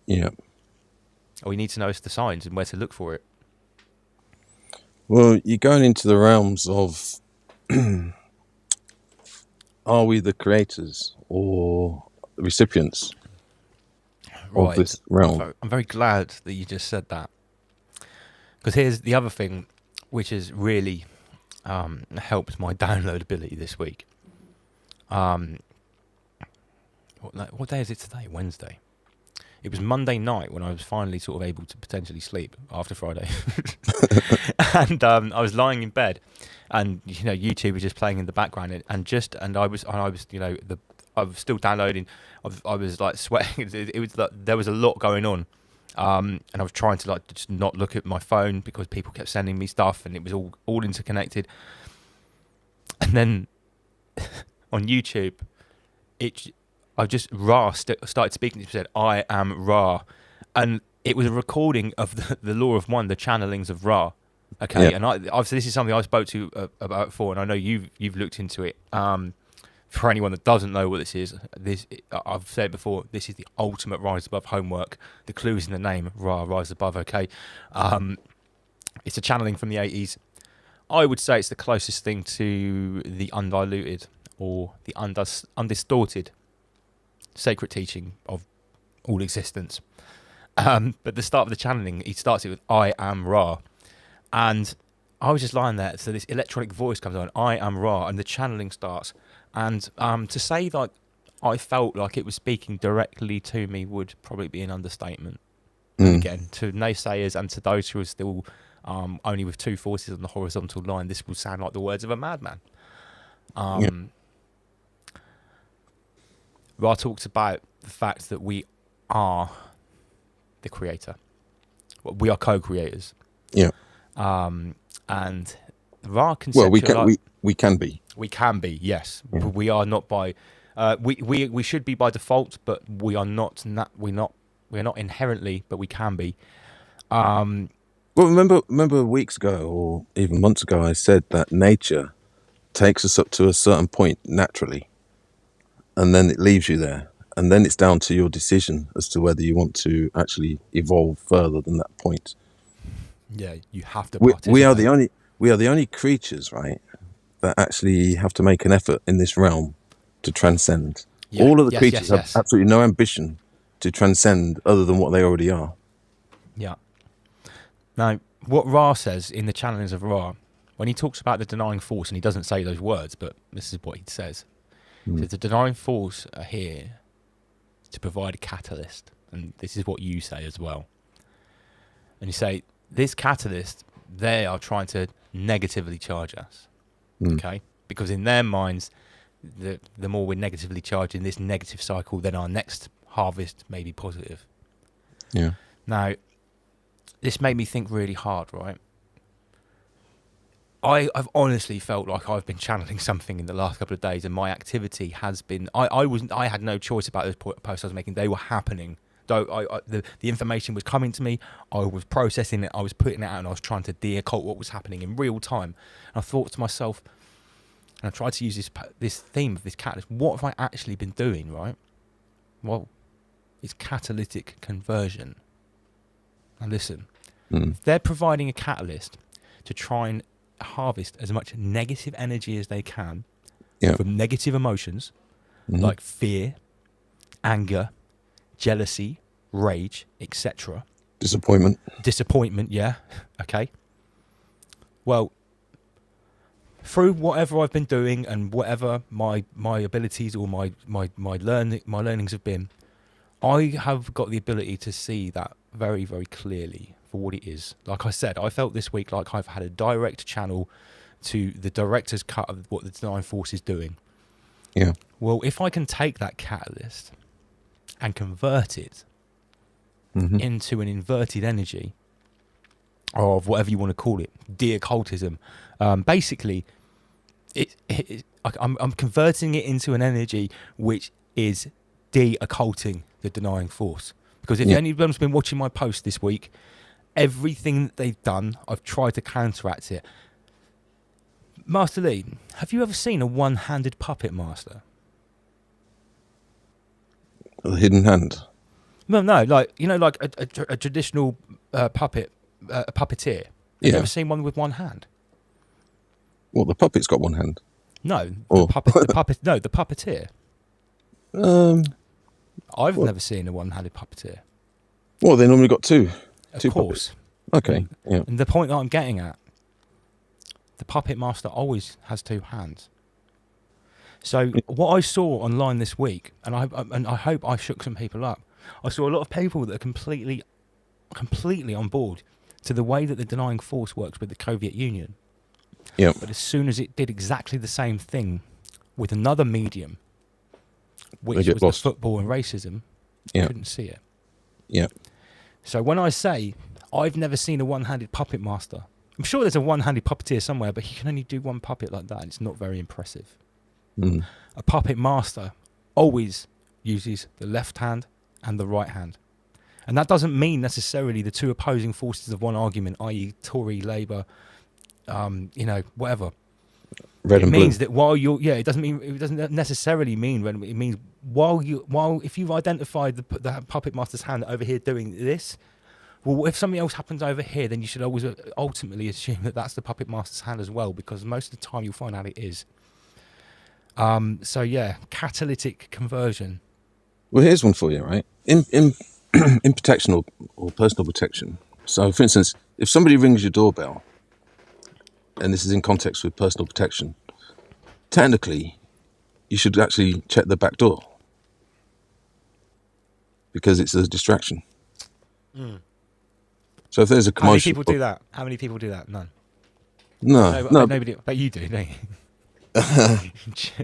Yeah. We need to know the signs and where to look for it. Well, you're going into the realms of are we the creators or the recipients of this realm? I'm very glad that you just said that. Because here's the other thing which has really helped my downloadability this week. What day is it today? Wednesday. It was Monday night when I was finally sort of able to potentially sleep after Friday. And I was lying in bed and YouTube was just playing in the background and I was I was still downloading. I was like sweating. It was like, there was a lot going on. And I was trying to like just not look at my phone because people kept sending me stuff and it was all interconnected. And then on YouTube, Ra started speaking. It said, "I am Ra," and it was a recording of the Law of One, the channelings of Ra. Okay, Yeah. and obviously this is something I spoke to about before, and I know you've looked into it. For anyone that doesn't know what this is, I've said before, this is the ultimate Rise Above homework. The clue is in the name, Ra, Rise Above, okay? It's a channeling from the 80s. I would say it's the closest thing to the undiluted or the undistorted sacred teaching of all existence. But the start of the channeling, he starts it with, "I am Ra." And I was just lying there, so this electronic voice comes on, "I am Ra," and the channeling starts. And to say that I felt like it was speaking directly to me would probably be an understatement. Again, to naysayers and to those who are still only with two forces on the horizontal line, this will sound like the words of a madman. Ra talks about the fact that we are the creator. We are co-creators. Yeah. And Ra Well, we can be. We can be, yes. Yeah. We are not by. We should be by default, but we are not. We're not inherently, but we can be. Well, remember weeks ago or even months ago, I said that nature takes us up to a certain point naturally, and then it leaves you there, and then it's down to your decision as to whether you want to actually evolve further than that point. Yeah, you have to. We are the only creatures, right, that actually have to make an effort in this realm to transcend. Yeah, all of the creatures have absolutely no ambition to transcend other than what they already are. Yeah. Now, what Ra says in the channelings of Ra, when he talks about the denying force, and he doesn't say those words, but this is what he says. He says the denying force are here to provide a catalyst, and this is what you say as well. And you say, this catalyst, they are trying to negatively charge us, okay? Because in their minds, the more we're negatively charged in this negative cycle, then our next harvest may be positive. Yeah. Now, this made me think really hard, right? I've honestly felt like I've been channeling something in the last couple of days, and my activity has been. I had no choice about those posts I was making. They were happening. Though the information was coming to me, I was processing it, I was putting it out, and I was trying to de-occult what was happening in real time. And I thought to myself, and I tried to use this theme of this catalyst. What have I actually been doing, right? Well, it's catalytic conversion. Now listen, they're providing a catalyst to try and harvest as much negative energy as they can from negative emotions like fear, anger, jealousy, rage, etc. Disappointment, yeah. Okay. Well, through whatever I've been doing and whatever my abilities or my learnings have been, I have got the ability to see that very, very clearly for what it is. Like I said, I felt this week like I've had a direct channel to the director's cut of what the Denying Force is doing. Yeah. Well, if I can take that catalyst and convert it into an inverted energy of whatever you want to call it, de-occultism, basically, I'm converting it into an energy which is de-occulting the Denying Force. Because if anyone's been watching my post this week, everything that they've done, I've tried to counteract it. Master Lee, have you ever seen a one-handed puppet master? The hidden hand. No, like like a traditional puppeteer. Have you ever seen one with one hand? Well, the puppet's got one hand. No, the puppeteer. I've never seen a one-handed puppeteer. Well, they normally got two. Of two course. Puppets. Okay. Yeah. And the point that I'm getting at, the puppet master always has two hands. So what I saw online this week, and I hope I shook some people up. I saw a lot of people that are completely on board to the way that the Denying Force works with the Soviet Union. Yeah. But as soon as it did exactly the same thing with another medium, which was the football and racism, you couldn't see it. Yeah. So when I say I've never seen a one-handed puppet master, I'm sure there's a one-handed puppeteer somewhere, but he can only do one puppet like that, and it's not very impressive. A puppet master always uses the left hand and the right hand. And that doesn't mean necessarily the two opposing forces of one argument, i.e. Tory, Labour, whatever. Red and blue. It means that while you're, it doesn't necessarily mean when it means if you've identified the puppet master's hand over here doing this, well, if something else happens over here, then you should always ultimately assume that that's the puppet master's hand as well, because most of the time you'll find out it is. Catalytic conversion. Well, here's one for you, right? In protection or personal protection. So, for instance, if somebody rings your doorbell, and this is in context with personal protection, technically, you should actually check the back door because it's a distraction. So if there's a commotion... How many people do that? None. No. Nobody. But you do, don't you?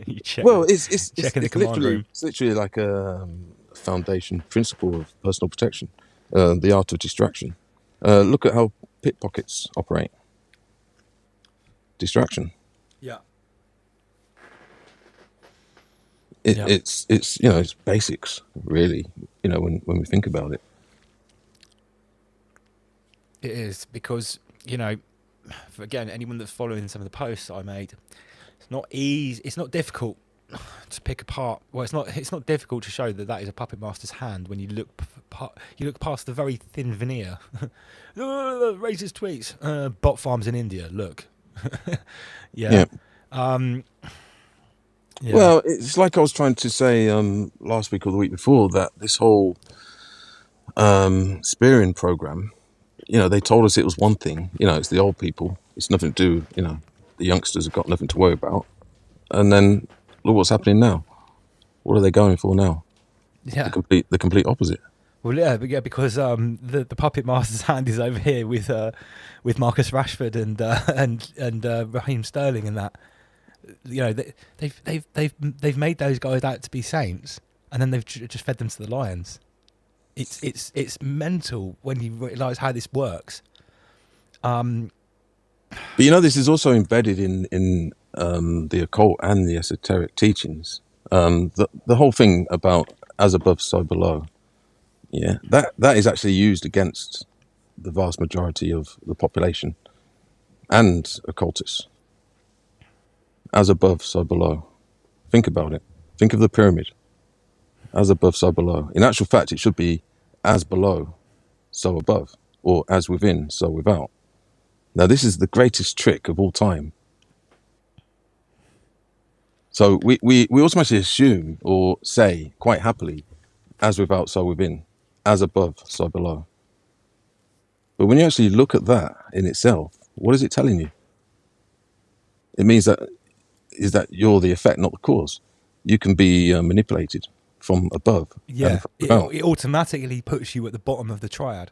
You check. Well, it's the command room. It's literally like a foundation principle of personal protection, the art of distraction. Look at how pickpockets operate. Distraction. Yeah. It's it's basics really. When we think about it. It is because again, anyone that's following some of the posts I made, it's not easy. It's not difficult to pick apart. Well, it's not difficult to show that is a puppet master's hand when you look past the very thin veneer. Racist tweets. Bot farms in India. Look. Yeah. Well, it's like I was trying to say last week or the week before that this whole spearing program. They told us it was one thing. It's the old people. It's nothing to do. The youngsters have got nothing to worry about. And then look what's happening now. What are they going for now? Yeah, the complete opposite. Well, because the puppet master's hand is over here with Marcus Rashford and Raheem Sterling and that. They've made those guys out to be saints, and then they've just fed them to the lions. It's mental when you realise how this works. But you know, this is also embedded in the occult and the esoteric teachings. The whole thing about as above, so below. Yeah, that is actually used against the vast majority of the population and occultists. As above, so below. Think about it. Think of the pyramid. As above, so below. In actual fact, it should be as below, so above, or as within, so without. Now, this is the greatest trick of all time. So we automatically assume or say quite happily, as without, so within, as above, so below. But when you actually look at that in itself, what is it telling you? It means that you're the effect, not the cause. You can be manipulated from above. Yeah, from without. it automatically puts you at the bottom of the triad.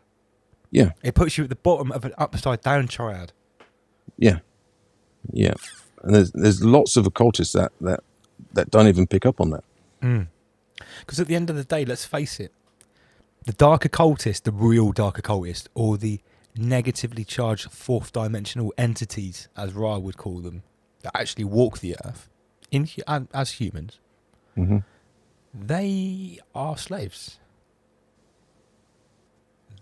Yeah. It puts you at the bottom of an upside down triad. Yeah. Yeah. And there's lots of occultists that don't even pick up on that. Because at the end of the day, let's face it, the dark occultist, the real dark occultist, or the negatively charged fourth dimensional entities, as Ra would call them, that actually walk the earth as humans, Mm-hmm. they are slaves.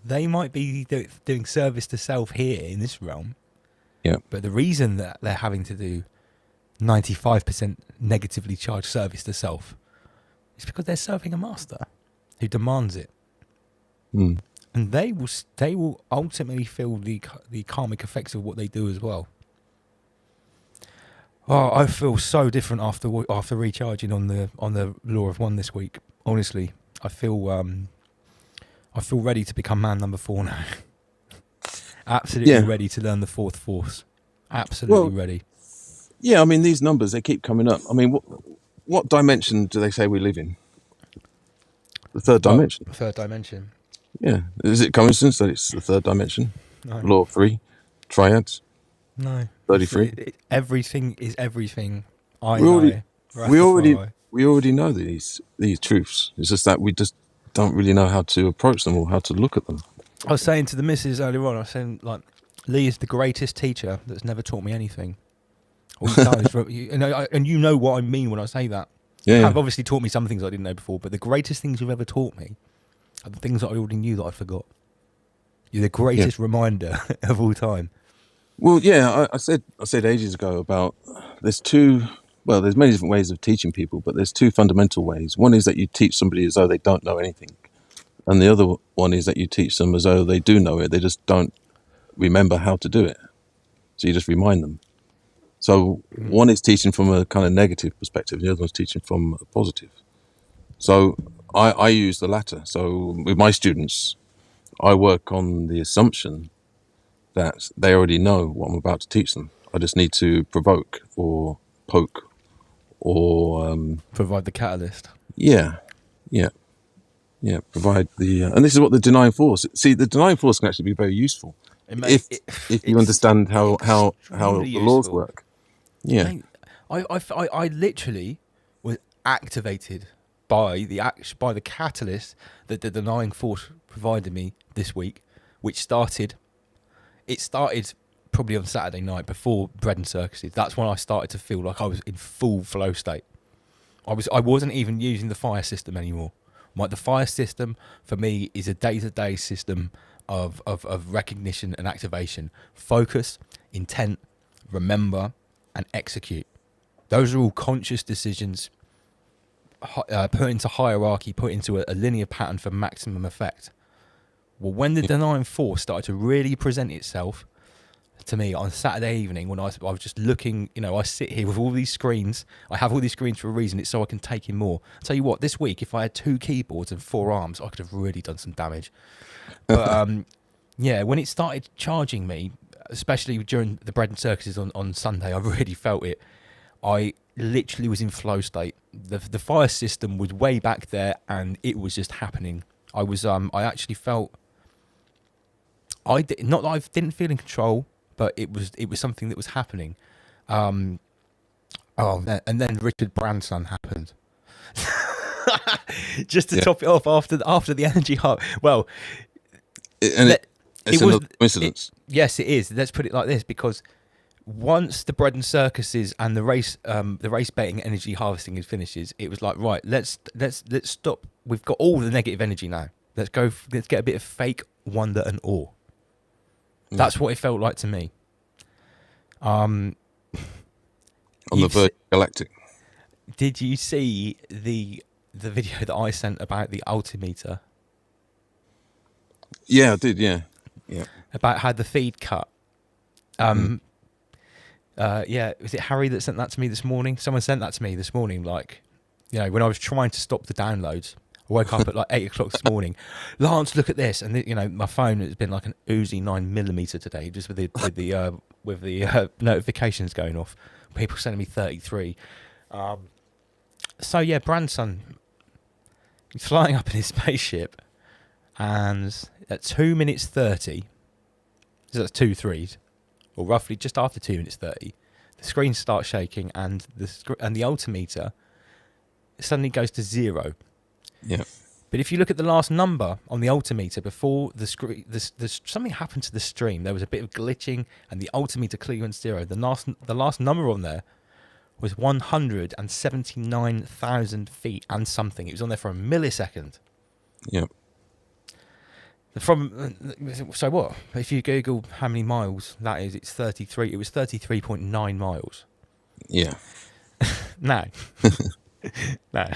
They might be doing service to self here in this realm. Yeah. But the reason that they're having to do 95% negatively charged service to self is because they're serving a master who demands it. Mm. And they will ultimately feel the karmic effects of what they do as well. Oh, I feel so different after recharging on the Law of One this week. Honestly, I feel ready to become man number 4 now. Absolutely ready to learn the fourth force. Absolutely ready. Yeah, I mean, these numbers, they keep coming up. I mean, what dimension do they say we live in? The third dimension. Third dimension. Yeah. Is it coincidence that it's the third dimension? No. Law of 3, triads, No. 33. Everything is everything. We already know these truths. It's just that we just don't really know how to approach them or how to look at them. I was saying to the missus earlier on, I was saying, like, Lee is the greatest teacher that's never taught me anything. All he's done is, and you know what I mean when I say that. Yeah, You have obviously taught me some things I didn't know before, but the greatest things you've ever taught me are the things that I already knew that I forgot. You're the greatest reminder of all time. Well, yeah, I said ages ago about there's many different ways of teaching people, but there's two fundamental ways. One is that you teach somebody as though they don't know anything. And the other one is that you teach them as though they do know it. They just don't remember how to do it. So you just remind them. So one is teaching from a kind of negative perspective. The other one's teaching from a positive. So I use the latter. So with my students, I work on the assumption that they already know what I'm about to teach them. I just need to provoke or poke or... Provide the catalyst. Yeah. Provide the... and this is what the denying force... See, the denying force can actually be very useful if you understand how the laws work. Yeah. I literally was activated by the catalyst that the denying force provided me this week, which started probably on Saturday night before Bread and Circuses. That's when I started to feel like I was in full flow state. I wasn't even using the fire system anymore. The fire system for me is a day-to-day system of recognition and activation. Focus, intent, remember, and execute. Those are all conscious decisions put into hierarchy, put into a linear pattern for maximum effect. Well, when the denying force started to really present itself to me on Saturday evening, when I was just looking, I sit here with all these screens. I have all these screens for a reason. It's so I can take in more. I'll tell you what, this week, if I had 2 keyboards and 4 arms, I could have really done some damage. But when it started charging me, especially during the Bread and Circuses on Sunday, I really felt it. I literally was in flow state. The fire system was way back there, and it was just happening. I actually felt... not that I didn't feel in control, but it was something that was happening. And then Richard Branson's happened. Just to top it off, after the energy hub. Well, It's it was another coincidence. Yes, it is. Let's put it like this, because once the bread and circuses and the race baiting energy harvesting is finishes, it was like, right, let's stop. We've got all the negative energy now. Let's get a bit of fake wonder and awe. That's what it felt like to me. On the verge of galactic. Did you see the video that I sent about the altimeter? Yeah, I did. Yeah. About how the feed cut. Yeah, was it Harry that sent that to me this morning? Someone sent that to me this morning. Like, you know, when I was trying to stop the downloads, I woke up at like 8 o'clock this morning. Lance, look at this, and you know, my phone has been like an Uzi 9mm today, just with the notifications going off. People sending me 33. So yeah, Branson, he's flying up in his spaceship, and at 2 minutes 30, so that's 2 3s, or roughly just after 2 minutes 30, the screen starts shaking, and the altimeter suddenly goes to 0. Yeah. But if you look at the last number on the altimeter before the screen, something happened to the stream. There was a bit of glitching, and the altimeter clearly went 0. The last number on there was 179,000 feet and something. It was on there for a millisecond. Yeah. So what? If you Google how many miles that is, it's 33. It was 33.9 miles. Yeah. No. No.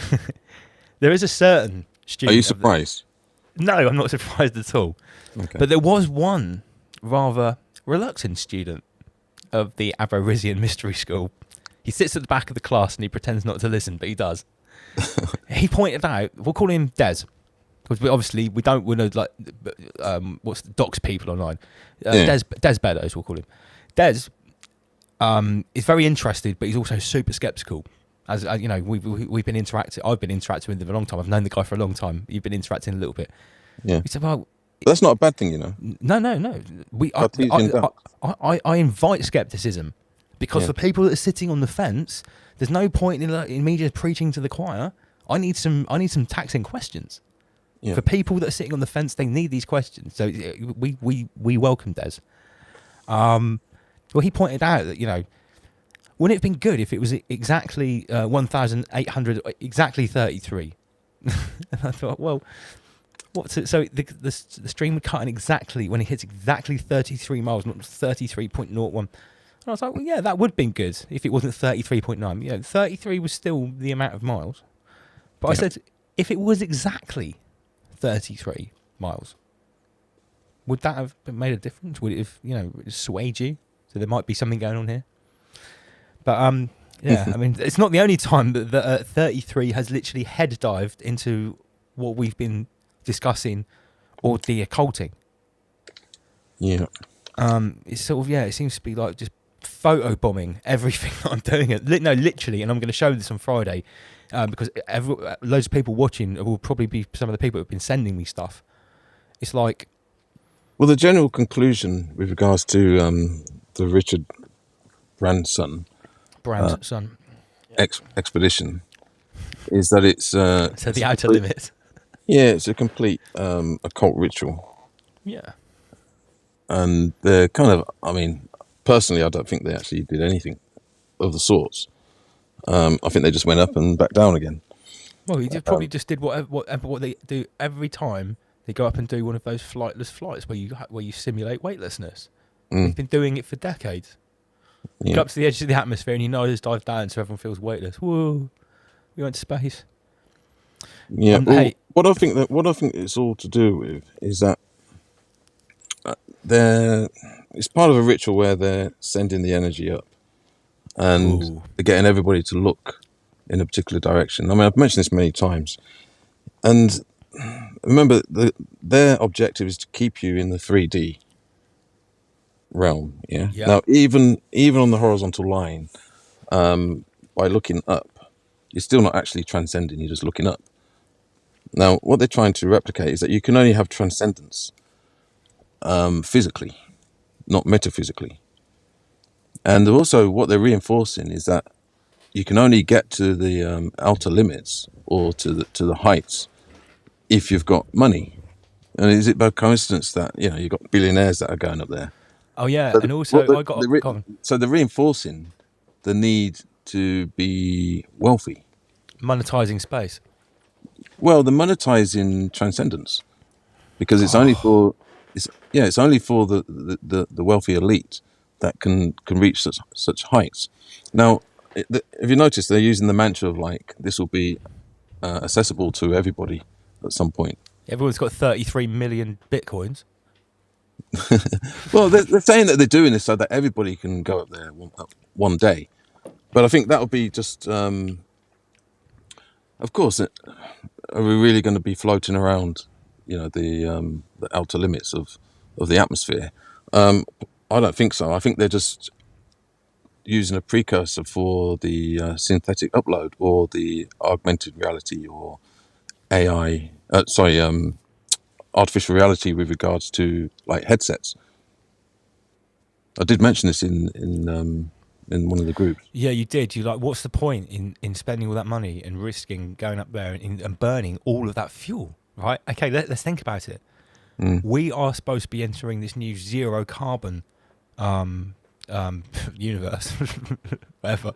There is a certain student. Are you surprised? No, I'm not surprised at all. Okay. But there was one rather reluctant student of the Aborisian Mystery School. He sits at the back of the class and he pretends not to listen, but he does. He pointed out, we'll call him Des, because we don't want to like dox people online. Des Beddoes, we'll call him. Des is very interested, but he's also super skeptical. As you know, we've been interacting. I've been interacting with him for a long time. I've known the guy for a long time. You've been interacting a little bit. Yeah. He said, "Well, that's not a bad thing, you know." No. I invite skepticism, because for people that are sitting on the fence, there's no point in me just preaching to the choir. I need some taxing questions. Yeah. For people that are sitting on the fence, they need these questions. So we welcome Des. Well, he pointed out that, you know, wouldn't it have been good if it was exactly 1,800, exactly 33? And I thought, well, what's it? So the stream would cut in exactly when it hits exactly 33 miles, not 33.01. And I was like, well, yeah, that would have been good if it wasn't 33.9. You know, 33 was still the amount of miles. But I said, if it was exactly 33 miles, would that have made a difference? Would it have, you know, swayed you? So there might be something going on here. But yeah, I mean, it's not the only time that 33 has literally head dived into what we've been discussing, or the occulting. Yeah. It's sort of, it seems to be like just photo bombing everything that I'm doing. No, literally, and I'm going to show this on Friday, because loads of people watching will probably be some of the people who have been sending me stuff. It's like, well, the general conclusion with regards to the Richard Branson expedition is that it's so the outer limits. Yeah, it's a complete occult ritual. Yeah. And they're kind of, I mean, personally, I don't think they actually did anything of the sorts. I think they just went up and back down again. Well, he probably just did what they do every time they go up and do one of those flightless flights where you simulate weightlessness. They've been doing it for decades. You go up to the edge of the atmosphere and you nose dive down so everyone feels weightless. Whoa, we went to space. Yeah. Well, what I think it's all to do with is that it's part of a ritual where they're sending the energy up, and they're getting everybody to look in a particular direction. I mean, I've mentioned this many times, and remember, their objective is to keep you in the 3D realm. Yeah. Now, even on the horizontal line, by looking up, you're still not actually transcending. You're just looking up. Now, what they're trying to replicate is that you can only have transcendence physically, not metaphysically. And also what they're reinforcing is that you can only get to the outer limits or to the heights if you've got money. And is it by coincidence that you've got billionaires that are going up there? Oh yeah, So and also I got go on. so they're reinforcing the need to be wealthy. Monetizing space. Well, they're monetizing transcendence because it's only for it's only for the wealthy elite that can reach such heights. Now, if you notice, they're using the mantra of like this will be accessible to everybody at some point. Everyone's got 33 million bitcoins. Well, they're saying that they're doing this so that everybody can go up there one day. But I think that would be just, of course, are we really going to be floating around, the outer limits of the atmosphere? I don't think so. I think they're just using a precursor for the synthetic upload or the augmented reality or AI. Artificial reality with regards to like headsets. I did mention this in one of the groups. Yeah, you did. You like, what's the point in spending all that money and risking going up there and burning all of that fuel, right? Okay, let's think about it. We are supposed to be entering this new zero carbon universe, whatever.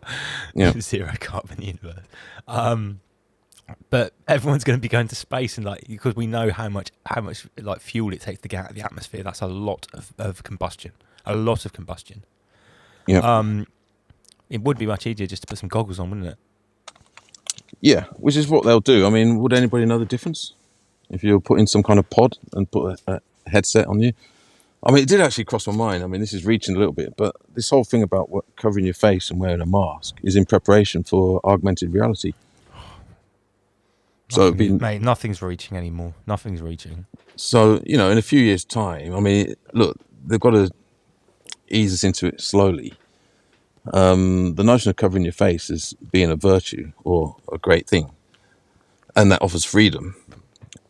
Yeah. Zero carbon universe. But everyone's going to be going to space, and like, because we know how much like fuel it takes to get out of the atmosphere. That's a lot of combustion. Yeah. It would be much easier just to put some goggles on, wouldn't it? Yeah, which is what they'll do. I mean, would anybody know the difference if you're putting some kind of pod and put a headset on you? I mean, it did actually cross my mind. I mean, this is reaching a little bit, but this whole thing about covering your face and wearing a mask is in preparation for augmented reality. So mate, nothing's reaching anymore. Nothing's reaching. So, in a few years' time, I mean, look, they've got to ease us into it slowly. The notion of covering your face as being a virtue or a great thing, and that offers freedom,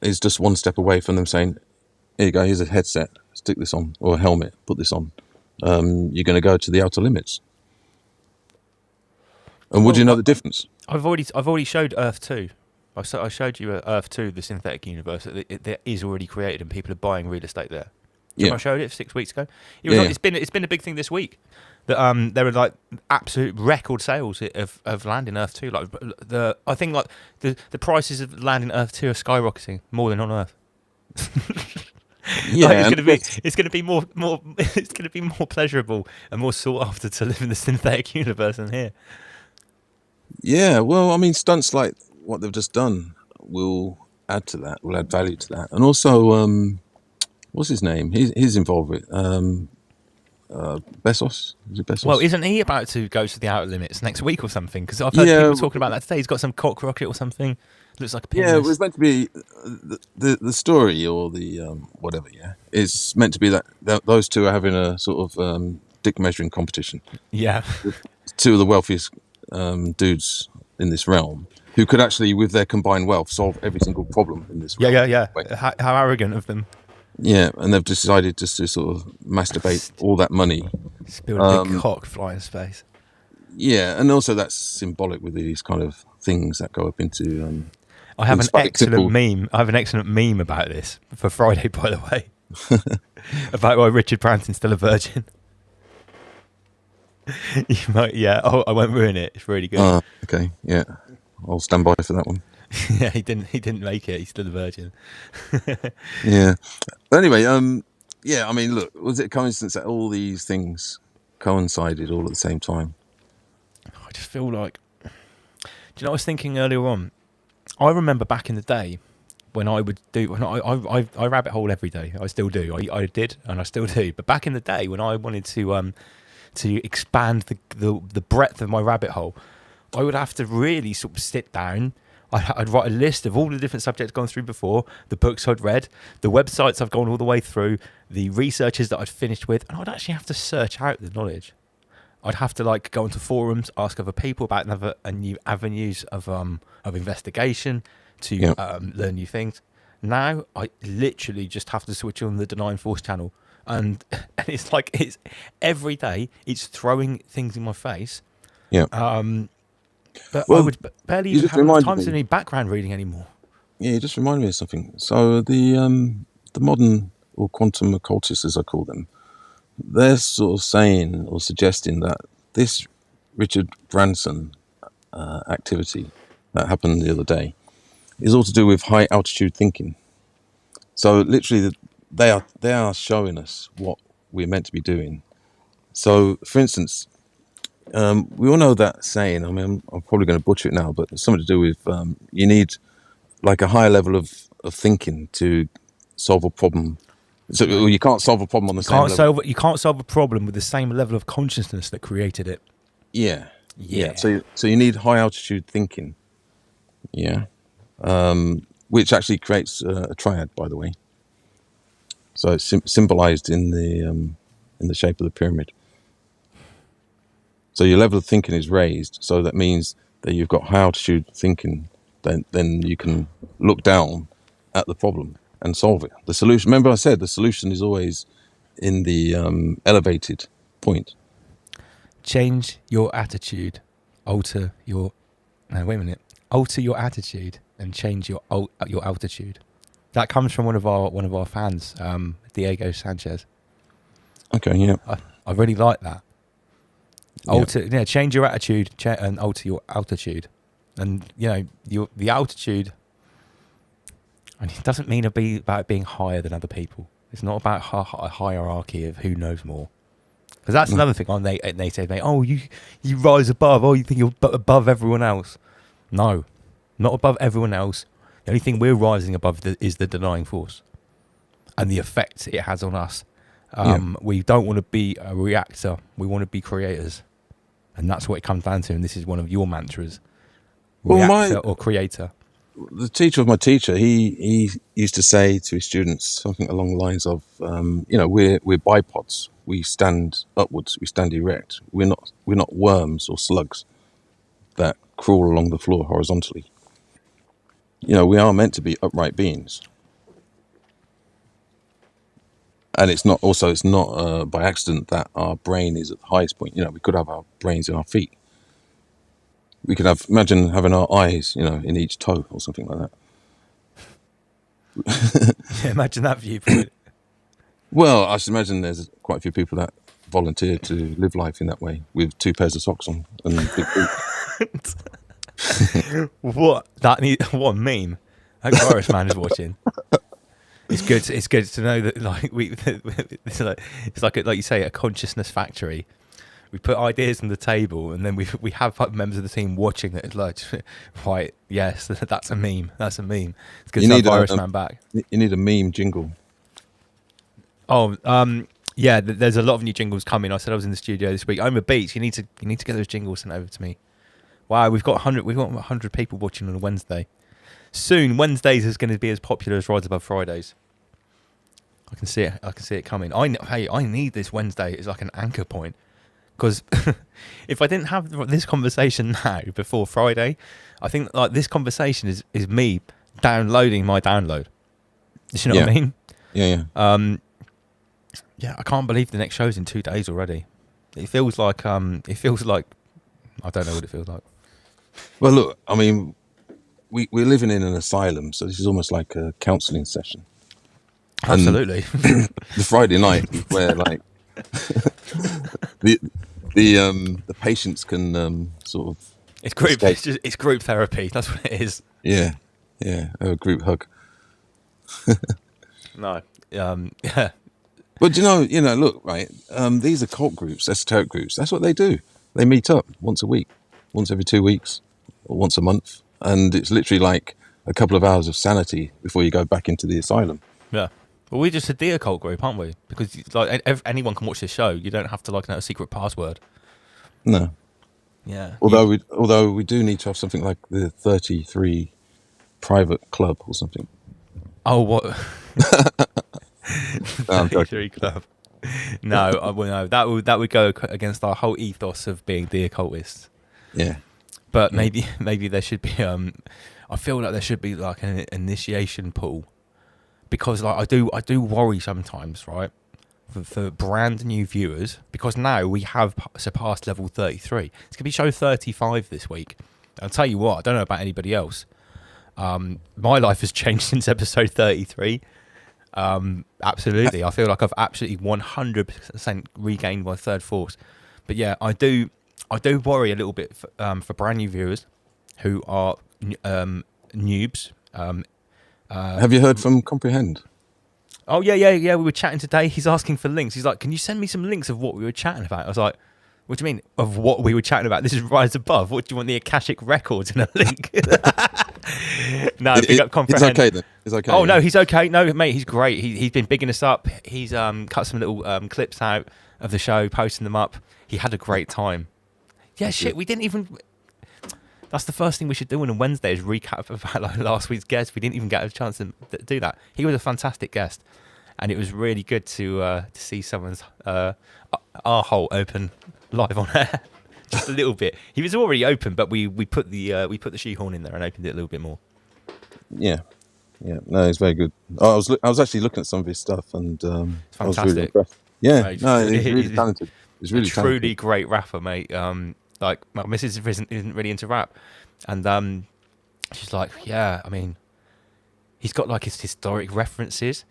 is just one step away from them saying, here you go, here's a headset, stick this on, or a helmet, put this on. You're going to go to the outer limits. And would you know the difference? I've already showed Earth 2. I showed you Earth 2, the synthetic universe that is already created, and people are buying real estate there. I showed it 6 weeks ago. It's been a big thing this week. That there are like absolute record sales of land in Earth 2. Like I think like the prices of land in Earth 2 are skyrocketing more than on Earth. Yeah, like it's gonna be more it's gonna be more pleasurable and more sought after to live in the synthetic universe than here. Yeah, well, I mean, stunts like what they've just done will add to that, will add value to that. And also, what's his name? He's involved with Bezos. Is it Bezos? Well, isn't he about to go to the outer limits next week or something? Because I've heard people talking about that today. He's got some cock rocket or something. Looks like a penis. Yeah, it was meant to be the story or the whatever. Yeah, it's meant to be that those two are having a sort of dick measuring competition. Yeah, two of the wealthiest dudes in this realm, who could actually, with their combined wealth, solve every single problem in this realm. Yeah. How arrogant of them. Yeah, and they've decided just to sort of masturbate all that money. Build a big cock, fly in space. Yeah, and also that's symbolic with these kind of things that go up into... I have an excellent meme. I have an excellent meme about this for Friday, by the way. About why Richard Branson's still a virgin. You might, yeah. Oh, I won't ruin it. It's really good. Okay, yeah. I'll stand by for that one. Yeah, he didn't make it. He's still a virgin. Yeah. But anyway, yeah, I mean, look, was it a coincidence that all these things coincided all at the same time? I just feel like... Do you know what I was thinking earlier on? I remember back in the day when I would do... I rabbit hole every day. I still do. I did, and I still do. But back in the day when I wanted to expand the breadth of my rabbit hole, I would have to really sort of sit down. I'd write a list of all the different subjects gone through before, the books I'd read, the websites I've gone all the way through, the researches that I'd finished with, and I'd actually have to search out the knowledge. I'd have to like go onto forums, ask other people about new avenues of investigation to learn new things. Now I literally just have to switch on the Denying Force channel, and it's like it's every day it's throwing things in my face. Yeah. But Well, I would barely you even just have enough reminded time me. to do any background reading anymore. Yeah, you just reminded me of something. So the modern or quantum occultists, as I call them, they're sort of saying or suggesting that this Richard Branson activity that happened the other day is all to do with high altitude thinking. So literally, they are showing us what we're meant to be doing. So, for instance, we all know that saying. I mean, I'm probably going to butcher it now, but it's something to do with you need like a higher level of thinking to solve a problem. So you can't solve a problem on the same level. You can't solve a problem with the same level of consciousness that created it. Yeah. Yeah. So you need high altitude thinking. Yeah. Which actually creates a triad, by the way. So it's symbolized in the shape of the pyramid. So your level of thinking is raised. So that means that you've got high altitude thinking. Then you can look down at the problem and solve it. The solution. Remember, I said the solution is always in the elevated point. Change your attitude. Alter your. No, wait a minute. Alter your attitude and change your altitude. That comes from one of our fans, Diego Sanchez. Okay, yeah. I really like that. Change your attitude and alter your altitude, and the altitude. And it doesn't mean about being higher than other people. It's not about a hierarchy of who knows more. Because that's another thing. They say, mate, oh, you rise above. Oh, you think you're above everyone else. No, not above everyone else. The only thing we're rising above is the denying force and the effect it has on us. We don't want to be a reactor. We want to be creators. And that's what it comes down to. And this is one of your mantras. Reactor or creator. The teacher of my teacher, he used to say to his students something along the lines of, we're bipods. We stand upwards. We stand erect. We're not worms or slugs that crawl along the floor horizontally. We are meant to be upright beings. And it's not by accident that our brain is at the highest point. We could have our brains in our feet. We could imagine having our eyes, in each toe or something like that. Yeah, imagine that viewpoint. Well, I should imagine there's quite a few people that volunteer to live life in that way with 2 pairs of socks on and big boots. What a meme. I hope Virus Man is watching. It's good to know that it's like you say, a consciousness factory. We put ideas on the table, and then we have members of the team watching that. It's like, right, yes, that's a meme. That's a meme. It's good to have Virus Man back. You need a meme jingle. Oh, yeah. There's a lot of new jingles coming. I said I was in the studio this week. Oma Beats. You need to get those jingles sent over to me. Wow, we've got 100 people watching on a Wednesday. Soon, Wednesdays is going to be as popular as Rise Above Fridays. I can see it coming. I need this Wednesday as like an anchor point, because if I didn't have this conversation now before Friday, I think like this conversation is me downloading my download. You know what I mean? Yeah. Yeah, I can't believe the next show's in 2 days already. It feels like I don't know what it feels like. Well, look, I mean, we're living in an asylum, so this is almost like a counselling session. Absolutely. The Friday night where like the patients can sort of it's group therapy. That's what it is. Yeah, a group hug. No, yeah. But look, right? These are cult groups, esoteric groups. That's what they do. They meet up once a week, once every 2 weeks, or once a month, and it's literally like a couple of hours of sanity before you go back into the asylum. Yeah. Well, we're just a dear cult group, aren't we? Because like anyone can watch this show. You don't have to like know a secret password. No. Yeah. Although we do need to have something like the 33 private club or something. Oh, what? No, 33 club. No, that would go against our whole ethos of being the occultists. Yeah. But maybe there should be. I feel like there should be like an initiation pool, because like I do worry sometimes, right, for brand new viewers, because now we have surpassed level 33. It's gonna be show 35 this week. I'll tell you what, I don't know about anybody else. My life has changed since episode 33. Absolutely. I feel like I've absolutely 100% regained my third force. But yeah, I do worry a little bit for brand new viewers who are noobs. Have you heard from Comprehend? Oh, yeah. We were chatting today. He's asking for links. He's like, can you send me some links of what we were chatting about? I was like, what do you mean of what we were chatting about? This is Rise Above. What do you want, the Akashic Records in a link? No, big up Comprehend. It's okay then. It's okay. Oh, no, he's okay. No, mate, he's great. He's been bigging us up. He's cut some little clips out of the show, posting them up. He had a great time. Yeah, shit, we didn't even... That's the first thing we should do on a Wednesday is recap about like last week's guest. We didn't even get a chance to do that. He was a fantastic guest, and it was really good to see someone's our hole open live on air, just a little bit. He was already open, but we put the shoehorn in there and opened it a little bit more. Yeah. No, it's very good. I was actually looking at some of his stuff, and I was really impressed. Yeah, Mate, no, he's really talented. He's really truly talented. great rapper, mate. Like my missus isn't really into rap, and she's like, yeah, I mean, he's got like his historic references.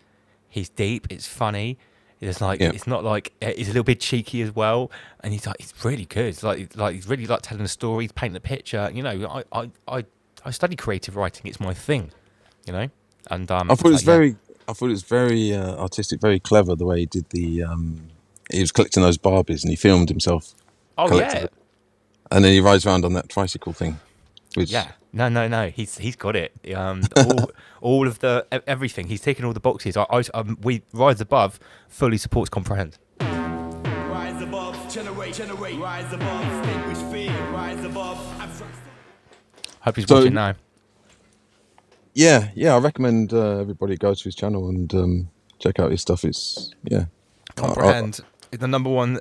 He's deep. It's funny. It's like it's not like he's a little bit cheeky as well, and he's really good. It's like he's really like telling a story, he's painting a picture. You know, I study creative writing. It's my thing. You know, and I thought it was very artistic, very clever the way he did the. He was collecting those Barbies and he filmed himself. Oh collecting yeah. it. And then he rides around on that tricycle thing. Which, yeah. No. He's got it. All of the everything. He's taken all the boxes. We Rise Above fully supports Comprehend. Rise above, generate, rise above, extinguish fear, rise above. Hope he's watching now. Yeah. I recommend everybody go to his channel and check out his stuff. It's Comprehend is the number one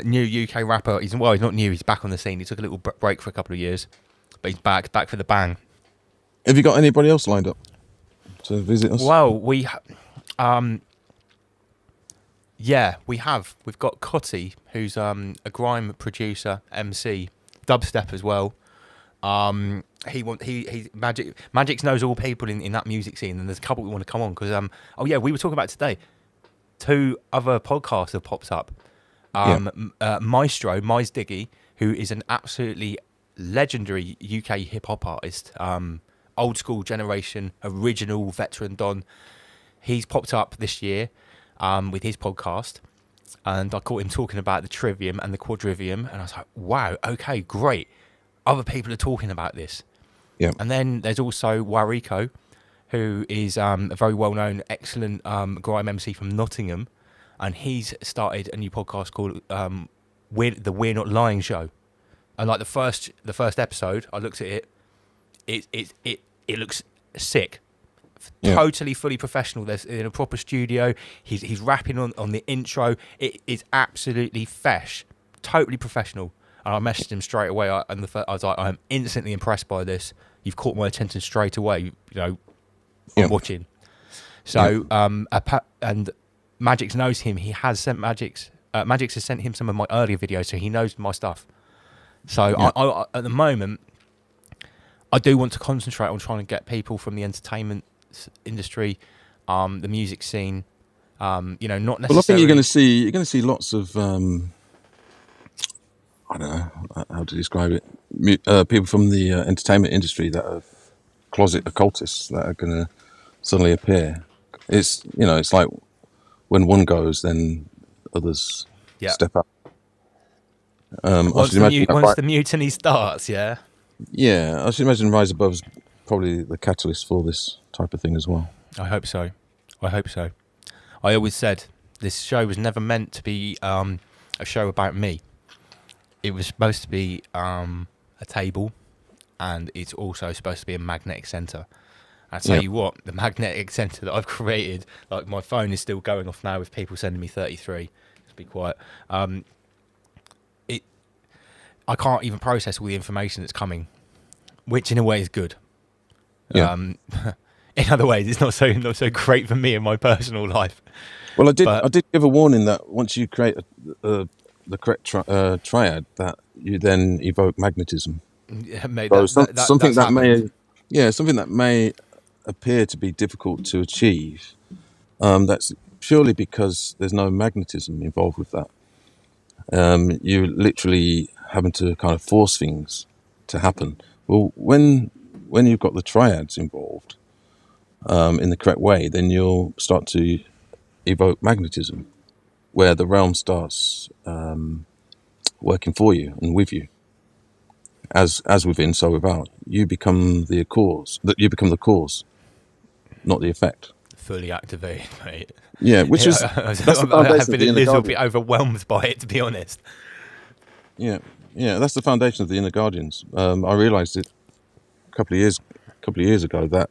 new UK rapper. He's not new. He's back on the scene. He took a little break for a couple of years, but he's back for the bang. Have you got anybody else lined up to visit us? Well, we have. We've got Cotty, who's a grime producer, MC, dubstep as well. He Magix knows all people in that music scene, and there's a couple we want to come on because we were talking about today. 2 other podcasts have popped up. Maestro, Mize Diggy, who is an absolutely legendary UK hip hop artist, old school generation, original veteran Don. He's popped up this year with his podcast, and I caught him talking about the Trivium and the Quadrivium, and I was like, wow, okay, great. Other people are talking about this. Yeah. And then there's also Wariko, who is a very well-known, excellent grime MC from Nottingham, and he's started a new podcast called the We're Not Lying Show. And like the first episode, I looked at it. It looks sick. Yeah. Totally fully professional. There's in a proper studio. He's rapping on the intro. It is absolutely fresh, totally professional. And I messaged him straight away. I was like, I'm instantly impressed by this. You've caught my attention straight away. You know, I'm watching. So and Magix knows him. He has sent Magix has sent him some of my earlier videos, so he knows my stuff. So I at the moment, I do want to concentrate on trying to get people from the entertainment industry, the music scene. Not necessarily. Well, I think you're going to see lots of I don't know how to describe it. People from the entertainment industry that are closet occultists that are going to suddenly appear. It's like when one goes, then others step up. Once the mutiny starts, I should imagine Rise Above is probably the catalyst for this type of thing as well. I hope so. I always said this show was never meant to be a show about me. It was supposed to be a table, and it's also supposed to be a magnetic centre. I tell you what, the magnetic centre that I've created, like my phone is still going off now with people sending me 33. Just be quiet. I can't even process all the information that's coming, which in a way is good. Yeah. In other ways, it's not so great for me in my personal life. Well, I did give a warning that once you create the correct triad, that you then evoke magnetism. Yeah, mate, So that's something that happened. something that may appear to be difficult to achieve. That's purely because there's no magnetism involved with that. You're literally having to kind of force things to happen. Well, when you've got the triads involved in the correct way, then you'll start to evoke magnetism, where the realm starts working for you and with you, as within, so without. You become the cause. You become the cause, not the effect. Fully activated, mate. Yeah, which is that's the I have foundation of been the a inner little guardian. bit overwhelmed by it, to be honest. Yeah, that's the foundation of the inner guardians. I realised it a couple of years ago that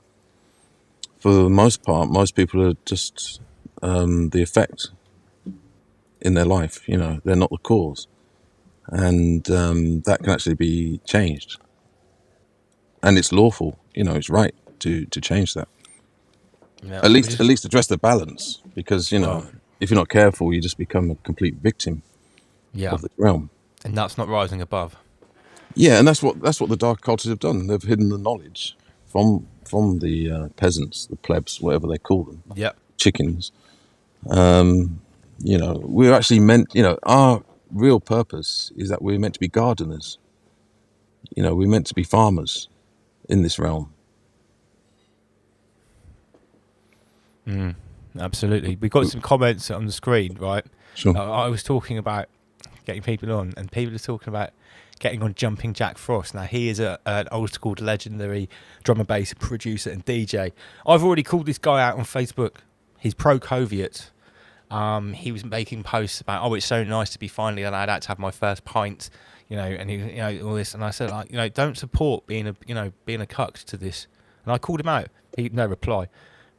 for the most part, most people are just the effect in their life. They're not the cause, and that can actually be changed, and it's lawful. It's right to change that. Yeah, At least address the balance, because if you're not careful, you just become a complete victim of the realm. And that's not rising above. Yeah, and that's what the dark cultures have done. They've hidden the knowledge from the peasants, the plebs, whatever they call them. Yep. Chickens. We're actually meant. Our real purpose is that we're meant to be gardeners. We're meant to be farmers in this realm. Absolutely. We've got some comments on the screen, right? Sure. I was talking about getting people on, and people are talking about getting on Jumping Jack Frost. Now, he is an old school legendary drum and bass producer and DJ. I've already called this guy out on Facebook. He's pro-Coviet. He was making posts about, it's so nice to be finally allowed out to have my first pint, and he, all this. And I said, don't support being a cuck to this. And I called him out. No reply.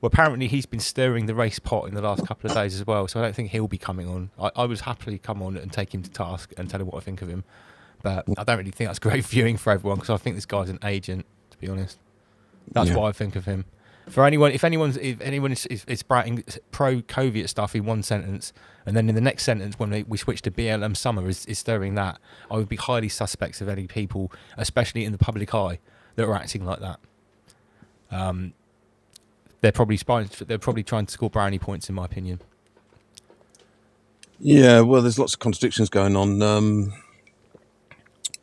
Well, apparently he's been stirring the race pot in the last couple of days as well, so I don't think he'll be coming on. I would happily come on and take him to task and tell him what I think of him, but I don't really think that's great viewing for everyone, because I think this guy's an agent, to be honest. That's what I think of him. For anyone, if anyone is sprouting pro-Coviet stuff in one sentence, and then in the next sentence when we switch to BLM Summer is stirring that, I would be highly suspect of any people, especially in the public eye, that are acting like that. They're probably trying to score brownie points, in my opinion. Yeah, well, there's lots of contradictions going on.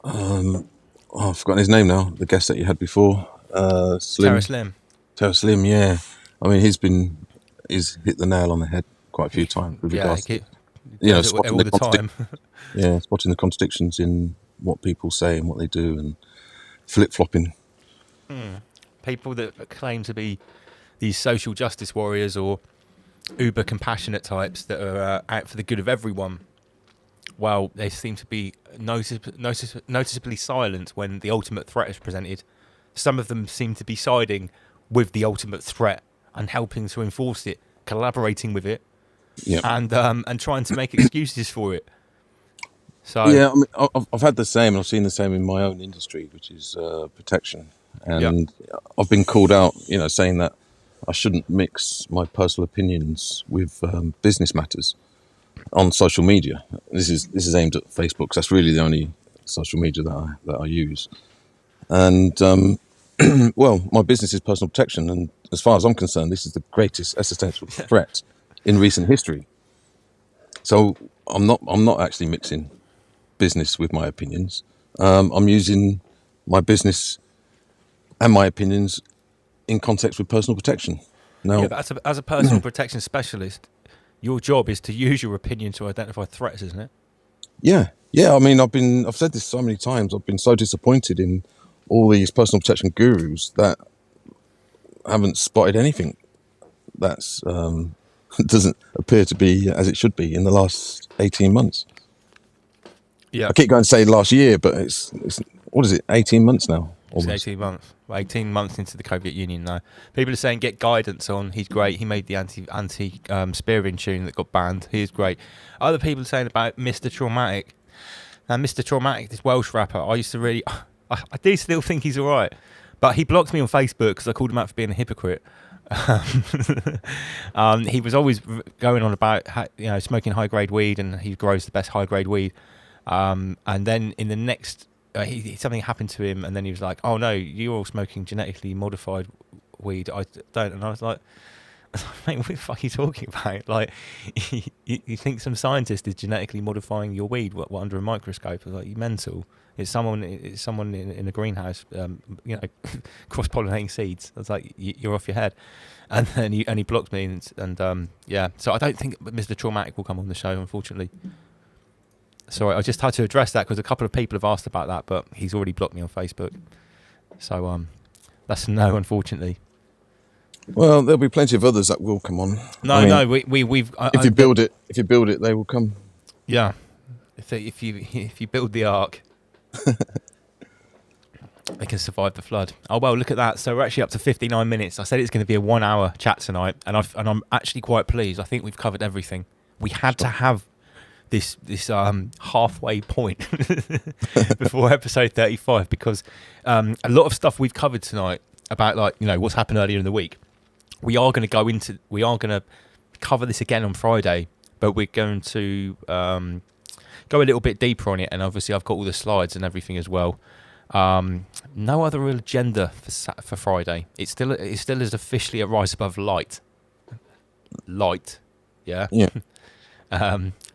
I've forgotten his name now. The guest that you had before, Slim. Terror Slim, yeah. I mean, he's hit the nail on the head quite a few times with regards to, spotting all the time. Spotting the contradictions in what people say and what they do, and flip-flopping. People that claim to be these social justice warriors or uber compassionate types that are out for the good of everyone, well, they seem to be noticeably silent when the ultimate threat is presented. Some of them seem to be siding with the ultimate threat and helping to enforce it, collaborating with it, and trying to make excuses for it. So yeah, I mean, I've had the same, and I've seen the same in my own industry, which is protection, and I've been called out, saying that I shouldn't mix my personal opinions with business matters on social media. This is aimed at Facebook, because that's really the only social media that I use. And well, my business is personal protection, and as far as I'm concerned, this is the greatest existential threat in recent history. So I'm not actually mixing business with my opinions. I'm using my business and my opinions in context with personal protection. Now, but as a personal protection specialist, your job is to use your opinion to identify threats, isn't it? Yeah. I mean, I've said this so many times. I've been so disappointed in all these personal protection gurus that haven't spotted anything that's doesn't appear to be as it should be in the last 18 months. Yeah, I keep going to say last year, but it's what is it? 18 months now. It's Almost. 18 months. 18 months into the Soviet Union now. People are saying get guidance on. He's great. He made the anti spearing tune that got banned. He is great. Other people are saying about Mr. Traumatic. Now, Mr. Traumatic, this Welsh rapper, I used to really, I do still think he's all right, but he blocked me on Facebook because I called him out for being a hypocrite. He was always going on about smoking high grade weed, and he grows the best high grade weed. And then in the next something happened to him, and then he was like, "Oh no, you're all smoking genetically modified weed. I don't." And I was like, "Mate, what the fuck are you talking about? Like, you think some scientist is genetically modifying your weed what under a microscope? I was like, you mental? It's someone in a greenhouse, cross pollinating seeds." I was like, "You're off your head." And then he blocked me, and yeah. So I don't think Mr. Traumatic will come on the show, unfortunately. Sorry, I just had to address that because a couple of people have asked about that, but he's already blocked me on Facebook. So that's a no, unfortunately. Well, there'll be plenty of others that will come on. No, we've. If you build it, they will come. Yeah, if you build the ark, they can survive the flood. Oh well, look at that. So we're actually up to 59 minutes. I said it's going to be a 1 hour chat tonight, and I'm actually quite pleased. I think we've covered everything. We had to have this halfway point before episode 35 because a lot of stuff we've covered tonight about what's happened earlier in the week. We are going to cover this again on Friday, but we're going to go a little bit deeper on it, and obviously I've got all the slides and everything as well. No other real agenda for Friday. It still is officially a Rise Above Light, yeah.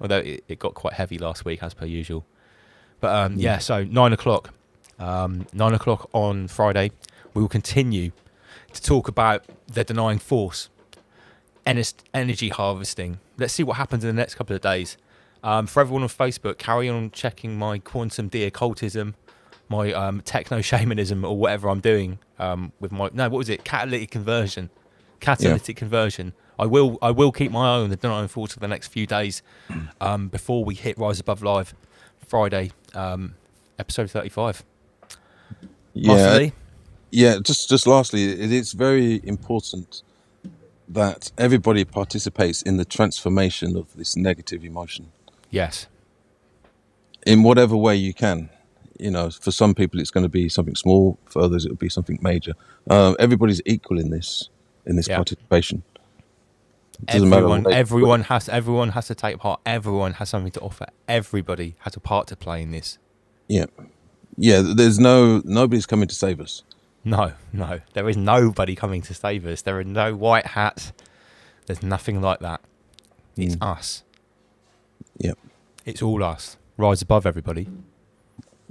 Although it got quite heavy last week as per usual, but yeah. So 9 o'clock, 9 o'clock on Friday, we will continue to talk about the denying force, energy harvesting. Let's see what happens in the next couple of days. For everyone on Facebook, carry on checking my quantum de-occultism, my techno shamanism, or whatever I'm doing with my catalytic conversion. I will keep my eye on the denying force for the next few days before we hit Rise Above Live Friday, episode 35. Yeah. Yeah, just lastly, it is very important that everybody participates in the transformation of this negative emotion. Yes. In whatever way you can. For some people it's going to be something small, for others it will be something major. Everybody's equal in this participation. Everyone has to take part. Everyone has something to offer. Everybody has a part to play in this. Yeah. There's nobody's coming to save us. No, there is nobody coming to save us. There are no white hats. There's nothing like that. It's us. Yep. It's all us. Rise above, everybody.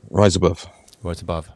Rise above. Rise above.